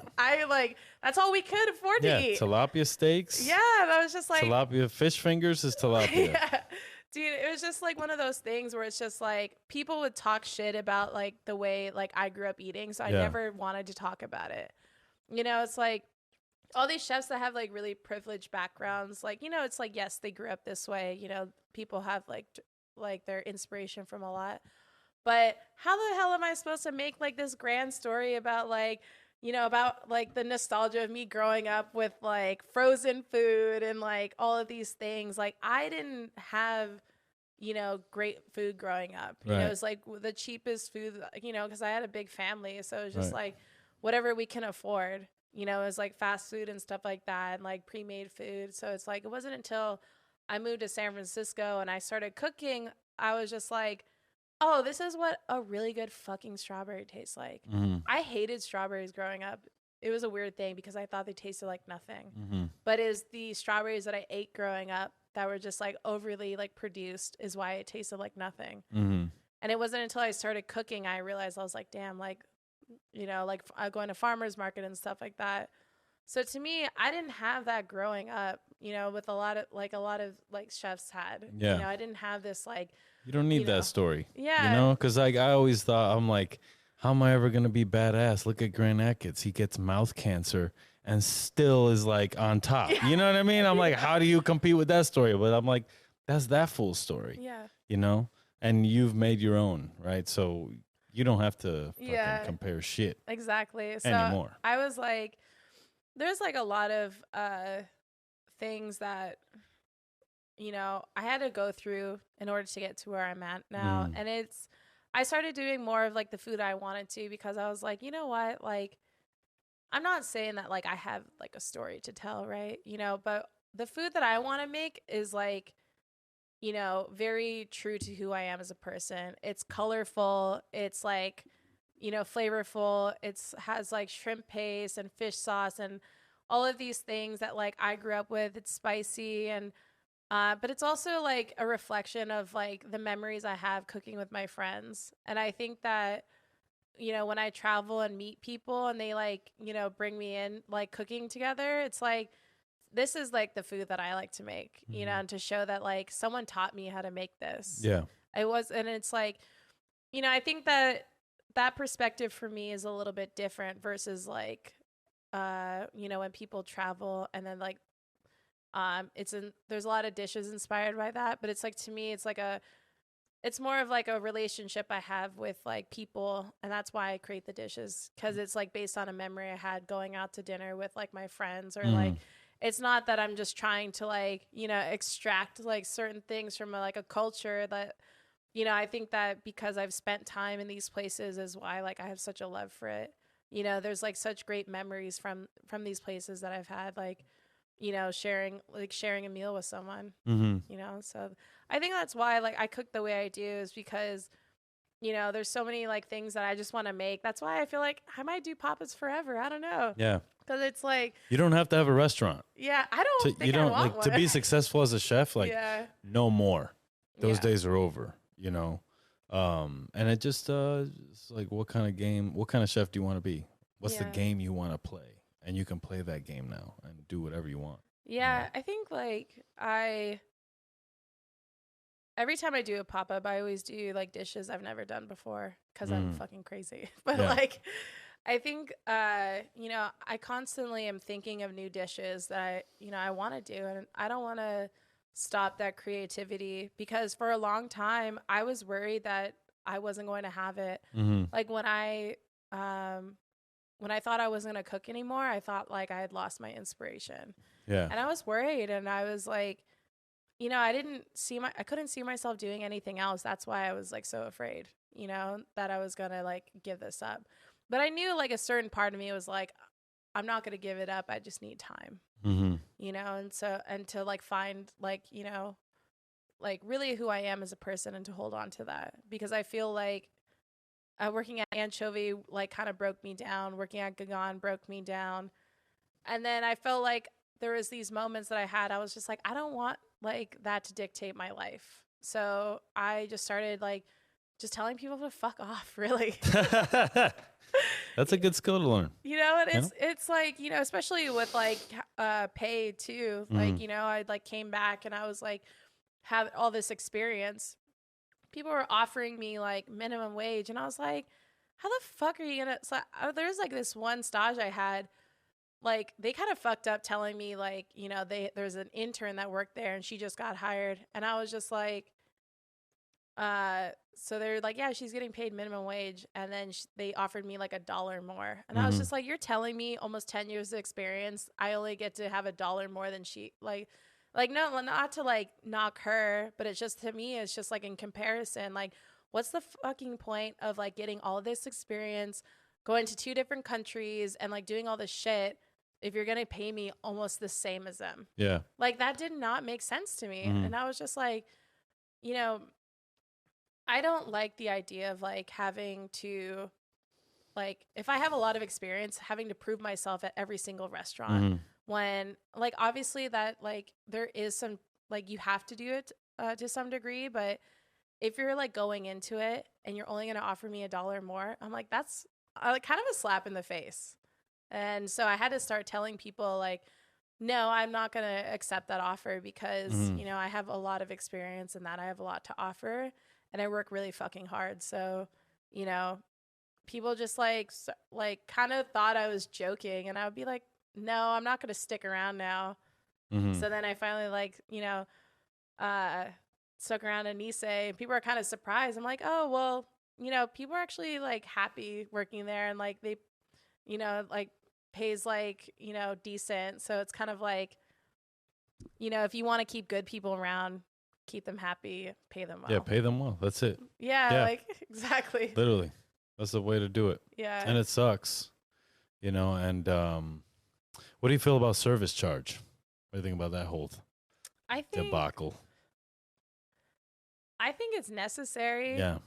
that's all we could afford to eat. Tilapia steaks. Yeah, that was just like tilapia fish fingers is tilapia. Yeah. Dude, it was just like one of those things where it's just like people would talk shit about like the way like I grew up eating, so I never wanted to talk about it. You know, it's like all these chefs that have like really privileged backgrounds, like, you know, it's like, yes, they grew up this way. You know, people have like their inspiration from a lot. But how the hell am I supposed to make like this grand story about like, you know, about like the nostalgia of me growing up with like frozen food and like all of these things? Like I didn't have, you know, great food growing up. You know, it was like the cheapest food, you know, because I had a big family. So it was just like whatever we can afford. You know, it was like fast food and stuff like that and like pre-made food. So it's like, it wasn't until I moved to San Francisco and I started cooking, I was just like, oh, this is what a really good fucking strawberry tastes like. I hated strawberries growing up. It was a weird thing because I thought they tasted like nothing. But it was the strawberries that I ate growing up that were just like overly like produced is why it tasted like nothing. And it wasn't until I started cooking I realized, I was like, damn, like, you know, like going to farmers market and stuff like that. So to me, I didn't have that growing up, you know, with a lot of chefs had. Yeah. You know, I didn't have this like. You don't need that story. Yeah. You know, because like I always thought, I'm like, how am I ever going to be badass? Look at Grant Achatz. He gets mouth cancer and still is like on top. Yeah. You know what I mean? I'm like, how do you compete with that story? But I'm like, that's that fool's story. Yeah. You know? And you've made your own, right? So you don't have to fucking compare shit. Exactly. So anymore. I was like, there's like a lot of things that, you know, I had to go through in order to get to where I'm at now. And I started doing more of like the food I wanted to, because I was like, you know what? Like, I'm not saying that like I have like a story to tell, right? You know, but the food that I want to make is like, you know, very true to who I am as a person. It's colorful. It's like, you know, flavorful. It's has like shrimp paste and fish sauce and all of these things that like I grew up with. It's spicy and but it's also like a reflection of like the memories I have cooking with my friends. And I think that, you know, when I travel and meet people and they like, you know, bring me in like cooking together, it's like, this is like the food that I like to make, you know, and to show that like someone taught me how to make this. Yeah. And it's like, you know, I think that that perspective for me is a little bit different versus like, you know, when people travel and then like, there's a lot of dishes inspired by that, but it's like, to me, it's more of like a relationship I have with like people. And that's why I create the dishes. 'Cause it's like based on a memory I had going out to dinner with like my friends, or like, it's not that I'm just trying to like, you know, extract like certain things from like a culture that, you know, I think that because I've spent time in these places is why like I have such a love for it. You know, there's like such great memories from these places that I've had, like, you know, sharing a meal with someone, you know? So I think that's why like I cook the way I do, is because, you know, there's so many like things that I just want to make. That's why I feel like I might do Papa's forever. I don't know. Yeah. Because it's like, you don't have to have a restaurant. Yeah, I don't think I want like one. to be successful as a chef. Like, no more. Those Yeah. days are over. You know, and it just it's like, what kind of chef do you want to be? What's the game you want to play? And you can play that game now and do whatever you want. Yeah, you know? I think like every time I do a pop-up, I always do like dishes I've never done before, because I'm fucking crazy. But like, I think, you know, I constantly am thinking of new dishes that I want to do, and I don't want to stop that creativity, because for a long time I was worried that I wasn't going to have it. Like when I thought I wasn't going to cook anymore, I thought like I had lost my inspiration. Yeah. And I was worried, and I was like, you know, I couldn't see myself doing anything else. That's why I was like so afraid, you know, that I was going to like give this up. But I knew like a certain part of me was like, I'm not going to give it up. I just need time, you know? And to like find like, you know, like really who I am as a person, and to hold on to that, because I feel like working at Anchovy like kind of broke me down. Working at Gagan broke me down. And then I felt like there was these moments that I was just like, I don't want like that to dictate my life. So I just started like just telling people to fuck off, really. That's a good skill to learn. You know, and it's like, you know, especially with like pay too. Like, you know, I like came back and I was like, have all this experience. People were offering me like minimum wage, and I was like, how the fuck are you gonna? So there's like this one stage I had, like they kind of fucked up telling me like, you know, there's an intern that worked there and she just got hired, and I was just like, so they're like, yeah, she's getting paid minimum wage, and then they offered me like $1 more, and I was just like, you're telling me almost 10 years of experience, I only get to have $1 more than she, like no, not to like knock her, but it's just, to me, it's just like in comparison, like what's the fucking point of like getting all of this experience, going to 2 different countries and like doing all this shit if you're gonna pay me almost the same as them? Yeah. Like that did not make sense to me. And I was just like, you know, I don't like the idea of like having to, like, if I have a lot of experience, having to prove myself at every single restaurant, when like obviously that like there is some like you have to do it to some degree, but if you're like going into it and you're only going to offer me $1 more, I'm like, that's kind of a slap in the face. And so I had to start telling people like, no, I'm not going to accept that offer, because you know, I have a lot of experience in that, I have a lot to offer, and I work really fucking hard. So, you know, people just like kind of thought I was joking, and I would be like, no, I'm not going to stick around now. So then I finally like, you know, stuck around in Nisei, and people are kind of surprised. I'm like, oh, well, you know, people are actually like happy working there, and like they, you know, like pays like, you know, decent. So it's kind of like, you know, if you want to keep good people around, keep them happy, pay them well. Yeah, pay them well. That's it. Yeah, like exactly. Literally. That's the way to do it. Yeah. And it sucks, you know, and what do you feel about service charge? What do you think about that whole debacle? I think it's necessary. Yeah.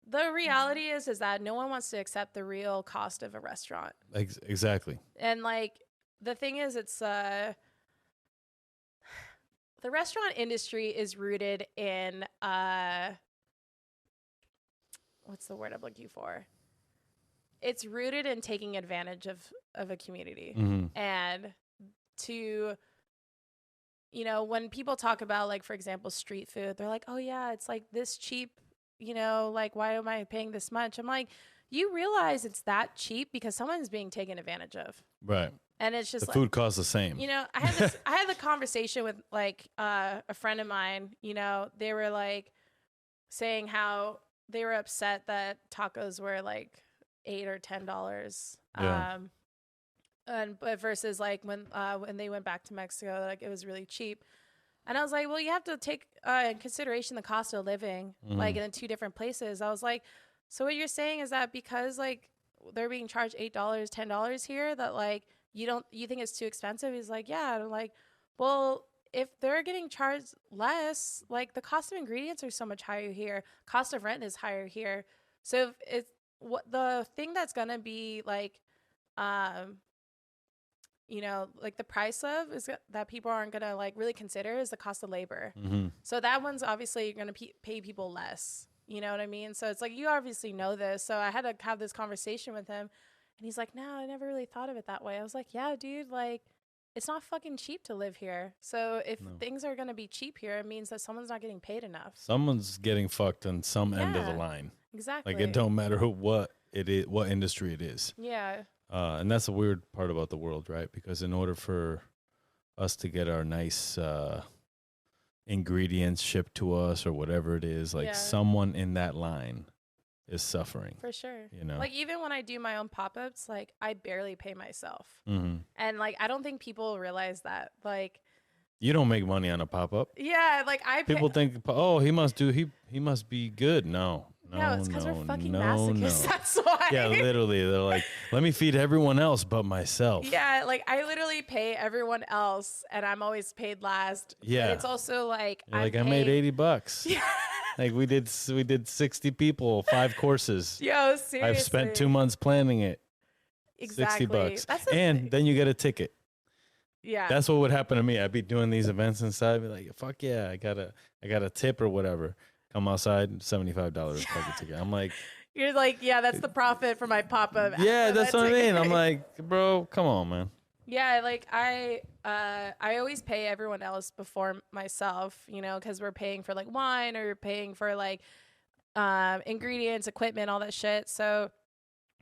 The reality is that no one wants to accept the real cost of a restaurant. Exactly. And like the thing is, it's the restaurant industry is rooted in what's the word I'm looking for? It's rooted in taking advantage of a community. And to, you know, when people talk about, like, for example, street food, they're like, oh yeah, it's like this cheap, you know, like, why am I paying this much? I'm like, you realize it's that cheap because someone's being taken advantage of. Right. And it's just the food costs the same. You know, I had the conversation with like a friend of mine, you know, they were like saying how they were upset that tacos were like $8 or $10. Yeah. But versus like when they went back to Mexico, like it was really cheap. And I was like, well, you have to take in consideration the cost of living, like in two different places. I was like, so what you're saying is that because like they're being charged $8, $10 here, that like you think it's too expensive? He's like, yeah. And I'm like, well, if they're getting charged less, like the cost of ingredients are so much higher here. Cost of rent is higher here. So if it's what the thing that's gonna be like, you know, like the price of is that people aren't gonna like really consider is the cost of labor. So that one's obviously gonna pay people less. You know what I mean? So it's like, you obviously know this. So I had to have this conversation with him, and he's like, no, I never really thought of it that way. I was like, yeah, dude, like it's not fucking cheap to live here. So if things are gonna be cheap here, it means that someone's not getting paid enough. Someone's getting fucked on some end of the line. Exactly. Like it don't matter what it is, what industry it is. Yeah. And that's the weird part about the world, right? Because in order for us to get our nice ingredients shipped to us or whatever it is, like someone in that line is suffering. For sure. You know, like even when I do my own pop-ups, like I barely pay myself. And like I don't think people realize that. Like you don't make money on a pop-up. Yeah, like people think, oh, he must be good. No, it's because we're fucking masochists. That's why. Yeah, literally. They're like, let me feed everyone else but myself. Yeah, like I literally pay everyone else, and I'm always paid last. Yeah, but it's also like I made $80. Yeah, like we did 60 people, 5 courses. Yo, seriously, I've spent 2 months planning it. Exactly. $60, and then you get a ticket. Yeah, that's what would happen to me. I'd be doing these events inside. I'd be like, fuck yeah, I got a tip or whatever. Come outside, $75 fucking ticket. I'm like, you're like, yeah, that's the profit for my pop-up. Yeah, that's what I mean. I'm like, bro, come on, man. Yeah, like I always pay everyone else before myself, you know, because we're paying for like wine or you're paying for like ingredients, equipment, all that shit. So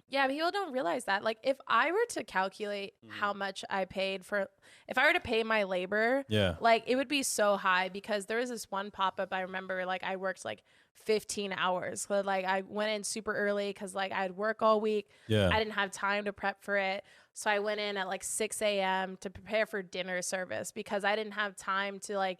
yeah, people don't realize that. Like if I were to calculate how much I paid for, if I were to pay my labor, like it would be so high because there was this one pop-up I remember, like I worked like 15 hours. So, like I went in super early because like I'd work all week. Yeah. I didn't have time to prep for it. So I went in at like 6 a.m. to prepare for dinner service because I didn't have time to like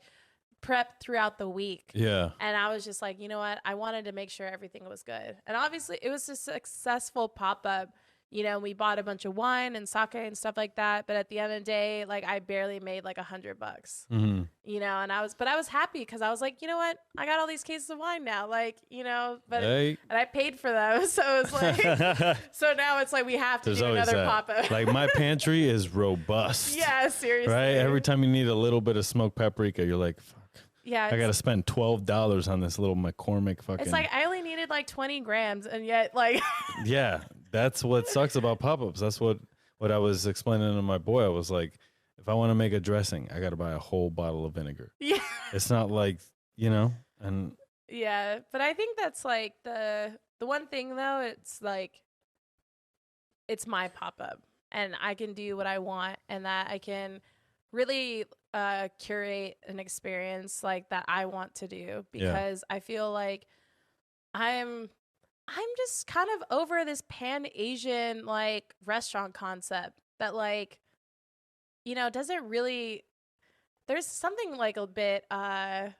prep throughout the week. Yeah. And I was just like, you know what? I wanted to make sure everything was good. And obviously it was a successful pop-up. You know, we bought a bunch of wine and sake and stuff like that. But at the end of the day, like I barely made like $100, you know, and I was happy because I was like, you know what? I got all these cases of wine now. Like, you know, but, and I paid for them. So it's like, so now it's like, we have to do another pop-up. Like my pantry is robust. Yeah, seriously. Right. Every time you need a little bit of smoked paprika, you're like, fuck. Yeah, I got to spend $12 on this little McCormick fucking. It's like I only needed like 20 grams, and yet like. Yeah, that's what sucks about pop-ups. That's what I was explaining to my boy. I was like, if I want to make a dressing, I got to buy a whole bottle of vinegar. Yeah, it's not like, you know, and. Yeah, but I think that's like the one thing though. It's like, it's my pop-up, and I can do what I want, and that I can really curate an experience like that I want to do, because I feel like I'm just kind of over this pan-Asian like restaurant concept that, like, you know, doesn't really, there's something like a bit I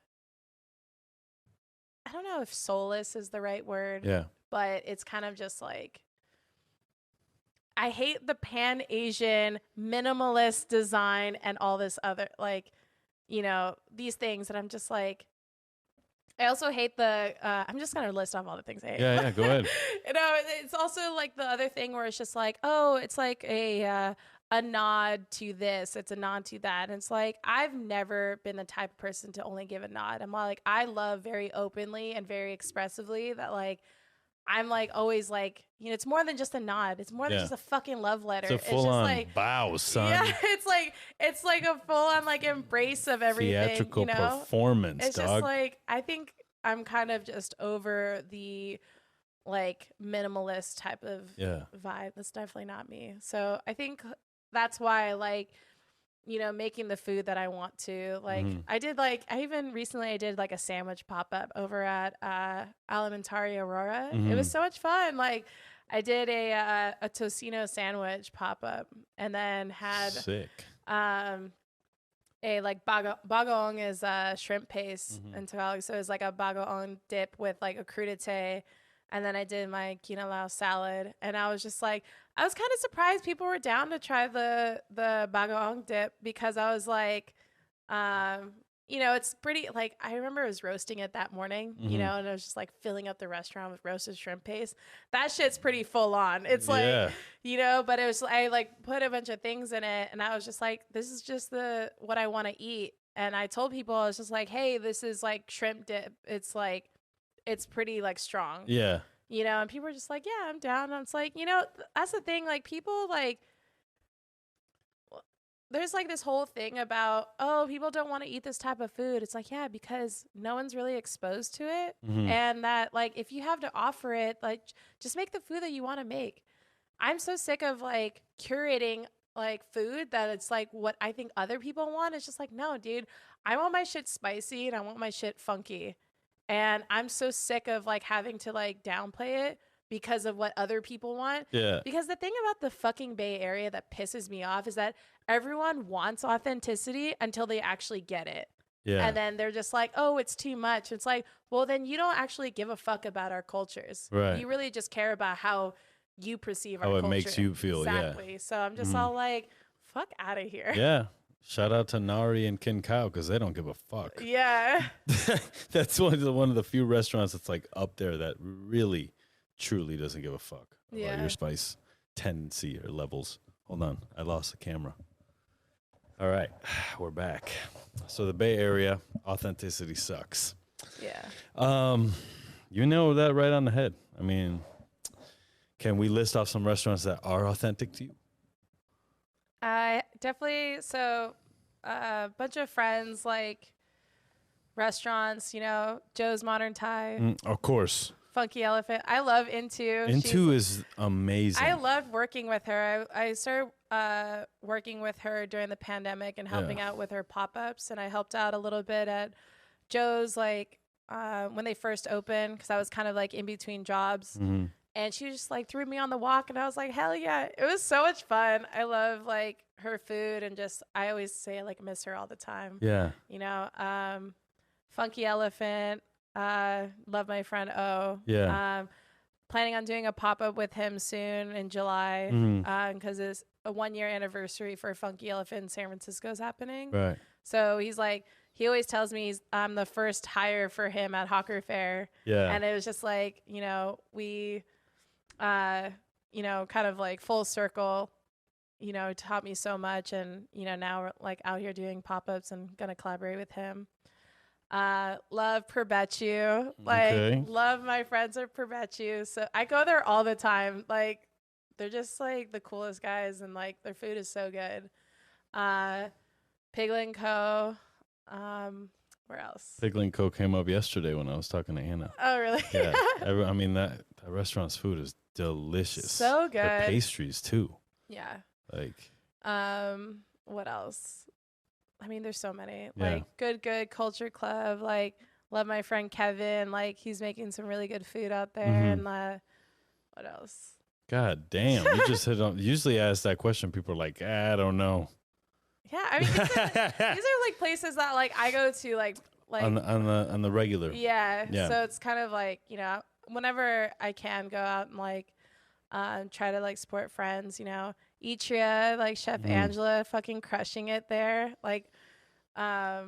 don't know if soulless is the right word. Yeah. But it's kind of just like, I hate the pan-Asian minimalist design and all this other, like, you know, these things that I'm just like, I also hate the, I'm just going to list off all the things I hate. Yeah, go ahead. You know, it's also like the other thing where it's just like, oh, it's like a nod to this. It's a nod to that. And it's like, I've never been the type of person to only give a nod. I'm like, I love very openly and very expressively that, like, I'm like always like, you know, it's more than just a nod. It's more than just a fucking love letter. It's a full on like, bow, son. Yeah, it's like a full on like embrace of everything. Theatrical, you know? performance, it's dog. Just like, I think I'm kind of just over the like minimalist type of vibe. That's definitely not me. So I think that's why I like, you know, making the food that I want to. Like, I even recently I did like a sandwich pop-up over at Alimentari Aurora. It was so much fun. Like, I did a tocino sandwich pop-up, and then had sick. A like bagoong is shrimp paste in Tagalog. So it's like a bagoong dip with like a crudité. And then I did my quinoa salad, and I was just like, I was kind of surprised people were down to try the bagoong dip, because I was like, you know, it's pretty, like, I remember I was roasting it that morning, you know, and I was just like filling up the restaurant with roasted shrimp paste. That shit's pretty full on. It's like, you know, but it was, I like put a bunch of things in it, and I was just like, this is just what I want to eat. And I told people, I was just like, hey, this is like shrimp dip. It's like, it's pretty like strong. Yeah. You know, and people were just like, yeah, I'm down. And it's like, you know, that's the thing. Like, people like, there's like this whole thing about, oh, people don't want to eat this type of food. It's like, yeah, because no one's really exposed to it. And that, like, if you have to offer it, like, just make the food that you want to make. I'm so sick of like curating like food that it's like what I think other people want. It's just like, no, dude, I want my shit spicy and I want my shit funky. And I'm so sick of like having to like downplay it because of what other people want. Yeah. Because the thing about the fucking Bay Area that pisses me off is that everyone wants authenticity until they actually get it. Yeah. And then they're just like, oh, it's too much. It's like, well, then you don't actually give a fuck about our cultures. Right. You really just care about how you perceive our culture. How it makes you feel. Exactly. Yeah. So I'm just all like, fuck out of here. Yeah. Shout out to Nari and Kin Kao, because they don't give a fuck. Yeah. That's one of the few restaurants that's like up there that really, truly doesn't give a fuck about your spice tendency or levels. Hold on. I lost the camera. All right. We're back. So the Bay Area, authenticity sucks. Yeah. You know that right on the head. I mean, can we list off some restaurants that are authentic to you? I definitely, so a bunch of friends, like restaurants, you know, Joe's Modern Thai. Of course. Funky Elephant. I love Into. Into is amazing. I loved working with her. I started working with her during the pandemic and helping out with her pop-ups. And I helped out a little bit at Joe's, like when they first opened, because I was kind of like in between jobs. And she just like threw me on the walk, and I was like, hell yeah. It was so much fun. I love like her food, and just, I always say like miss her all the time. Yeah. You know, Funky Elephant, love my friend O. Yeah. Planning on doing a pop-up with him soon in July, because it's a 1-year anniversary for Funky Elephant in San Francisco is happening. Right. So he's like, he always tells me I'm the first hire for him at Hawker Fair. Yeah. And it was just like, you know, we... you know, kind of like full circle, you know, taught me so much. And, you know, now we're like out here doing pop-ups and going to collaborate with him. Love Perbetu. Like, love my friends at Perbetu. So I go there all the time. Like, they're just like the coolest guys, and like their food is so good. Piglin Co. Where else? Piglin Co. came up yesterday when I was talking to Anna. Oh, really? Yeah. I mean, that restaurant's food is delicious. So good. The pastries too. Yeah. Like. What else? I mean, there's so many. Like Good Culture Club. Like, love my friend Kevin. Like, he's making some really good food out there. And what else? God damn, you just hit on. Usually, I ask that question, people are like, I don't know. Yeah, I mean, these are like places that like I go to like on the regular. Yeah. So it's kind of like, you know, whenever I can go out and like try to like support friends, you know. Etria, like Chef Angela, fucking crushing it there. Like, I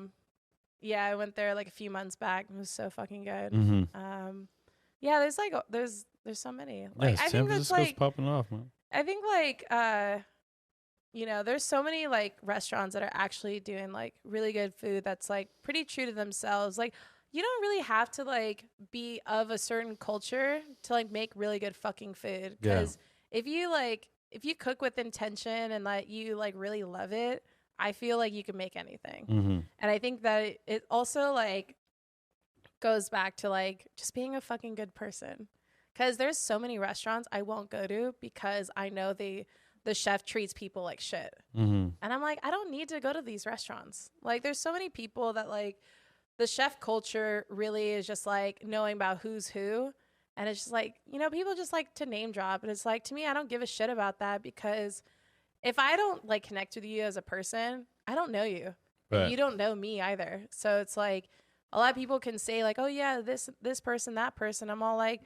went there like a few months back. It was so fucking good. Yeah, there's like there's so many. Like, I San think that's Francisco's like popping off, man. I think like you know, there's so many like restaurants that are actually doing like really good food that's like pretty true to themselves. Like, you don't really have to like be of a certain culture to like make really good fucking food. Because if you cook with intention and like you like really love it, I feel like you can make anything. And I think that it also like goes back to like just being a fucking good person. Because there's so many restaurants I won't go to because I know the chef treats people like shit. And I'm like, I don't need to go to these restaurants. Like, there's so many people that like the chef culture really is just like knowing about who's who. And it's just like, you know, people just like to name drop. And it's like, to me, I don't give a shit about that because if I don't like connect with you as a person, I don't know you. Right. And you don't know me either. So it's like a lot of people can say like, oh yeah, this person, that person. I'm all like,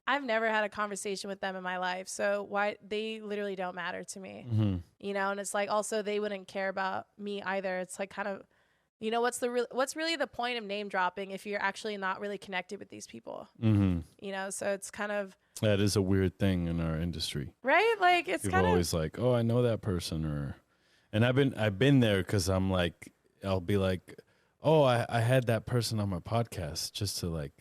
I've never had a conversation with them in my life. So why they literally don't matter to me, you know? And it's like, also they wouldn't care about me either. It's like kind of, you know, what's really the point of name dropping if you're actually not really connected with these people, you know? So it's kind of, that is a weird thing in our industry, right? Like it's people always like, oh, I know that person, and I've been there because I'm like, I'll be like, oh, I had that person on my podcast just to like,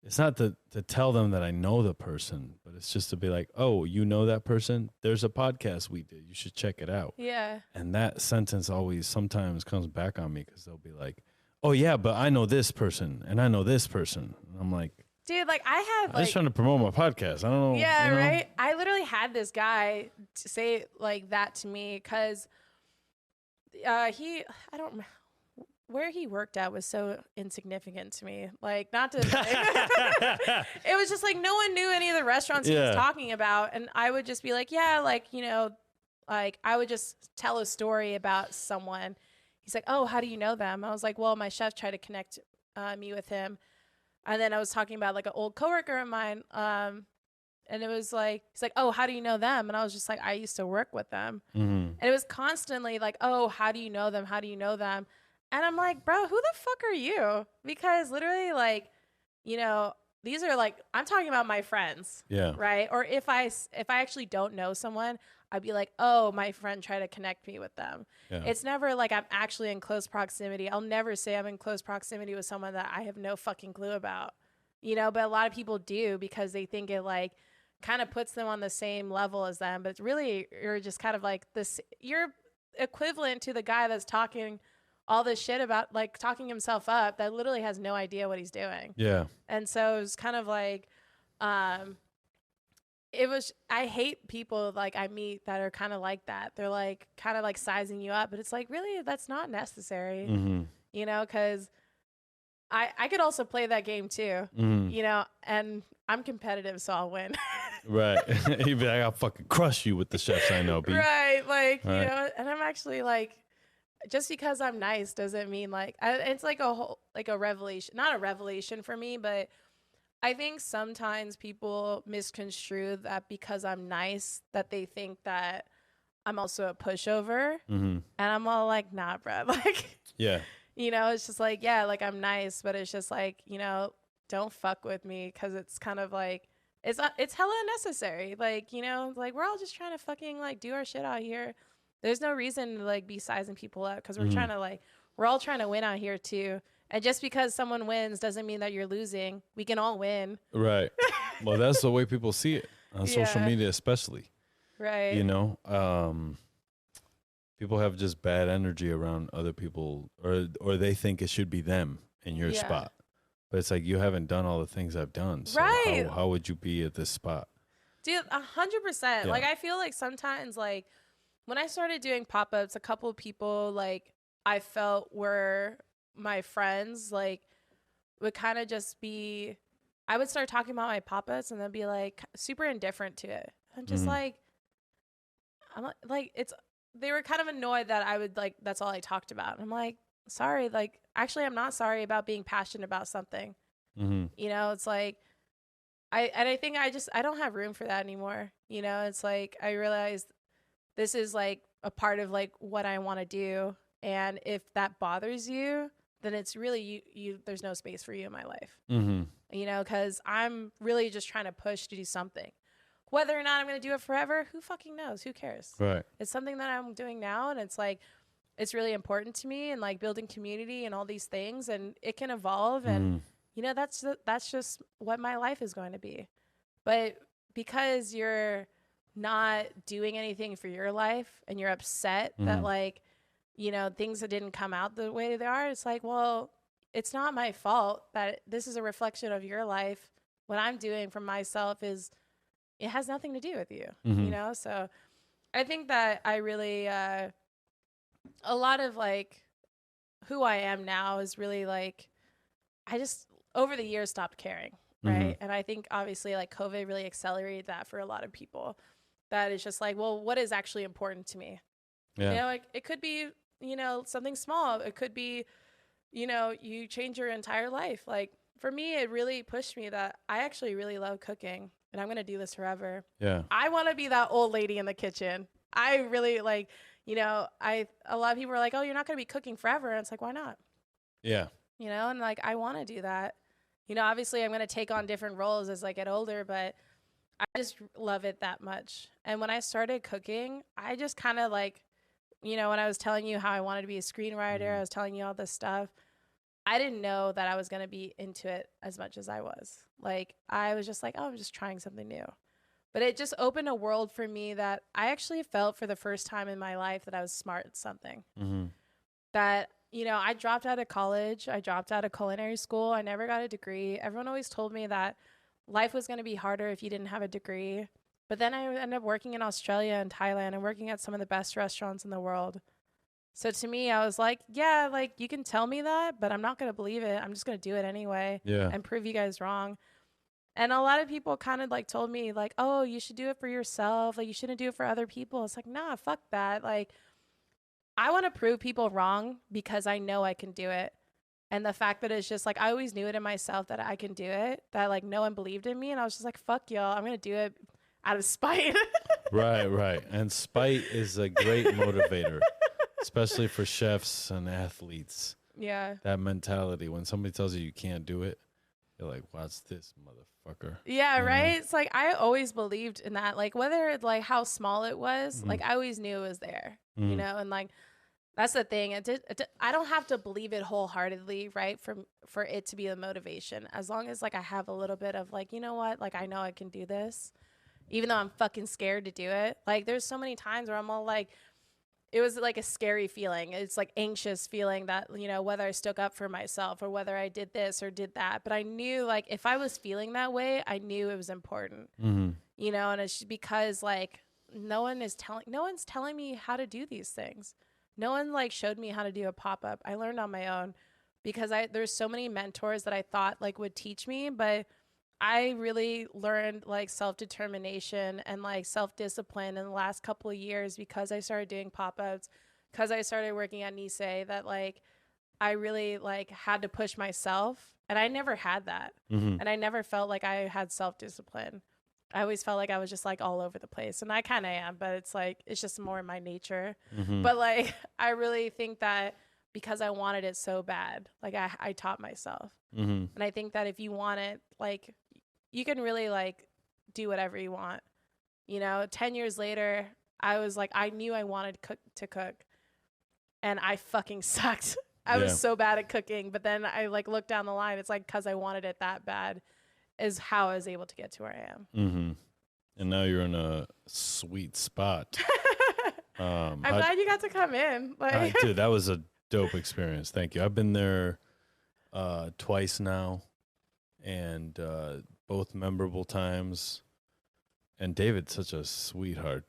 it's not to tell them that I know the person, but it's just to be like, oh, you know that person? There's a podcast we did. You should check it out. Yeah. And that sentence always sometimes comes back on me because they'll be like, oh, yeah, but I know this person and I know this person. And I'm like, dude, like I'm just trying to promote my podcast. I don't know. Yeah, you know? right? I literally had this guy say like that to me because where he worked at was so insignificant to me. Like, not to it was just like no one knew any of the restaurants he was talking about. And I would just be like, yeah, like, you know, like I would just tell a story about someone. He's like, oh, how do you know them? I was like, well, my chef tried to connect me with him. And then I was talking about like an old coworker of mine. And it was like, he's like, oh, how do you know them? And I was just like, I used to work with them. And it was constantly like, oh, how do you know them? How do you know them? And I'm like, bro, who the fuck are you? Because literally, like, you know, these are like, I'm talking about my friends. Yeah. Right. Or if I actually don't know someone, I'd be like, oh, my friend tried to connect me with them. Yeah. It's never like I'm actually in close proximity. I'll never say I'm in close proximity with someone that I have no fucking clue about, you know, but a lot of people do because they think it like kind of puts them on the same level as them. But it's really, you're just kind of like this, you're equivalent to the guy that's talking all this shit about like talking himself up that literally has no idea what he's doing. Yeah. And so it was kind of like, I hate people like I meet that are kind of like that. They're like kind of like sizing you up, but it's like, really, that's not necessary, you know, cause I could also play that game too, you know, and I'm competitive, so I'll win. Right. You'd be like, I'll fucking crush you with the chefs I know, B. Right. Like, you know, and I'm actually like, just because I'm nice doesn't mean like it's like a revelation, not a revelation for me, but I think sometimes people misconstrue that because I'm nice that they think that I'm also a pushover, and I'm all like, nah, bro, like, yeah, you know, it's just like, yeah, like I'm nice, but it's just like, you know, don't fuck with me because it's kind of like it's hella unnecessary, like, you know, like we're all just trying to fucking like do our shit out here. There's no reason to like be sizing people up because we're trying to like, we're all trying to win out here too. And just because someone wins doesn't mean that you're losing. We can all win. Right. Well, that's the way people see it on social media, especially. Right. You know, people have just bad energy around other people or they think it should be them in your spot. But it's like, you haven't done all the things I've done. So how would you be at this spot? Dude, 100%. Like, I feel like sometimes like, when I started doing pop-ups, a couple of people like I felt were my friends, like, would kind of just be, I would start talking about my pop-ups and they'd be like super indifferent to it. I'm just like, it's, they were kind of annoyed that I would like, that's all I talked about. And I'm like, sorry, like, actually, I'm not sorry about being passionate about something. You know, it's like, I think I don't have room for that anymore. You know, it's like, I realized this is like a part of like what I want to do. And if that bothers you, then it's really you there's no space for you in my life. You know, because I'm really just trying to push to do something. Whether or not I'm going to do it forever, who fucking knows? Who cares? Right. It's something that I'm doing now, and it's like, it's really important to me, and like building community and all these things, and it can evolve, and you know, that's just what my life is going to be. But because you're not doing anything for your life and you're upset that like, you know, things that didn't come out the way they are, it's like, well, it's not my fault that this is a reflection of your life. What I'm doing for myself is, it has nothing to do with you, you know? So I think that I really, a lot of like who I am now is really like, I just over the years stopped caring. Right. And I think obviously like COVID really accelerated that for a lot of people. That is just like, well, what is actually important to me? Yeah. You know, like it could be, you know, something small. It could be, you know, you change your entire life. Like for me, it really pushed me that I actually really love cooking and I'm going to do this forever. Yeah. I want to be that old lady in the kitchen. I really like, you know, a lot of people are like, oh, you're not going to be cooking forever. And it's like, why not? Yeah. You know, and like, I want to do that. You know, obviously I'm going to take on different roles as I get older, but I just love it that much. And when I started cooking, I just kind of like, you know, when I was telling you how I wanted to be a screenwriter, I was telling you all this stuff. I didn't know that I was going to be into it as much as I was. Like, I was just like, oh, I'm just trying something new. But it just opened a world for me that I actually felt for the first time in my life that I was smart at something. That, you know, I dropped out of college. I dropped out of culinary school. I never got a degree. Everyone always told me that life was going to be harder if you didn't have a degree. But then I ended up working in Australia and Thailand and working at some of the best restaurants in the world. So to me, I was like, yeah, like you can tell me that, but I'm not going to believe it. I'm just going to do it anyway and prove you guys wrong. And a lot of people kind of like told me like, oh, you should do it for yourself. Like you shouldn't do it for other people. It's like, nah, fuck that. Like I want to prove people wrong because I know I can do it. And the fact that it's just like, I always knew it in myself that I can do it, that like no one believed in me. And I was just like, fuck y'all, I'm going to do it out of spite. Right. And spite is a great motivator, especially for chefs and athletes. Yeah. That mentality. When somebody tells you can't do it, you're like, watch this motherfucker. Yeah, right? It's like, I always believed in that. Like, whether like how small it was, like I always knew it was there, you know? And like, that's the thing. I don't have to believe it wholeheartedly, right? For it to be a motivation. As long as like I have a little bit of like, you know what? Like I know I can do this, even though I'm fucking scared to do it. Like there's so many times where I'm all like, it was like a scary feeling. It's like anxious feeling that, you know, whether I stuck up for myself or whether I did this or did that. But I knew like if I was feeling that way, I knew it was important, you know, and it's because like no one's telling me how to do these things. No one like showed me how to do a pop-up. I learned on my own because there's so many mentors that I thought like would teach me, but I really learned like self-determination and like self-discipline in the last couple of years because I started doing pop-ups, because I started working at Nisei, that like I really like had to push myself, and I never had that. And I never felt like I had self-discipline. I always felt like I was just like all over the place, and I kind of am, but it's like, it's just more in my nature. But like, I really think that because I wanted it so bad, like I taught myself. And I think that if you want it, like you can really like do whatever you want. You know, 10 years later, I was like, I knew I wanted to cook and I fucking sucked. I was so bad at cooking, but then I like looked down the line. It's like, cause I wanted it that bad is how I was able to get to where I am. And now you're in a sweet spot. I'm glad you got to come in. Like, dude, that was a dope experience. Thank you. I've been there twice now, and both memorable times. And David's such a sweetheart.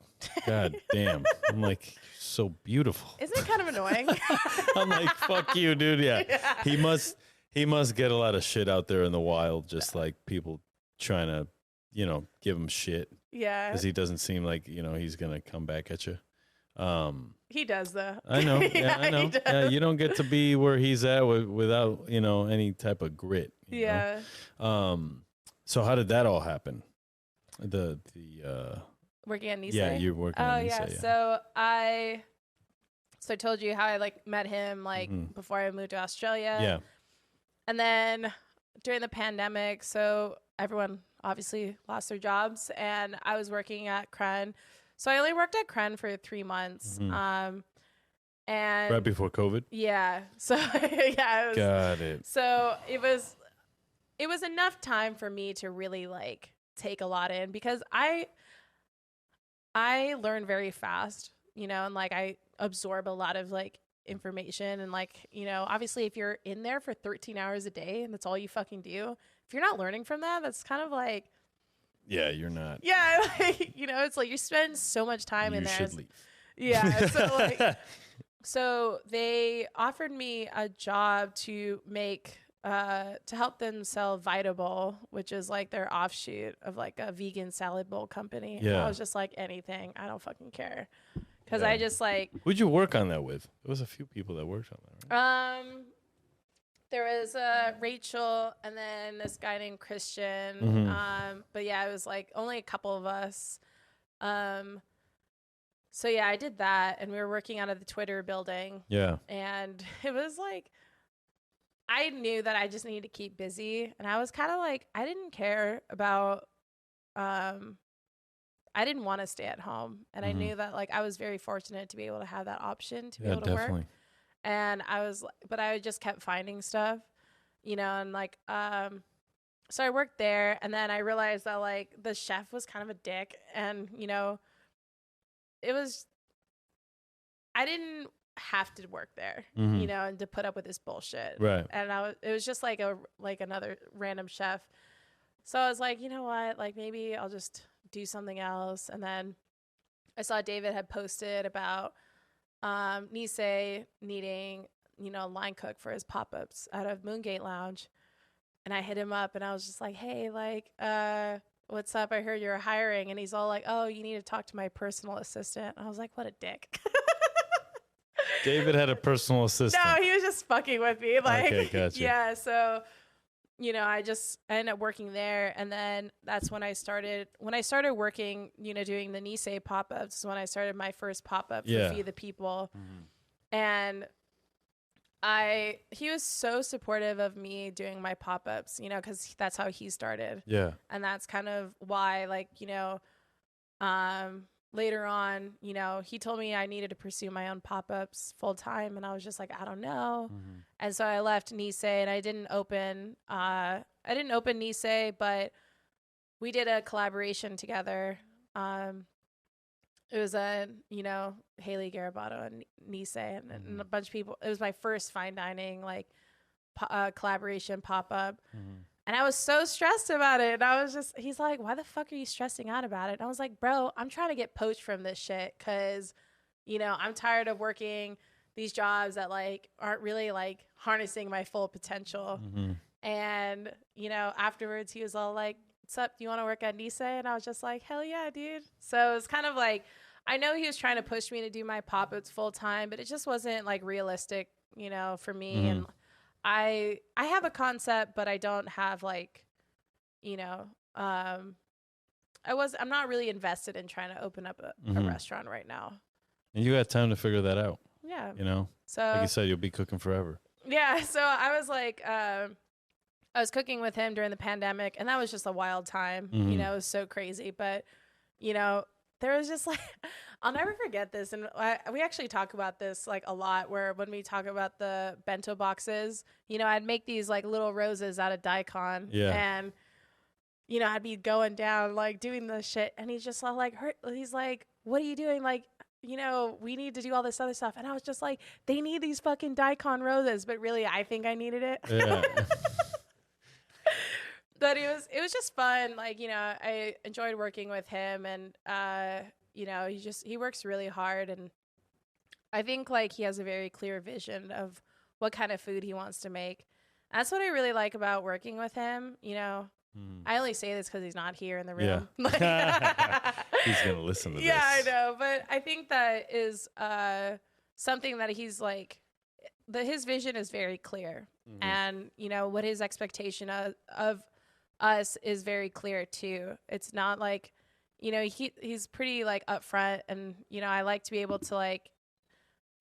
God damn. I'm like, so beautiful. Isn't it kind of annoying? I'm like, fuck you, dude. Yeah. He must get a lot of shit out there in the wild, just like people trying to, give him shit. Yeah. Because he doesn't seem like, he's going to come back at you. He does, though. I know. Yeah, I know. Yeah, you don't get to be where he's at without, any type of grit. You know? So how did that all happen? Working at Nisei? Yeah, you're working at Nisei. Yeah. So I told you how I met him before I moved to Australia. Yeah. And then during the pandemic, so everyone obviously lost their jobs, and I was working at Kren. So I only worked at Kren for 3 months. And right before COVID? Yeah. So yeah, Got it. So it was enough time for me to really take a lot in, because I learn very fast, and I absorb a lot of information, and obviously if you're in there for 13 hours a day and that's all you fucking do, if you're not learning from that, that's kind of yeah, you're not. Yeah, it's you spend so much time in there. You should leave. Yeah, so so they offered me a job to make to help them sell Vitable, which is their offshoot of a vegan salad bowl company. Yeah. And I was just anything, I don't fucking care, because I just Who'd you work on that with? There was a few people that worked on that, right? There was Rachel, and then this guy named Christian. Mm-hmm. But yeah, it was only a couple of us. So yeah, I did that, and we were working out of the Twitter building. Yeah. And it was I knew that I just needed to keep busy, and I was kind of I didn't care about I didn't want to stay at home, and I knew that I was very fortunate to be able to have that option to be able to work. And but I just kept finding stuff, and so I worked there, and then I realized that the chef was kind of a dick, and I didn't have to work there, and to put up with this bullshit. Right. And it was just another random chef. So I was you know what, maybe I'll just do something else. And then I saw David had posted about Nisei needing, a line cook for his pop-ups out of Moongate Lounge. And I hit him up, and I was just hey, what's up? I heard you're hiring. And he's all oh, you need to talk to my personal assistant. And I was what a dick. David had a personal assistant. No, he was just fucking with me. Okay, gotcha. Yeah, so I ended up working there, and then that's when I started working, doing the Nisei pop-ups, when I started my first pop-up for Feed the People. And he was so supportive of me doing my pop-ups, because that's how he started. Yeah. And that's kind of why, later on, he told me I needed to pursue my own pop-ups full time, and I was just I don't know. And so I left Nisei, and I didn't open Nisei, but we did a collaboration together. It was Haley Garabato and Nisei and a bunch of people. It was my first fine dining collaboration pop-up. And I was so stressed about it. And I was just, he's why the fuck are you stressing out about it? And I was bro, I'm trying to get poached from this shit, because, I'm tired of working these jobs that aren't really harnessing my full potential. And, afterwards he was all what's up? Do you want to work at Nisei? And I was just hell yeah, dude. So it was kind of I know he was trying to push me to do my pop-ups full time, but it just wasn't realistic, for me. And I have a concept, but I don't have I'm not really invested in trying to open up a restaurant right now. And you got time to figure that out. Yeah. So like you said, you'll be cooking forever. Yeah. So I was I was cooking with him during the pandemic, and that was just a wild time. It was so crazy, but there was just I'll never forget this. And we actually talk about this a lot, where when we talk about the bento boxes, I'd make these little roses out of daikon. Yeah. And, I'd be going down, doing the shit. And he's just he's what are you doing? We need to do all this other stuff. And I was just they need these fucking daikon roses. But really, I think I needed it. Yeah. But it was just fun. Like, you know, I enjoyed working with him, and you know, he works really hard, and I think like he has a very clear vision of what kind of food he wants to make. That's what I really like about working with him. You know, I only say this because he's not here in the room. Yeah. He's going to listen to this. Yeah, I know. But I think that is something that he's like, his vision is very clear. And, you know, what his expectation of us is very clear too. It's not like, you know, he's pretty like upfront, and, you know, I like to be able to like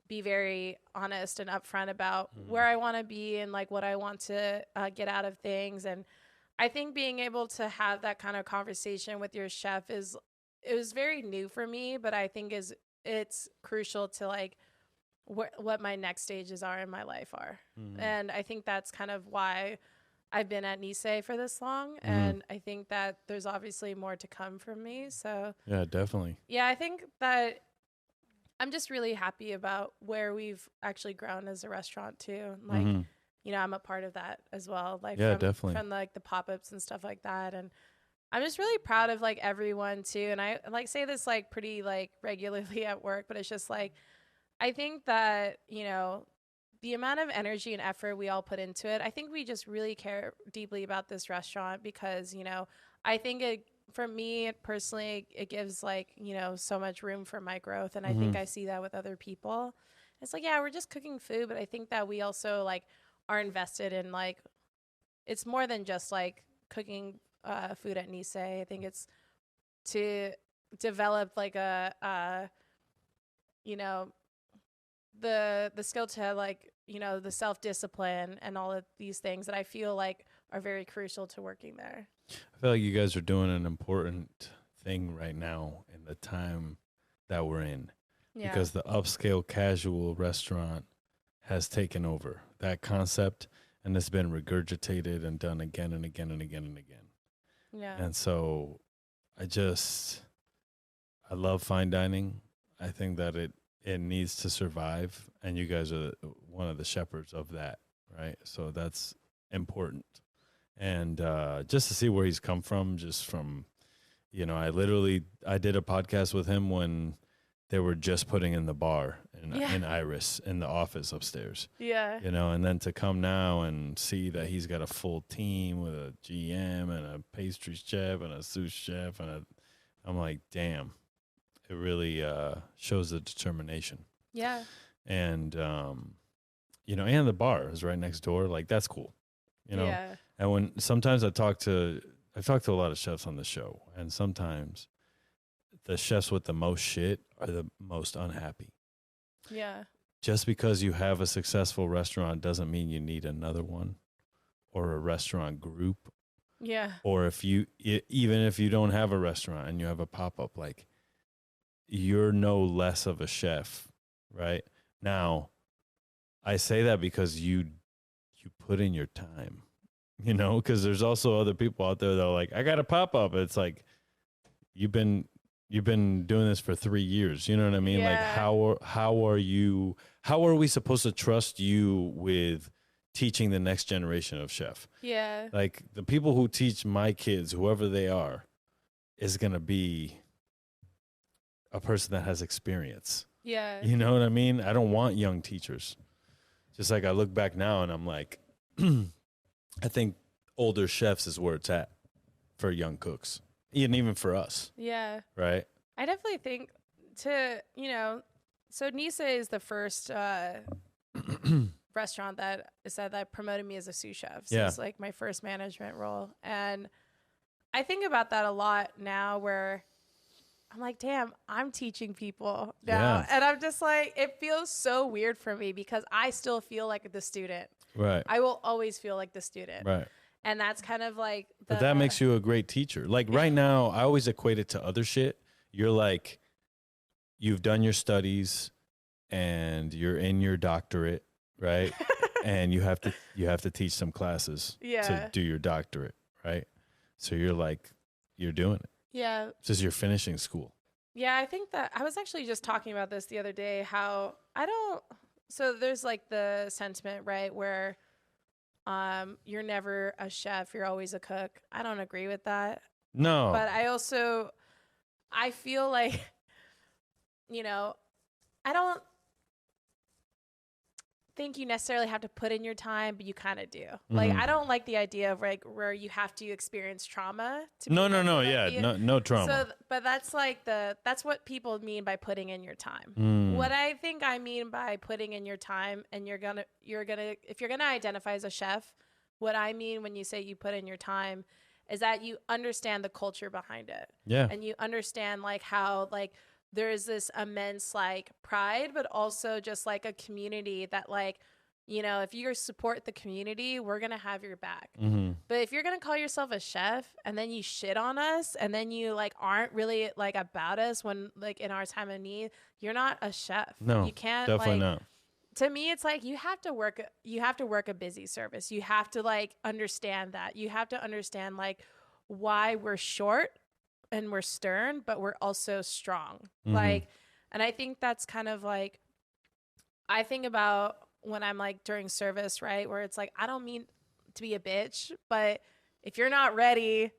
be very honest and upfront about where I want to be and like what I want to get out of things. And I think being able to have that kind of conversation with your chef it was very new for me, but I think it's crucial to like what my next stages are in my life are. And I think that's kind of why I've been at Nisei for this long. And I think that there's obviously more to come from me. So yeah, definitely. Yeah, I think that I'm just really happy about where we've actually grown as a restaurant too. Like, you know, I'm a part of that as well. Like, yeah, definitely. From like the pop-ups and stuff like that. And I'm just really proud of like everyone too. And I like say this like pretty like regularly at work, but it's just like, I think that, you know, the amount of energy and effort we all put into it, I think we just really care deeply about this restaurant because, you know, I think for me personally, it gives like, you know, so much room for my growth. And I think I see that with other people. It's like, yeah, we're just cooking food, but I think that we also like are invested in like, it's more than just like cooking food at Nisei. I think it's to develop like you know, the skill to like, you know, the self-discipline and all of these things that I feel like are very crucial to working there. I feel like you guys are doing an important thing right now in the time that we're in. Yeah. Because the upscale casual restaurant has taken over that concept, and it's been regurgitated and done again and again and again and again. Yeah. And so I love fine dining. I think that it needs to survive, and you guys are one of the shepherds of that, right? So that's important. And just to see where he's come from, just from, you know, I did a podcast with him when they were just putting in the bar in Iris in the office upstairs. Yeah. You know, and then to come now and see that he's got a full team with a GM and a pastry chef and a sous chef, and I'm like, damn, it really shows the determination. Yeah. And, you know, and the bar is right next door. Like, that's cool. You know, yeah. And when sometimes I've talked to a lot of chefs on the show, and sometimes the chefs with the most shit are the most unhappy. Yeah. Just because you have a successful restaurant doesn't mean you need another one or a restaurant group. Yeah. Or even if you don't have a restaurant and you have a pop-up, like, you're no less of a chef, right? Now, I say that because you put in your time, you know, because there's also other people out there that are like, I got a pop-up. It's like, you've been doing this for 3 years. You know what I mean? Yeah. Like, how are we supposed to trust you with teaching the next generation of chef? Yeah. Like, the people who teach my kids, whoever they are, is going to be a person that has experience. Yeah. You know what I mean? I don't want young teachers. Just like I look back now and I'm like, I think older chefs is where it's at for young cooks. And even for us. Yeah. Right? I definitely think you know, so Nisei is the first restaurant that promoted me as a sous chef. So it's like my first management role. And I think about that a lot now, where I'm like, damn, I'm teaching people now. Yeah. And I'm just like, it feels so weird for me because I still feel like the student. Right. I will always feel like the student. Right. And that's kind of like but that makes you a great teacher. Like, right now, I always equate it to other shit. You're like, you've done your studies and you're in your doctorate, right? And you have to teach some classes to do your doctorate, right? So you're like, you're doing it. Yeah. Just you're finishing school. Yeah, I think that I was actually just talking about this the other day, how so there's like the sentiment, right, where you're never a chef, you're always a cook. I don't agree with that. No. But I feel like, I don't think you necessarily have to put in your time, but you kind of do. Mm-hmm. Like, I don't like the idea of like where you have to experience trauma to no trauma. So, but that's like that's what people mean by putting in your time. What I think I mean by putting in your time, and if you're gonna identify as a chef, what I mean when you say you put in your time is that you understand the culture behind it. Yeah. And you understand like how like there's this immense like pride, but also just like a community that like, if you support the community, we're going to have your back. Mm-hmm. But if you're going to call yourself a chef and then you shit on us and then you like aren't really like about us when like in our time of need, you're not a chef. No, you can't definitely not. To me, it's like you have to work a busy service. You have to like understand that. You have to understand like why we're short and we're stern, but we're also strong. Mm-hmm. Like, and I think that's kind of like, I think about when I'm like during service, right? Where it's like, I don't mean to be a bitch, but if you're not ready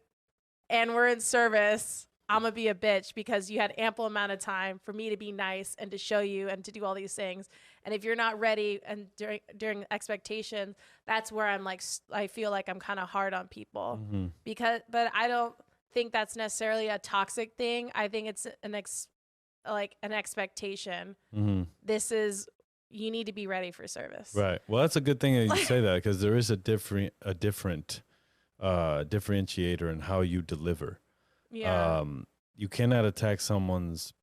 and we're in service, I'm gonna be a bitch because you had ample amount of time for me to be nice and to show you and to do all these things. And if you're not ready and during expectations, that's where I'm like, I feel like I'm kind of hard on people but I don't think that's necessarily a toxic thing. I think it's an expectation. Mm-hmm. You need to be ready for service. Right. Well, that's a good thing that you say that because there is a different differentiator in how you deliver. Yeah. You cannot attack someone's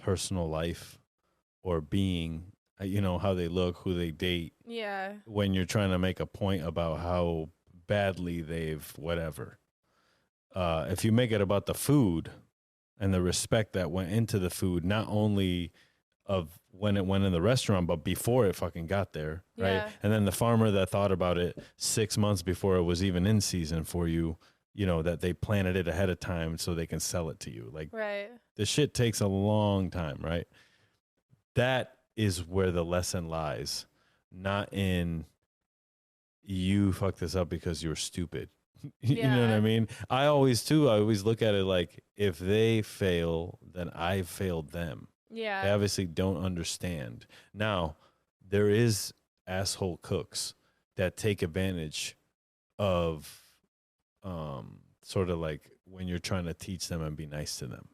personal life or being, how they look, who they date. Yeah. When you're trying to make a point about how badly they've whatever. If you make it about the food and the respect that went into the food, not only of when it went in the restaurant, but before it fucking got there, right? Yeah. And then the farmer that thought about it 6 months before it was even in season for you, that they planted it ahead of time so they can sell it to you. Like, right. The shit takes a long time, right? That is where the lesson lies, not in you fucked this up because you're stupid. You know what I mean? I always look at it like if they fail, then I failed them. Yeah. They obviously don't understand. Now, there is asshole cooks that take advantage of sort of like when you're trying to teach them and be nice to them.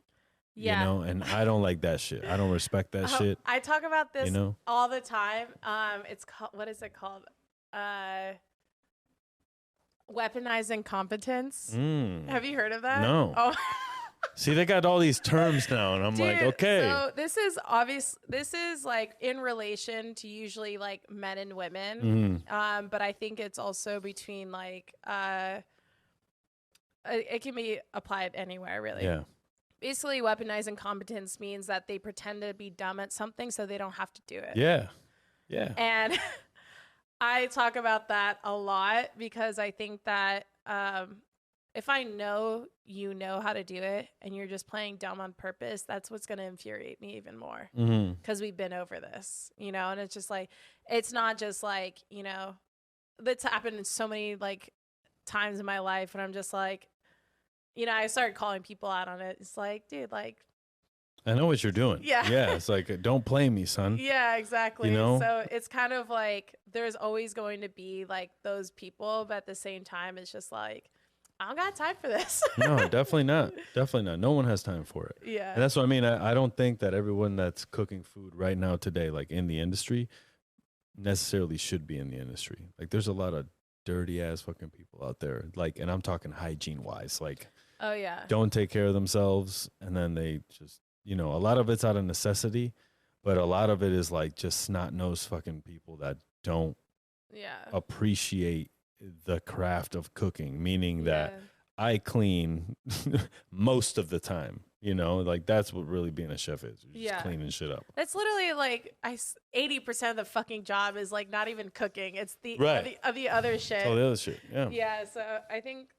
Yeah. And I don't like that shit. I don't respect that shit. I talk about this all the time. It's called, what is it called? Weaponizing competence. Have you heard of that? No. Oh. See, they got all these terms now, and I'm like, okay. So this is obvious. This is like in relation to usually like men and women. But I think it's also between like, it can be applied anywhere really. Yeah. Basically, weaponizing competence means that they pretend to be dumb at something so they don't have to do it. Yeah. Yeah. And I talk about that a lot because I think that if I know you know how to do it and you're just playing dumb on purpose, that's what's going to infuriate me even more because we've been over this, and it's just like, it's not just like, that's happened in so many like times in my life when I'm just like, I started calling people out on it. It's like, dude, like, I know what you're doing. Yeah. Yeah. It's like, don't play me, son. Yeah, exactly. So it's kind of like, there's always going to be like those people, but at the same time, it's just like, I don't got time for this. No, definitely not. Definitely not. No one has time for it. Yeah. And that's what I mean. I don't think that everyone that's cooking food right now today, like in the industry, necessarily should be in the industry. Like there's a lot of dirty ass fucking people out there. Like, and I'm talking hygiene wise, like, oh yeah, don't take care of themselves. And then they just, a lot of it's out of necessity, but a lot of it is like just snot-nosed fucking people that don't appreciate the craft of cooking, meaning that I clean most of the time, like that's what really being a chef is. You're just cleaning shit up. That's literally like 80% of the fucking job is like not even cooking. It's the the other shit. All the other shit. Yeah. Yeah. So I think,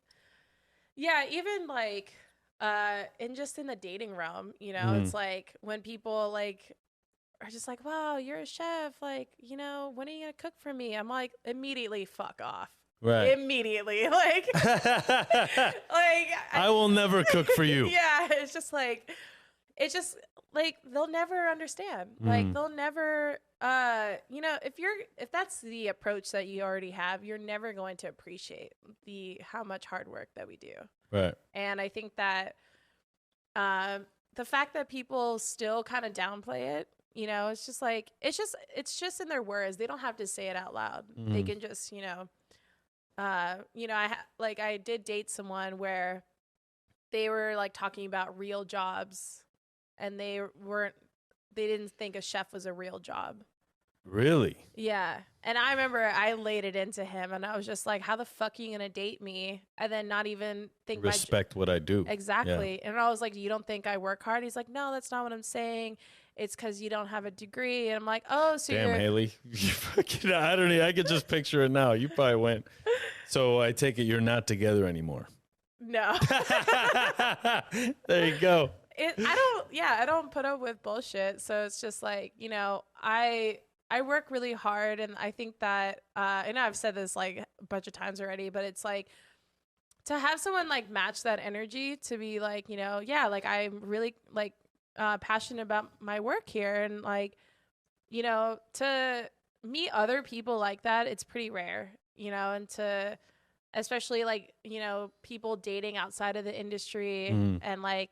even like, and just in the dating realm, it's like when people like are just like, wow, you're a chef. Like, you know, when are you going to cook for me? I'm like, immediately fuck off. Right. Immediately. Like, I will never cook for you. Yeah. It's just like, they'll never understand. Like, they'll never, you know, if that's the approach that you already have, you're never going to appreciate how much hard work that we do. Right. And I think that, the fact that people still kind of downplay it, you know, it's just like, it's just in their words. They don't have to say it out loud. They can just, you know, I did date someone where they were like talking about real jobs, and they didn't think a chef was a real job. Really? Yeah. And I remember I laid it into him, and I was just like, how the fuck are you going to date me? And then not even think respect what I do. Exactly. Yeah. And I was like, you don't think I work hard? He's like, no, that's not what I'm saying. It's because you don't have a degree. And I'm like, oh, so damn, Haley. You fucking, I don't know. I could just picture it now. You probably went. So I take it you're not together anymore. No. There you go. I don't put up with bullshit. So it's just like, you know, I work really hard, and I think that, and I've said this like a bunch of times already, but it's like to have someone like match that energy, to be like, you know, yeah, like I'm really like passionate about my work here, and like, you know, to meet other people like that, it's pretty rare, you know, and to, especially like, you know, people dating outside of the industry, and like,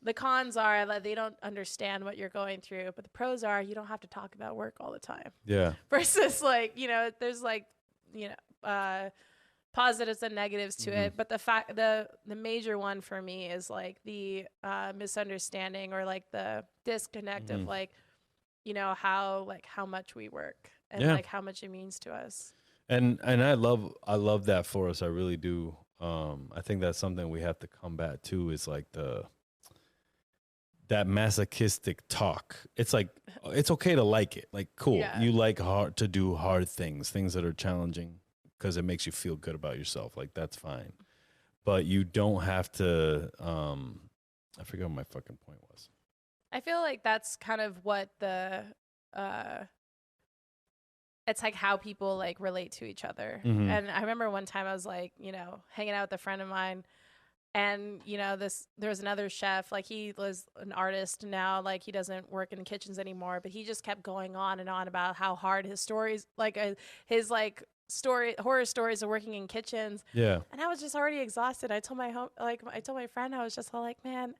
the cons are that they don't understand what you're going through, but the pros are you don't have to talk about work all the time. Yeah. Versus like, you know, there's like, you know, positives and negatives to it. But the major one for me is like the misunderstanding, or like the disconnect of like, you know, how much we work, and like how much it means to us. And I love that for us. I really do. I think that's something we have to combat too, is like that masochistic talk. It's like, it's okay to like it. Like, cool. Yeah. You like to do hard things that are challenging because it makes you feel good about yourself. Like, that's fine. But you don't have to, I forget what my fucking point was. I feel like that's kind of what it's like how people like relate to each other. And I remember one time I was like, you know, hanging out with a friend of mine, and, you know, there was another chef, like he was an artist now, like he doesn't work in kitchens anymore, but he just kept going on and on about how hard his stories, like his like horror stories of working in kitchens. Yeah. And I was just already exhausted. I told my friend, I was just all like, man,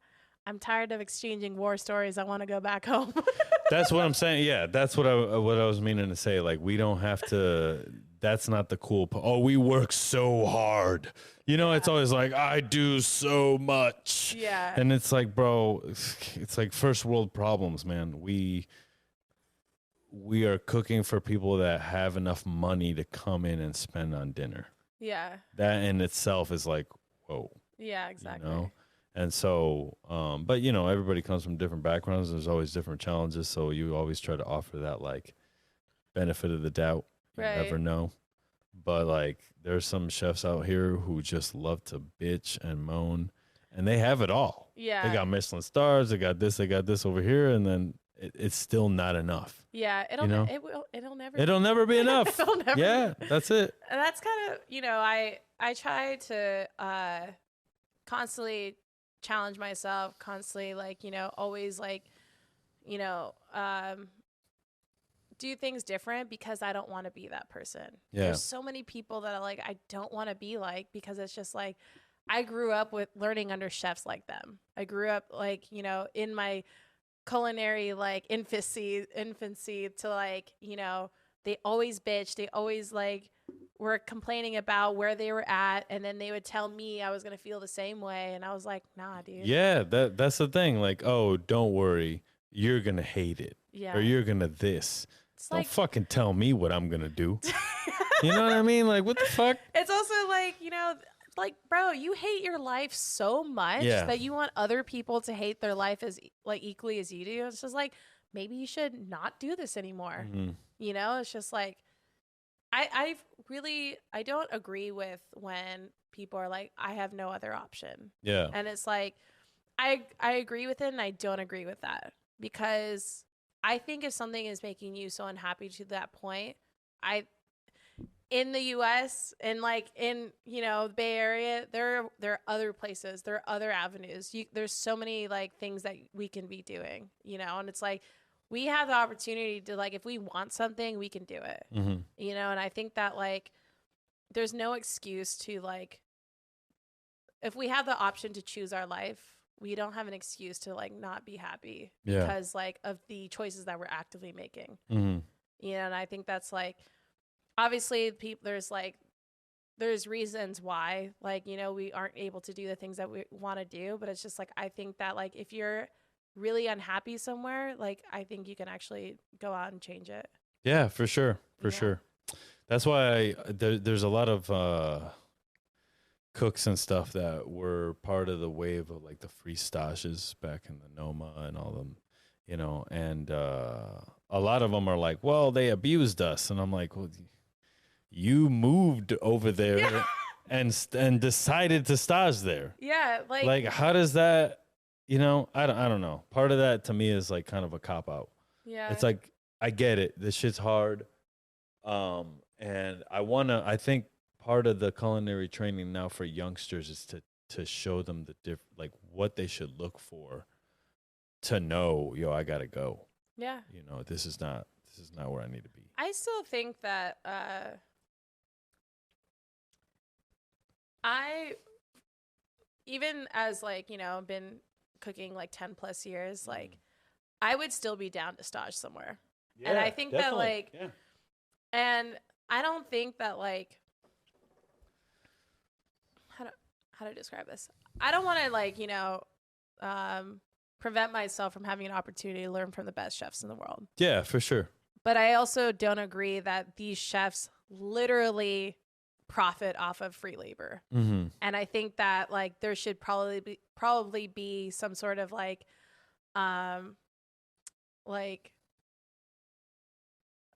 I'm tired of exchanging war stories. I want to go back home. That's what I'm saying. Yeah, that's what I was meaning to say. Like, we don't have to. That's not the cool part. Oh, we work so hard. You know, it's always like, I do so much. Yeah. And it's like, bro, it's like first world problems, man. We are cooking for people that have enough money to come in and spend on dinner. Yeah. That in itself is like, whoa. Yeah, exactly. You know? And so, but, you know, everybody comes from different backgrounds. There's always different challenges. So you always try to offer that, like, benefit of the doubt. You never know. But, like, there's some chefs out here who just love to bitch and moan, and they have it all. Yeah. They got Michelin stars. They got this over here. And then it's still not enough. Yeah. It'll never be enough. That's it. And that's kind of, you know, I try to constantly challenge myself, constantly, like, you know, always, like, you know, do things different, because I don't want to be that person. Yeah. There's so many people that I don't want to be like, because it's just like, I grew up with learning under chefs like them. I grew up, like, you know, in my culinary, like, infancy to, like, you know, they always bitch. They always, like, were complaining about where they were at, and then they would tell me I was going to feel the same way. And I was like, nah, dude. Yeah, that's the thing. Like, oh, don't worry. You're going to hate it. Yeah. Or you're going to this. It's don't fucking tell me what I'm going to do. You know what I mean? Like, what the fuck? It's also like, you know, like, bro, you hate your life so much that you want other people to hate their life as, like, equally as you do. It's just like, maybe you should not do this anymore. You know, it's just like, I don't agree with when people are like, I have no other option. Yeah. And it's like, I agree with it, and I don't agree with that, because I think if something is making you so unhappy to that point, in the US and like in, the Bay Area, there are other places, there are other avenues. There's so many like things that we can be doing, and it's like we have the opportunity to like, if we want something, we can do it, and I think that like there's no excuse to like, if we have the option to choose our life, we don't have an excuse to like not be happy because like of the choices that we're actively making. And I think that's like, obviously there's reasons why, like, we aren't able to do the things that we want to do, but it's just like, I think that like, if you're really unhappy somewhere, like, I think you can actually go out and change it. Yeah, for sure. For sure. That's why there's a lot of, cooks and stuff that were part of the wave of like the free stages back in the Noma and all them, and a lot of them are like, well, they abused us. And I'm like, well, you moved over there and decided to stage there. Yeah. Like how does that, I don't know. Part of that to me is like kind of a cop out. Yeah. It's like, I get it. This shit's hard. And I think part of the culinary training now for youngsters is to show them like what they should look for to know, I gotta go. Yeah. This is not where I need to be. I still think that I, even as like, been cooking like 10 plus years, like I would still be down to stage somewhere. Yeah, and I think definitely. That like, and I don't think that like, how to describe this? I don't want to like, prevent myself from having an opportunity to learn from the best chefs in the world. Yeah, for sure. But I also don't agree that these chefs literally profit off of free labor. And I think that like there should probably be some sort of like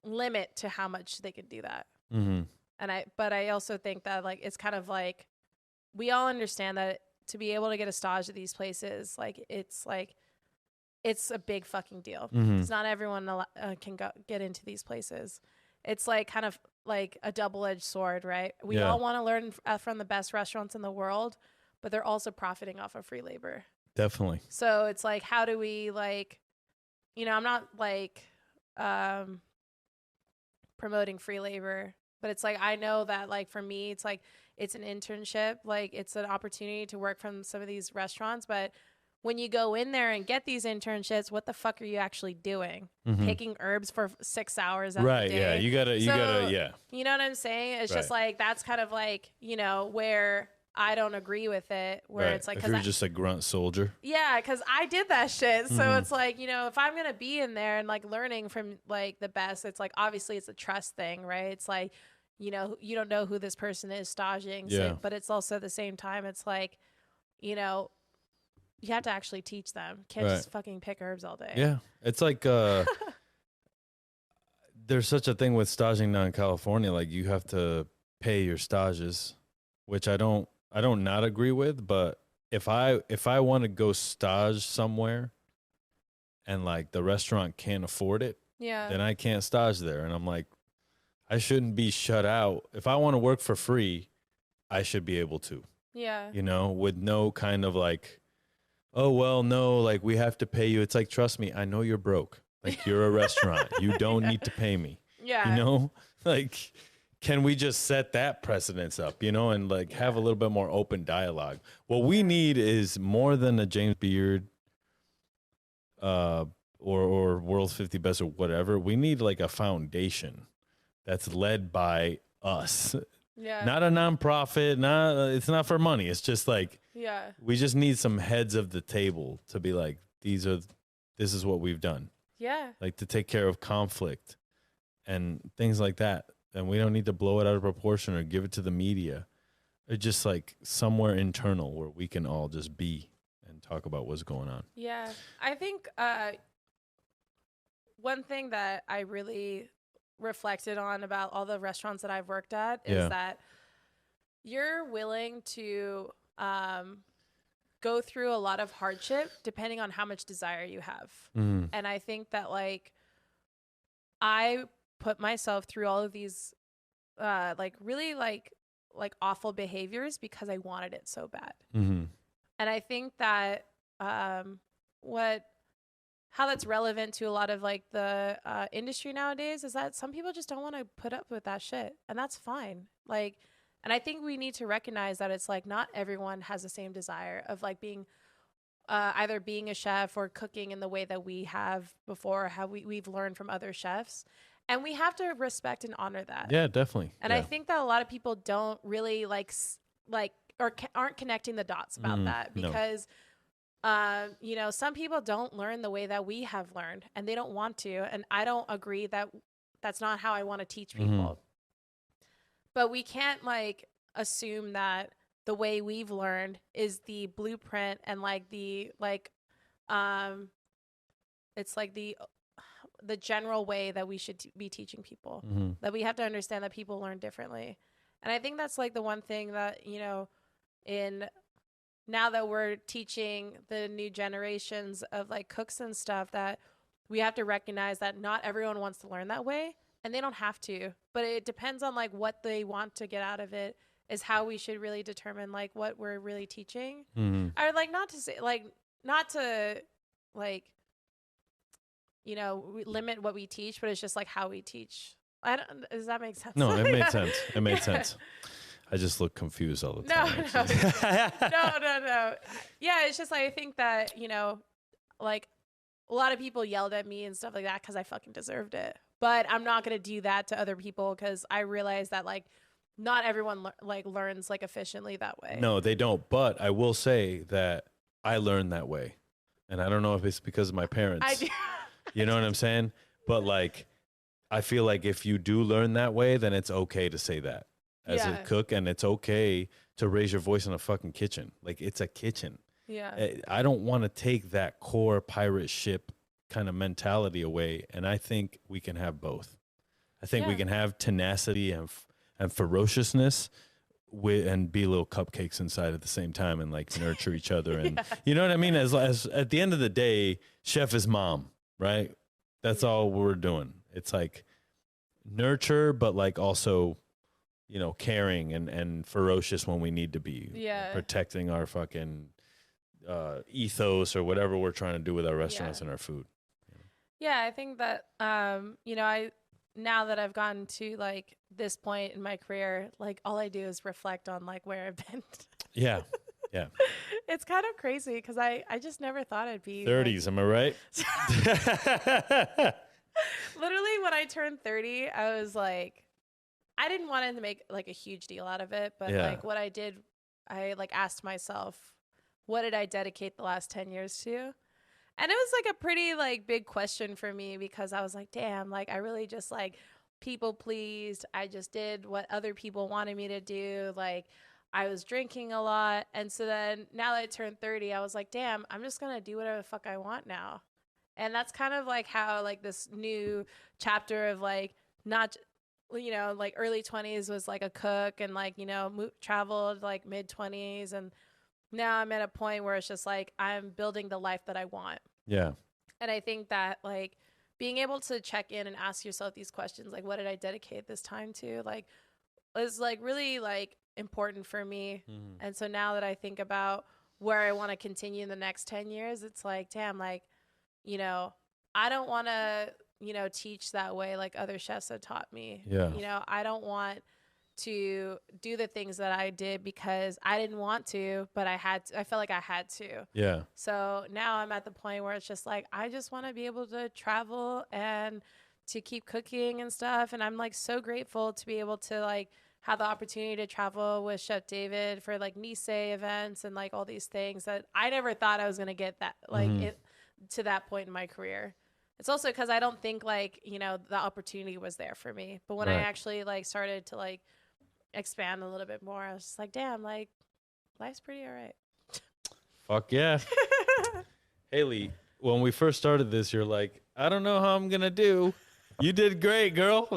limit to how much they can do that. But I also think that like it's kind of like, we all understand that to be able to get a stage at these places, like it's a big fucking deal. It's not everyone can get into these places. It's like kind of like a double-edged sword, right? We all want to learn from the best restaurants in the world, but they're also profiting off of free labor. Definitely. So it's like, how do we like, I'm not like promoting free labor, but it's like, I know that like for me, it's like, it's an internship, like it's an opportunity to work from some of these restaurants. But when you go in there and get these internships, what the fuck are you actually doing? Picking herbs for 6 hours out of the day. Yeah. You gotta, yeah. You know what I'm saying? It's just like, that's kind of like, where I don't agree with it, where it's like, if you're just a grunt soldier. Yeah, because I did that shit. So it's like, if I'm going to be in there and like learning from like the best, it's like, obviously it's a trust thing, right? It's like, you don't know who this person is staging. So, but it's also at the same time, it's like, you have to actually teach them. Can't just fucking pick herbs all day. Yeah. It's like, there's such a thing with staging now in California. Like you have to pay your stages, which I don't not agree with, but if I want to go stage somewhere and like the restaurant can't afford it, then I can't stage there. And I'm like, I shouldn't be shut out. If I want to work for free, I should be able to. Yeah. With no kind of like, oh, well, no, like we have to pay you. It's like, trust me, I know you're broke. Like you're a restaurant. You don't need to pay me. Yeah. Like, can we just set that precedence up, and like have a little bit more open dialogue? What we need is more than a James Beard or World's 50 Best or whatever. We need like a foundation that's led by us. Yeah. Not a nonprofit, it's not for money. It's just like, we just need some heads of the table to be like, this is what we've done. Yeah. Like to take care of conflict and things like that. And we don't need to blow it out of proportion or give it to the media. It's just like somewhere internal where we can all just be and talk about what's going on. Yeah. I think one thing that I really reflected on about all the restaurants that I've worked at is that you're willing to go through a lot of hardship depending on how much desire you have. And I think that like I put myself through all of these like really like awful behaviors because I wanted it so bad. Mm-hmm. And I think that how that's relevant to a lot of like the industry nowadays is that some people just don't want to put up with that shit, and that's fine. Like, and I think we need to recognize that it's like not everyone has the same desire of like being either being a chef or cooking in the way that we have before, how we've learned from other chefs. And we have to respect and honor that. Yeah, definitely. And I think that a lot of people don't really aren't connecting the dots about that because, you know, some people don't learn the way that we have learned and they don't want to. And I don't agree that that's not how I want to teach people. But we can't like assume that the way we've learned is the blueprint and like the it's like the general way that we should be teaching people. That we have to understand that people learn differently. And I think that's like the one thing that, you know, now that we're teaching the new generations of like cooks and stuff, that we have to recognize that not everyone wants to learn that way and they don't have to, but it depends on like what they want to get out of it is how we should really determine like what we're really teaching. I would like not to you know, limit what we teach, but it's just like how we teach. Does that make sense? No, it made sense. It made sense. I just look confused all the time. No. Yeah, it's just like I think that, you know, like a lot of people yelled at me and stuff like that because I fucking deserved it. But I'm not gonna do that to other people because I realize that like not everyone learns like efficiently that way. No, they don't. But I will say that I learned that way, and I don't know if it's because of my parents. I do. You know what I'm saying? But like, I feel like if you do learn that way, then it's okay to say that as a cook, and it's okay to raise your voice in a fucking kitchen. Like, it's a kitchen. Yeah. I don't want to take that core pirate ship kind of mentality away, and I think we can have both. I think we can have tenacity and ferociousness and be little cupcakes inside at the same time and like nurture each other. And you know what I mean? As at the end of the day, chef is mom. Right? That's all we're doing. It's like nurture, but like also, you know, caring and ferocious when we need to be. Yeah. Protecting our fucking ethos or whatever we're trying to do with our restaurants and our food. Yeah, I think that, you know, now that I've gotten to like this point in my career, like all I do is reflect on like where I've been. Yeah. Yeah. It's kind of crazy because I just never thought I'd be 30s, am I right? Literally, when I turned 30, I was like, I didn't want to make like a huge deal out of it, but like what I did, I like asked myself, what did I dedicate the last 10 years to? And it was like a pretty like big question for me because I was like, damn, like I really just like people pleased. I just did what other people wanted me to do. Like I was drinking a lot. And so then now that I turned 30, I was like, damn, I'm just going to do whatever the fuck I want now. And that's kind of like how like this new chapter of like not, you know, like early 20s was like a cook and like, you know, traveled like mid 20s. And now I'm at a point where it's just like I'm building the life that I want. Yeah. And I think that like being able to check in and ask yourself these questions, like what did I dedicate this time to, like is like really like important for me. And so now that I think about where I want to continue in the next 10 years, it's like, damn, like, you know, I don't want to, you know, teach that way like other chefs have taught me. Yeah. You know, I don't want to do the things that I did because I didn't want to, but I felt like I had to. Yeah. So now I'm at the point where it's just like, I just want to be able to travel and to keep cooking and stuff. And I'm like so grateful to be able to like have the opportunity to travel with Chef David for like Nisei events and like all these things that I never thought I was going to get that like to that point in my career. It's also because I don't think like, you know, the opportunity was there for me. But when I actually like started to like expand a little bit more, I was just like, damn, like life's pretty all right. Fuck yeah. Haley, when we first started this, you're like, I don't know how I'm going to do. You did great, girl.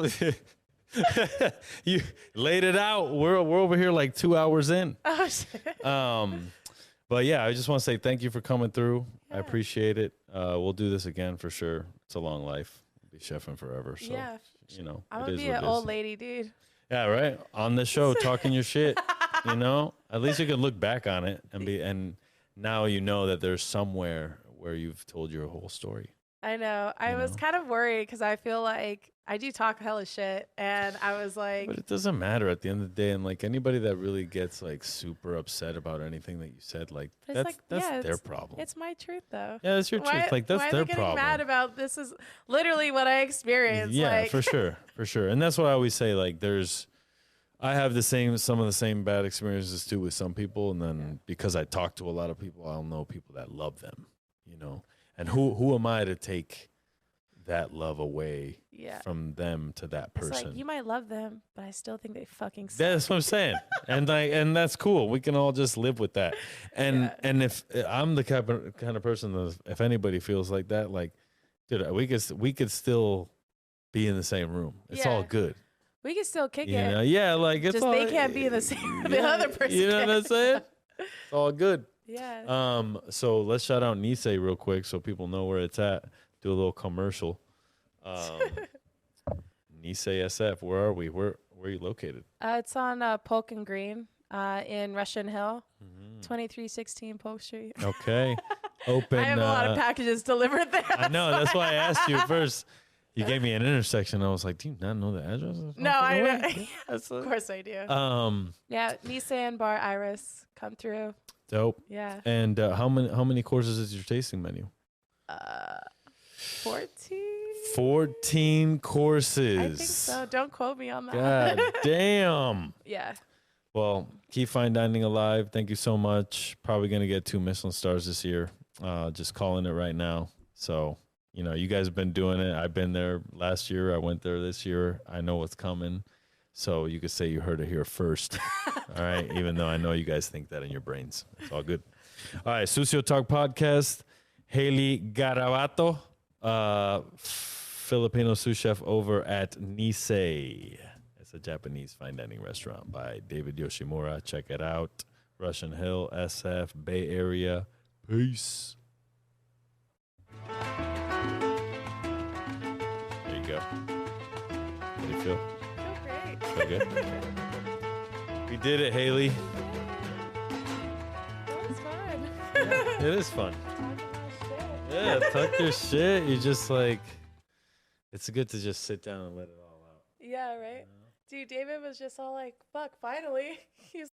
You laid it out. We're over here like 2 hours in. Oh, shit. But yeah, I just want to say thank you for coming through. I appreciate it. We'll do this again for sure. It's a long life. be chefing forever. So, yeah. you know, I'm it going is to be what an it old is. lady, dude. Yeah, right. On the show, talking your shit. You know, at least you can look back on it and now you know that there's somewhere where you've told your whole story. I know. I was kind of worried because I feel like I do talk hella shit, and I was like, but it doesn't matter at the end of the day. And like anybody that really gets like super upset about anything that you said, like that's their problem. It's my truth, though. Yeah, it's your truth. Like that's why their are they getting problem. mad about this? Is literally what I experienced. Yeah, like. for sure. And that's why I always say like I have some of the same bad experiences too with some people, and then because I talk to a lot of people, I'll know people that love them, you know. And who am I to take that love away from them to that person? It's like, you might love them, but I still think they fucking suck. That's what I'm saying. and that's cool. We can all just live with that. And if I'm the kind of person that if anybody feels like that, like, dude, we could still be in the same room. It's all good. We can still kick You it. know? Yeah, like it's just all, they can't be in the same. The other person. You know what I'm saying? It's all good. Yeah. So let's shout out Nisei real quick so people know where it's at. Do a little commercial. Nisei SF, where are we? Where are you located? It's on Polk and Green in Russian Hill, 2316 Polk Street. Okay. Open. I have a lot of packages delivered there. I know. That's why I asked you first. You gave me an intersection. I was like, do you not know the address? No, I know. Of course I do. Yeah, Nisei and Bar Iris, come through. Dope. Yeah. And how many courses is your tasting menu? 14. 14 courses. I think so. Don't quote me on that. God damn. Yeah. Well, keep fine dining alive. Thank you so much. Probably gonna get 2 Michelin stars this year. Just calling it right now. So, you know, you guys have been doing it. I've been there last year. I went there this year. I know what's coming. So you could say you heard it here first. All right. Even though I know you guys think that in your brains. It's all good. All right. Sucio Talk Podcast. Haley Garabato, Filipino sous chef over at Nisei. It's a Japanese fine dining restaurant by David Yoshimura. Check it out. Russian Hill, SF, Bay Area. Peace. There you go. How do you feel? Great. Feel good? We did it, Haley. That was fun. Yeah, it is fun. Talk about shit. Yeah, talk your shit. You just like, it's good to just sit down and let it all out. Yeah, right? Dude, David was just all like, fuck, finally. He's